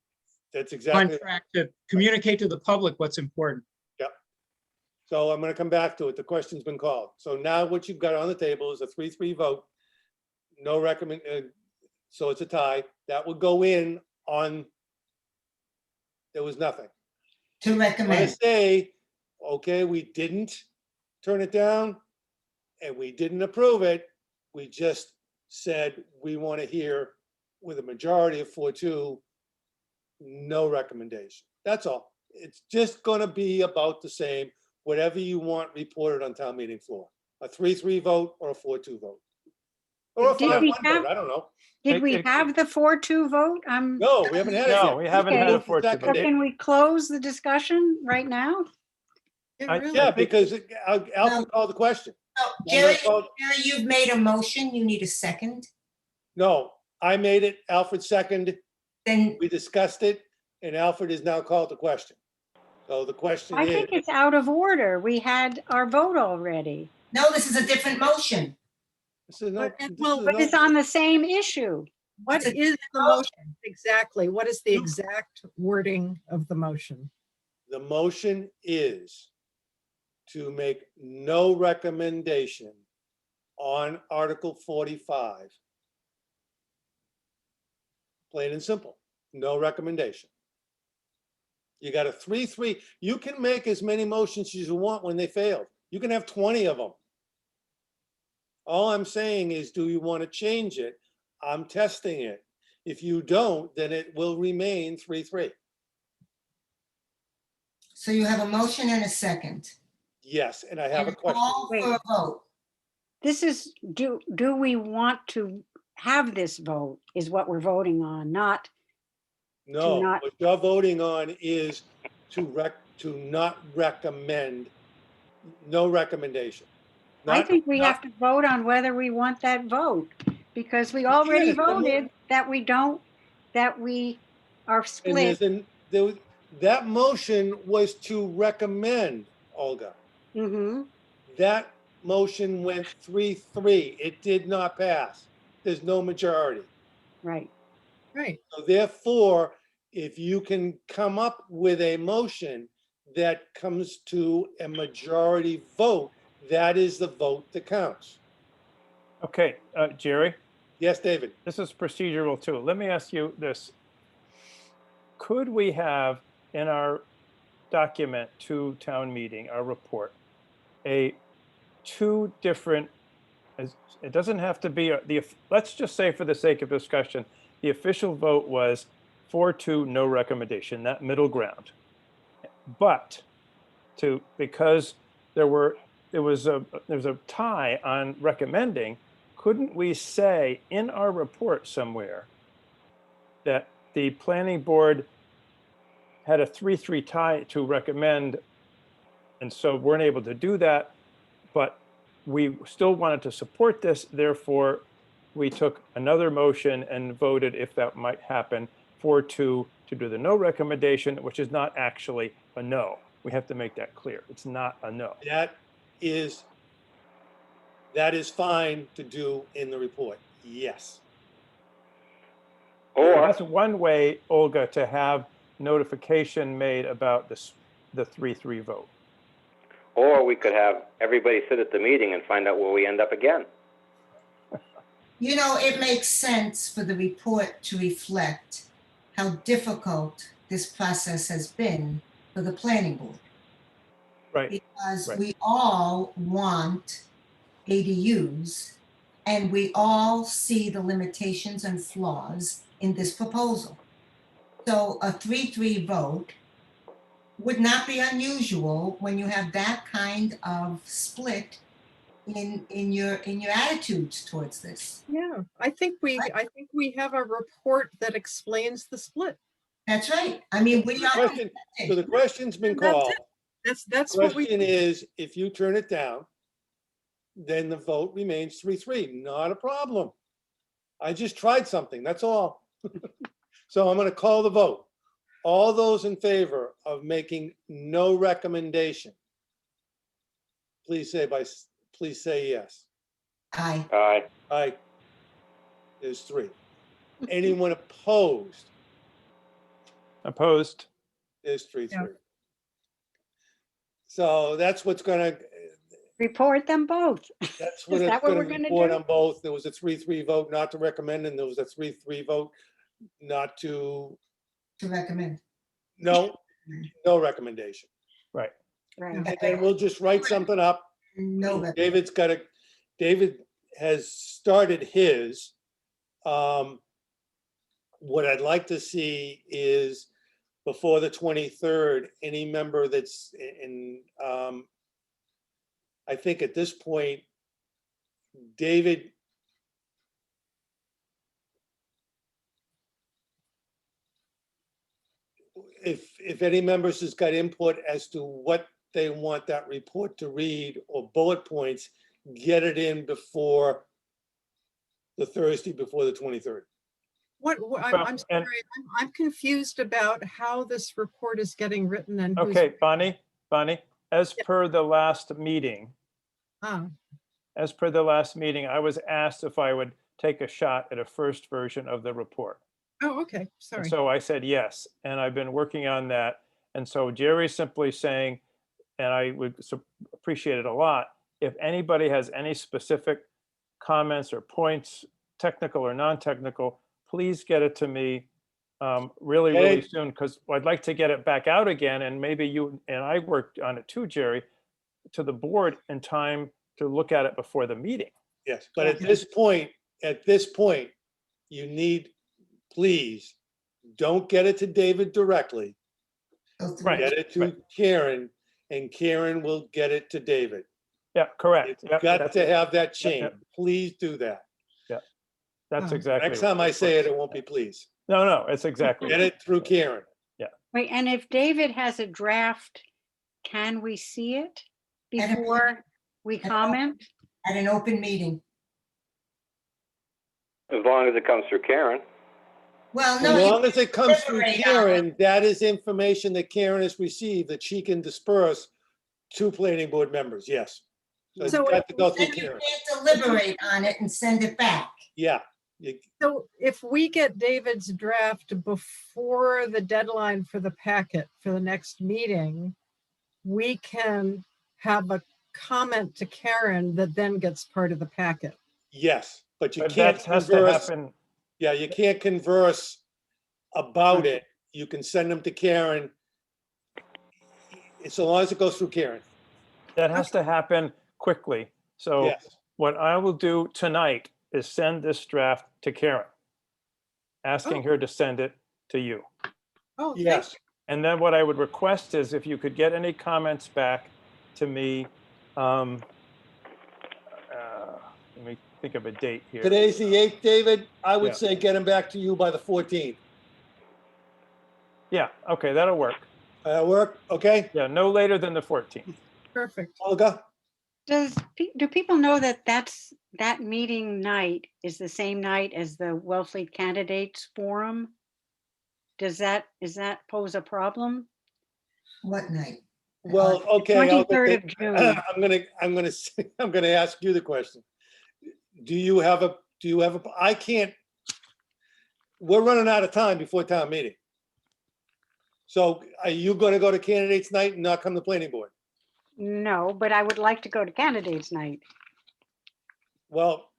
Speaker 1: That's
Speaker 4: on
Speaker 1: exactly,
Speaker 4: track to communicate to the public what's important.
Speaker 1: so I'm going to come back to it. The question's been called. So now what you've got on the table is a 3-3 vote. No recommend, so it's a tie. That would go in on There was nothing.
Speaker 8: To
Speaker 1: I'm gonna
Speaker 8: recommend.
Speaker 1: say, okay, we didn't turn it down and we didn't approve it. We just said we want to hear with a majority of 4-2, no recommendation. That's all. It's just gonna be about the same, whatever you want reported on town meeting floor. A 3-3 vote or a 4-2 vote. Or a
Speaker 6: Did we
Speaker 1: 5-1
Speaker 6: have-
Speaker 1: vote, I don't know.
Speaker 6: Did we have the 4-2 vote?
Speaker 1: No, we haven't had it yet.
Speaker 9: No, we haven't had a
Speaker 6: Okay.
Speaker 9: 4-2
Speaker 6: So
Speaker 9: vote.
Speaker 6: can we close the discussion right now?
Speaker 7: It
Speaker 9: I-
Speaker 7: really-
Speaker 1: Yeah, because Alfred called the question.
Speaker 8: No,
Speaker 1: I'm
Speaker 8: Jerry,
Speaker 1: gonna call-
Speaker 8: Jerry, you've made a motion. You need a second.
Speaker 1: No, I made it, Alfred seconded,
Speaker 8: Then
Speaker 1: we discussed it, and Alfred has now called the question. So the question
Speaker 6: I
Speaker 1: is,
Speaker 6: think it's out of order. We had our vote already,
Speaker 8: no, this is a different motion.
Speaker 1: this is
Speaker 7: But-
Speaker 1: not- this
Speaker 7: well,
Speaker 1: is
Speaker 6: but
Speaker 1: not-
Speaker 6: it's on the same issue.
Speaker 7: What
Speaker 8: It's a
Speaker 7: is the motion exactly? What is the exact wording of the motion?
Speaker 1: the motion is to make no recommendation on Article 45. Plain and simple, no recommendation. You got a 3-3, you can make as many motions as you want when they failed. You can have 20 of them. All I'm saying is, do you want to change it? I'm testing it. If you don't, then it will remain 3-3.
Speaker 8: So you have a motion and a second.
Speaker 1: Yes, and I have a
Speaker 8: And
Speaker 1: question.
Speaker 8: call for a vote.
Speaker 6: This is, do we want to have this vote is what we're voting on, not,
Speaker 1: No,
Speaker 6: not-
Speaker 1: what you're voting on is to not recommend, no recommendation.
Speaker 6: I
Speaker 1: Not-
Speaker 6: think we
Speaker 1: not-
Speaker 6: have to vote on whether we want that vote. Because we already
Speaker 1: it's a mo-
Speaker 6: voted that we don't, that we are
Speaker 1: And
Speaker 6: split.
Speaker 1: that motion was to recommend, Olga.
Speaker 6: Mhm.
Speaker 1: That motion went 3-3. It did not pass. There's no majority.
Speaker 6: Right.
Speaker 7: Right.
Speaker 1: So therefore, if you can come up with a motion that comes to a majority vote, that is the vote that counts.
Speaker 9: Okay, Jerry,
Speaker 1: Yes, David?
Speaker 9: this is procedural too. Let me ask you this. Could we have in our document to town meeting, our report, two different, it doesn't have to be, let's just say for the sake of discussion, the official vote was 4-2, no recommendation, that middle ground. But because there's a tie on recommending, couldn't we say in our report somewhere that the planning board had a 3-3 tie to recommend, and so weren't able to do that, but we still wanted to support this, therefore we took another motion and voted, if that might happen, 4-2 to do the no recommendation, which is not actually a no. We have to make that clear. It's not a no.
Speaker 1: That is fine to do in the report, yes.
Speaker 12: Or,
Speaker 9: That's one way, Olga, to have notification made about this, the 3-3 vote.
Speaker 12: or we could have everybody sit at the meeting and find out where we end up again.
Speaker 8: You know, it makes sense for the report to reflect how difficult this process has been for the planning board.
Speaker 9: Right.
Speaker 8: Because
Speaker 9: Right.
Speaker 8: we all want ADUs and we all see the limitations and flaws in this proposal. So a 3-3 vote would not be unusual when you have that kind of split in your attitudes towards this.
Speaker 7: Yeah, I think we have a report that explains the split.
Speaker 8: That's right. I mean, we are.
Speaker 1: So the question's been
Speaker 7: And that's
Speaker 1: called.
Speaker 7: it. That's what we.
Speaker 1: Question is, if you turn it down, then the vote remains 3-3, not a problem. I just tried something, that's all. So I'm gonna call the vote. All those in favor of making no recommendation, please say yes.
Speaker 8: Aye.
Speaker 12: Aye.
Speaker 1: Aye. There's 3. Anyone opposed?
Speaker 9: Opposed?
Speaker 1: There's 3-3.
Speaker 7: Yeah.
Speaker 1: So that's what's gonna,
Speaker 6: Report them both.
Speaker 1: that's what
Speaker 6: Is
Speaker 1: it's
Speaker 6: that what
Speaker 1: gonna
Speaker 6: we're gonna
Speaker 1: report
Speaker 6: do?
Speaker 1: on both. There was a 3-3 vote not to recommend, and there was a 3-3 vote not to
Speaker 8: To recommend.
Speaker 1: No, no recommendation.
Speaker 9: Right.
Speaker 6: Right.
Speaker 1: And then we'll just write something up.
Speaker 8: No, but
Speaker 1: David has started his. What I'd like to see is before the 23rd, any member that's in, I think at this point, David, if any members has got input as to what they want that report to read or bullet points, get it in before the Thursday before the 23rd.
Speaker 9: Well,
Speaker 7: I'm sorry, I'm confused about how this report is getting written and who's.
Speaker 9: Okay, Bonnie, as per the last meeting,
Speaker 7: Oh,
Speaker 9: I was asked if I would take a shot at a first version of the report.
Speaker 7: oh, okay,
Speaker 9: And
Speaker 7: sorry.
Speaker 9: so I said yes, and I've been working on that. And so Jerry's simply saying, and I would appreciate it a lot, if anybody has any specific comments or points, technical or non-technical, please get it to me really,
Speaker 1: Okay.
Speaker 9: really soon, because I'd like to get it back out again, and maybe you and I worked on it too, Jerry, to the board in time to look at it before the meeting.
Speaker 1: Yes, but at this point, you need, please, don't get it to David directly.
Speaker 8: go through
Speaker 9: Right.
Speaker 8: it.
Speaker 1: Get it to Karen, and Karen will get it to David.
Speaker 9: Yeah, correct.
Speaker 1: It's
Speaker 9: Yep,
Speaker 1: got
Speaker 9: that's-
Speaker 1: to have that
Speaker 9: Yep,
Speaker 1: chain.
Speaker 9: yep.
Speaker 1: Please do that.
Speaker 9: That's
Speaker 7: Oh.
Speaker 9: exactly.
Speaker 1: Next time I say it, it won't be please.
Speaker 9: No, it's exactly.
Speaker 1: Get it through Karen.
Speaker 6: Wait, and if David has a draft, can we see it
Speaker 8: At a-
Speaker 6: before we
Speaker 8: at a-
Speaker 6: comment?
Speaker 8: At an open meeting.
Speaker 12: As long as it comes through Karen.
Speaker 8: Well,
Speaker 1: As
Speaker 8: no,
Speaker 1: long as it comes through
Speaker 8: deliberate on it.
Speaker 1: Karen, that is information that Karen has received that she can disperse to planning board members, yes. So it's
Speaker 7: So
Speaker 1: got to go through
Speaker 8: then you
Speaker 1: Karen.
Speaker 8: can't deliberate on it and send it back.
Speaker 1: Yeah,
Speaker 7: So if we get David's draft before the deadline for the packet for the next meeting, we can have a comment to Karen that then gets part of the packet.
Speaker 1: yes, but you
Speaker 9: But
Speaker 1: can't
Speaker 9: that has to
Speaker 1: converse.
Speaker 9: happen.
Speaker 1: Yeah, you can't converse about it. You can send them to Karen. So long as it goes through Karen.
Speaker 9: That has to happen quickly. So
Speaker 1: Yes,
Speaker 9: what I will do tonight is send this draft to Karen, asking her to send it to you.
Speaker 7: Oh, thank
Speaker 1: yes.
Speaker 9: And then what I would request is if you could get any comments back to me. Let me think of a date here.
Speaker 1: Today's the 8th, David. I
Speaker 9: Yeah.
Speaker 1: would say get them back to you by the 14th.
Speaker 9: Yeah, okay, that'll work.
Speaker 1: Work, okay?
Speaker 9: Yeah, no later than the 14th.
Speaker 7: Perfect.
Speaker 1: Olga?
Speaker 6: Do people know that that meeting night is the same night as the Wellfleet Candidates Forum? Is that pose a problem?
Speaker 8: What night?
Speaker 1: Well, okay. I'll go
Speaker 6: 23rd of
Speaker 1: take-
Speaker 6: June.
Speaker 1: I'm gonna ask you the question. Do you have a, I can't, we're running out of time before town meeting. So are you gonna go to candidates night and not come to planning board?
Speaker 6: No, but I would like to go to Candidates Night.
Speaker 1: Well,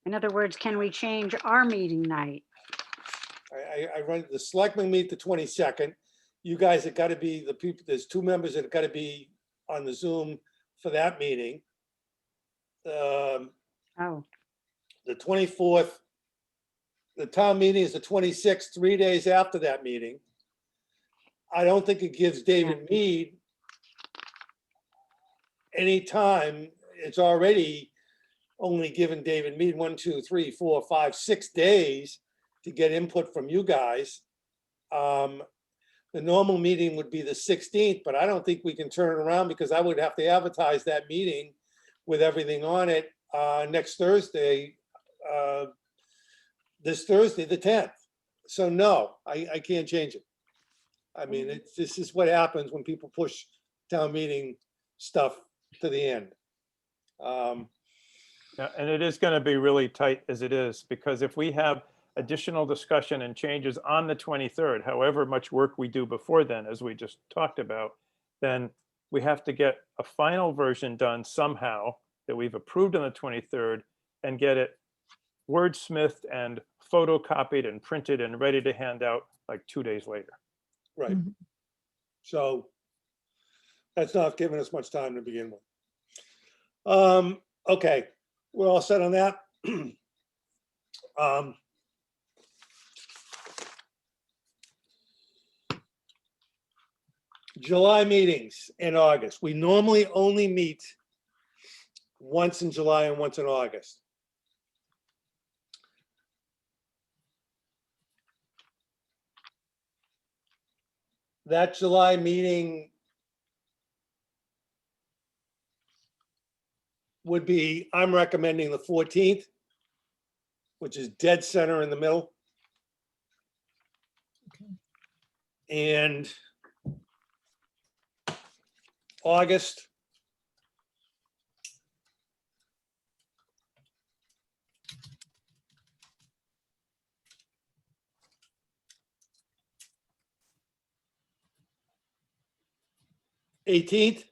Speaker 6: In other words, can we change our meeting night?
Speaker 1: I run, the selectmen meet the 22nd. You guys have got to be the people, there's 2 members that have got to be on the Zoom for that meeting.
Speaker 6: Oh,
Speaker 1: The 24th, the town meeting is the 26th, 3 days after that meeting. I don't think it gives David Mead any time. It's already only given David Mead 1, 2, 3, 4, 5, 6 days to get input from you guys. The normal meeting would be the 16th, but I don't think we can turn it around because I would have to advertise that meeting with everything on it next Thursday, this Thursday, the 10th. So no, I can't change it. I mean, this is what happens when people push town meeting stuff to the end.
Speaker 9: Yeah, and it is going to be really tight as it is, because if we have additional discussion and changes on the 23rd, however much work we do before then, as we just talked about, then we have to get a final version done somehow that we've approved on the 23rd and get it wordsmithed and photocopied and printed and ready to hand out like 2 days later.
Speaker 1: Right. So that's not giving us much time to begin with. Okay, we're all set on that. Um, July meetings in August. We normally only meet once in July and once in August. That July meeting would be, I'm recommending the 14th, which is dead center in the middle. And August. Eighteenth,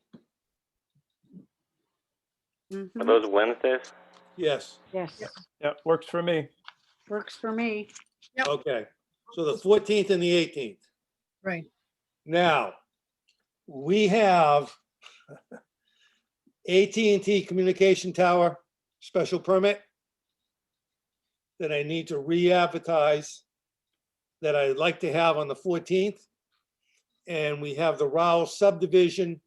Speaker 12: Are those Wednesdays?
Speaker 1: yes,
Speaker 6: Yes,
Speaker 9: Yeah, works for me.
Speaker 6: works for me.
Speaker 1: okay. So the 14th and the 18th.
Speaker 7: Right.
Speaker 1: Now, we have AT&T Communication Tower special permit that I need to re-advertise that I'd like to have on the 14th. And we have the Rowell subdivision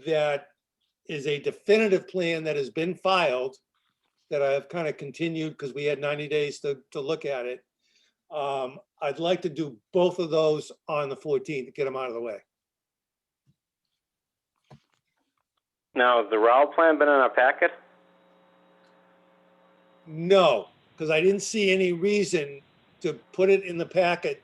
Speaker 1: that is a definitive plan that has been filed that I have kind of continued because we had 90 days to look at it. I'd like to do both of those on the 14th to get them out of the way.
Speaker 12: Now, has the Rowell plan been in our packet?
Speaker 1: No, because I didn't see any reason to put it in the packet.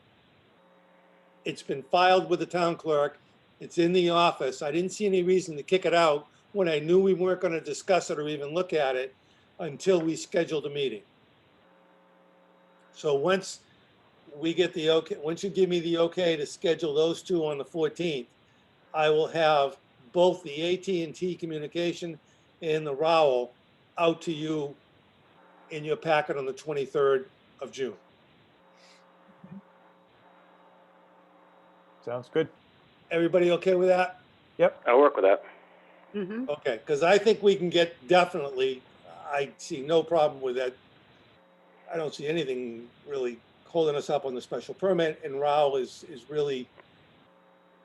Speaker 1: It's been filed with the town clerk. It's in the office. I didn't see any reason to kick it out when I knew we weren't going to discuss it or even look at it until we scheduled a meeting. So once we get the okay, once you give me the okay to schedule those two on the 14th, I will have both the AT&T communication and the Rowell out to you in your packet on the 23rd of June.
Speaker 9: Sounds good.
Speaker 1: Everybody okay with that?
Speaker 12: I'll work with that.
Speaker 6: Mhm.
Speaker 1: Okay, because I think we can get definitely, I see no problem with that. I don't see anything really holding us up on the special permit, and Rao is really,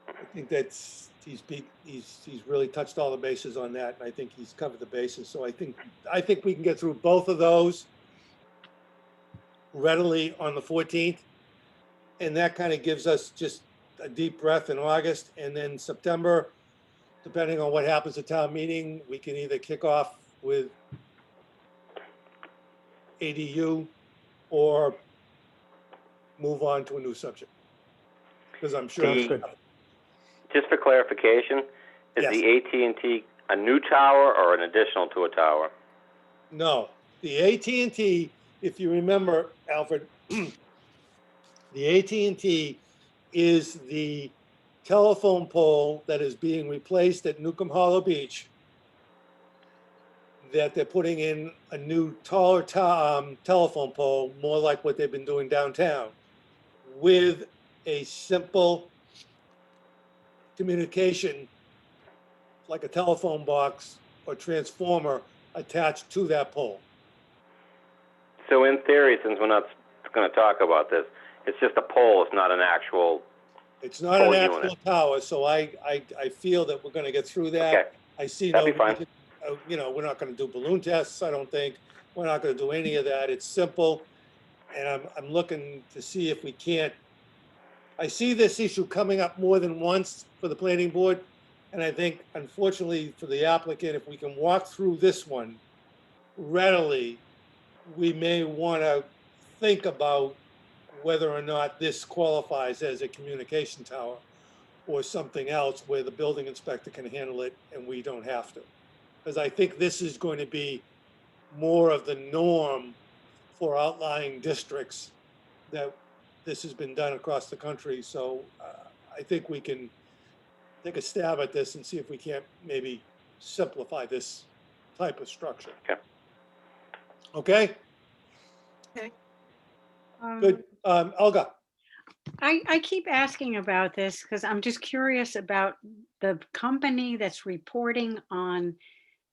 Speaker 1: I think that's, he's really touched all the bases on that, and I think he's covered the bases. So I think we can get through both of those readily on the 14th. And that kind of gives us just a deep breath in August, and then September, depending on what happens at town meeting, we can either kick off with ADU or move on to a new subject. Because I'm sure.
Speaker 9: Sounds good.
Speaker 12: Just for clarification, is
Speaker 1: Yes.
Speaker 12: the AT&T a new tower or an additional to a tower?
Speaker 1: No, the AT&T, if you remember, Alfred, the AT&T is the telephone pole that is being replaced at Newcomb Hollow Beach, that they're putting in a new taller telephone pole, more like what they've been doing downtown, with a simple communication, like a telephone box or transformer attached to that pole.
Speaker 12: So in theory, since we're not going to talk about this, it's just a pole, it's not an actual.
Speaker 1: It's not an
Speaker 12: Pole
Speaker 1: actual
Speaker 12: unit.
Speaker 1: tower, so I feel that we're gonna get through that.
Speaker 12: Okay,
Speaker 1: I see no
Speaker 12: that'd be fine.
Speaker 1: reason, you know, we're not gonna do balloon tests, I don't think. We're not gonna do any of that. It's simple. And I'm looking to see if we can't. I see this issue coming up more than once for the planning board. And I think unfortunately for the applicant, if we can walk through this one readily, we may wanna think about whether or not this qualifies as a communication tower or something else where the building inspector can handle it and we don't have to. Because I think this is going to be more of the norm for outlying districts, that this has been done across the country. So I think we can take a stab at this and see if we can't maybe simplify this type of structure.
Speaker 12: Okay.
Speaker 1: Okay? Good. Olga,
Speaker 6: I keep asking about this because I'm just curious about the company that's reporting on,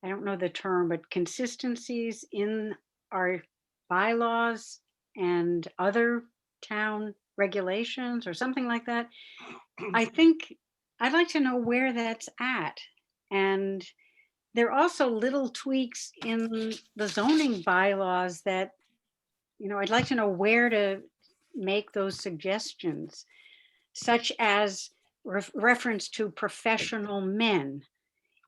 Speaker 6: I don't know the term, but consistencies in our bylaws and other town regulations or something like that. I think I'd like to know where that's at. And there are also little tweaks in the zoning bylaws that, I'd like to know where to make those suggestions, such as reference to professional men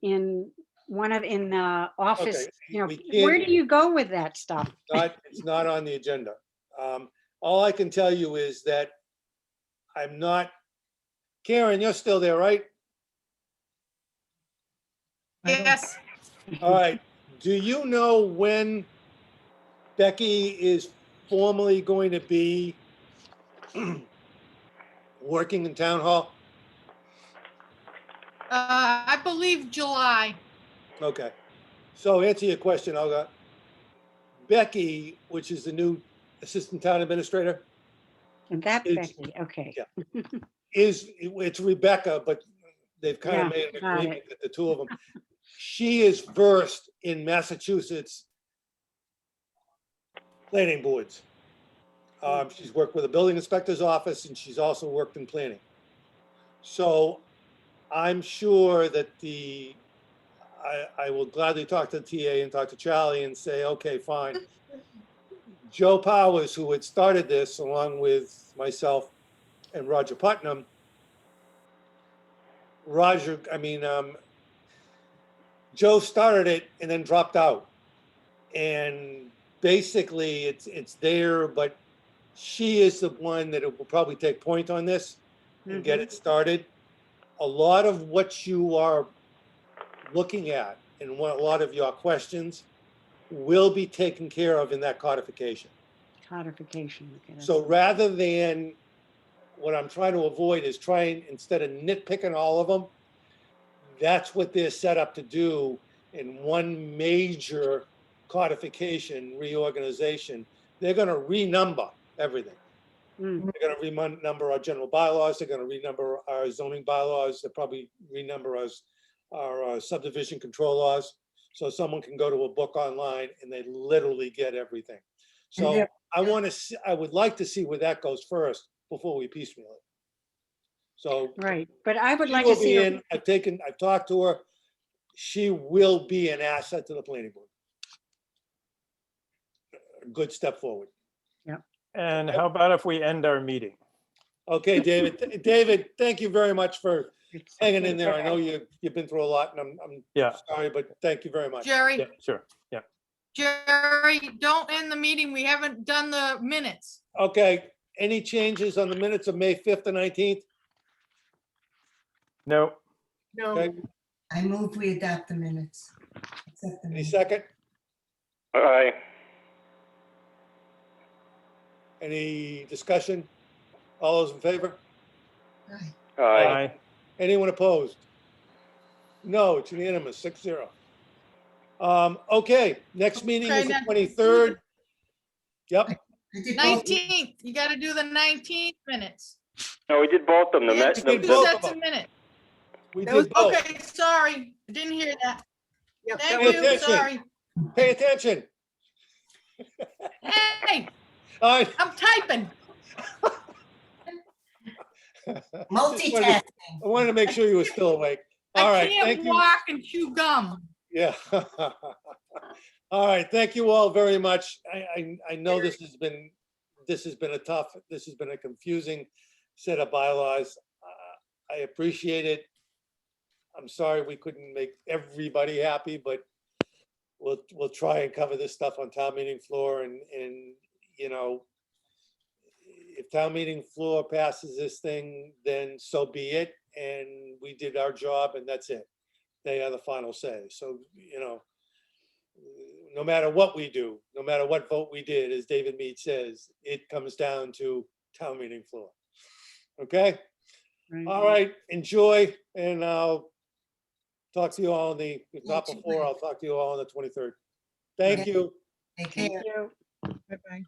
Speaker 6: in in office,
Speaker 1: Okay, we
Speaker 6: where
Speaker 1: can't-
Speaker 6: do you go with that stuff?
Speaker 1: it's not on the agenda. All I can tell you is that I'm not, Karen, you're still there, right?
Speaker 2: Yes,
Speaker 1: All right. Do you know when Becky is formally going to be working in town hall?
Speaker 2: I believe July.
Speaker 1: Okay. So answer your question, Olga. Becky, which is the new assistant town administrator,
Speaker 6: And that
Speaker 1: It's-
Speaker 6: Becky, okay.
Speaker 1: yeah. It's Rebecca, but they've kind
Speaker 6: Yeah,
Speaker 1: of made an
Speaker 6: got
Speaker 1: agreement that the two of them. She is versed in Massachusetts planning boards. She's worked with the building inspector's office and she's also worked in planning. So I'm sure that I will gladly talk to the TA and talk to Charlie and say, okay, fine. Joe Powers, who had started this along with myself and Roger Putnam, Joe started it and then dropped out. And basically it's there, but she is the one that will probably take point on this and get it started. A lot of what you are looking at and what a lot of your questions will be taken care of in that codification.
Speaker 6: Codification. Okay, that's-
Speaker 1: So rather than, what I'm trying to avoid is trying, instead of nitpicking all of them, that's what they're set up to do in one major codification reorganization. They're gonna renumber everything.
Speaker 6: Mm.
Speaker 1: They're gonna renumber our general bylaws, they're gonna renumber our zoning bylaws, they'll probably renumber our subdivision control laws. So someone can go to a book online and they literally get everything. So
Speaker 8: Yeah.
Speaker 1: I would like to see where that goes first before we piecemeal it. So
Speaker 6: Right, but I would
Speaker 1: she
Speaker 6: like to
Speaker 1: will
Speaker 6: see,
Speaker 1: be
Speaker 6: a-
Speaker 1: in, I've talked to her. She will be an asset to the planning board. A good step forward.
Speaker 9: And how about if we end our meeting?
Speaker 1: Okay, David. David, thank you very much for
Speaker 6: it's-
Speaker 1: hanging in there. I know you've been through a lot and I'm
Speaker 9: Yeah,
Speaker 1: sorry, but thank you very much.
Speaker 2: Jerry,
Speaker 9: yeah, sure.
Speaker 2: Jerry, don't end the meeting. We haven't done the minutes.
Speaker 1: Okay, any changes on the minutes of May 5th and 19th?
Speaker 9: No,
Speaker 1: Okay,
Speaker 8: I move we adopt the minutes. Accept the
Speaker 1: any
Speaker 8: minutes.
Speaker 1: second?
Speaker 12: Aye.
Speaker 1: Any discussion? All those in favor?
Speaker 8: Aye.
Speaker 12: Aye.
Speaker 9: aye.
Speaker 1: Anyone opposed? No, it's unanimous, 6-0. Okay, next meeting is
Speaker 2: Okay,
Speaker 1: the
Speaker 2: now-
Speaker 1: 23rd. Yep,
Speaker 8: I did both.
Speaker 2: 19th, you gotta do the 19th minutes.
Speaker 12: No, we did both of them.
Speaker 2: Yeah,
Speaker 1: we
Speaker 2: two
Speaker 1: did both of
Speaker 2: sets of
Speaker 1: them.
Speaker 2: minutes.
Speaker 1: we
Speaker 7: That was-
Speaker 1: did both.
Speaker 2: Okay, sorry, I didn't hear that.
Speaker 7: Yep, that
Speaker 2: Thank
Speaker 7: was-
Speaker 2: you,
Speaker 1: attention.
Speaker 2: sorry.
Speaker 1: Pay attention.
Speaker 2: Hey,
Speaker 1: All right.
Speaker 2: I'm typing.
Speaker 8: Multitasking.
Speaker 1: I wanted to make sure you were still awake. All
Speaker 2: I
Speaker 1: right,
Speaker 2: can't
Speaker 1: thank you.
Speaker 2: walk and chew gum.
Speaker 1: Yeah. All right, thank you all very much. I know this has been a confusing set of bylaws. I appreciate it. I'm sorry we couldn't make everybody happy, but we'll try and cover this stuff on town meeting floor and, you know, if town meeting floor passes this thing, then so be it. And we did our job and that's it. They are the final say. So, you know, no matter what we do, no matter what vote we did, as David Mead says, it comes down to town meeting floor. Okay? All right, enjoy, and I'll talk to you all on the, if not
Speaker 8: Thank you.
Speaker 1: before, I'll talk to you all on the 23rd. Thank
Speaker 8: Okay.
Speaker 1: you.
Speaker 8: Take
Speaker 6: Thank
Speaker 8: care.
Speaker 6: you.
Speaker 7: Bye-bye.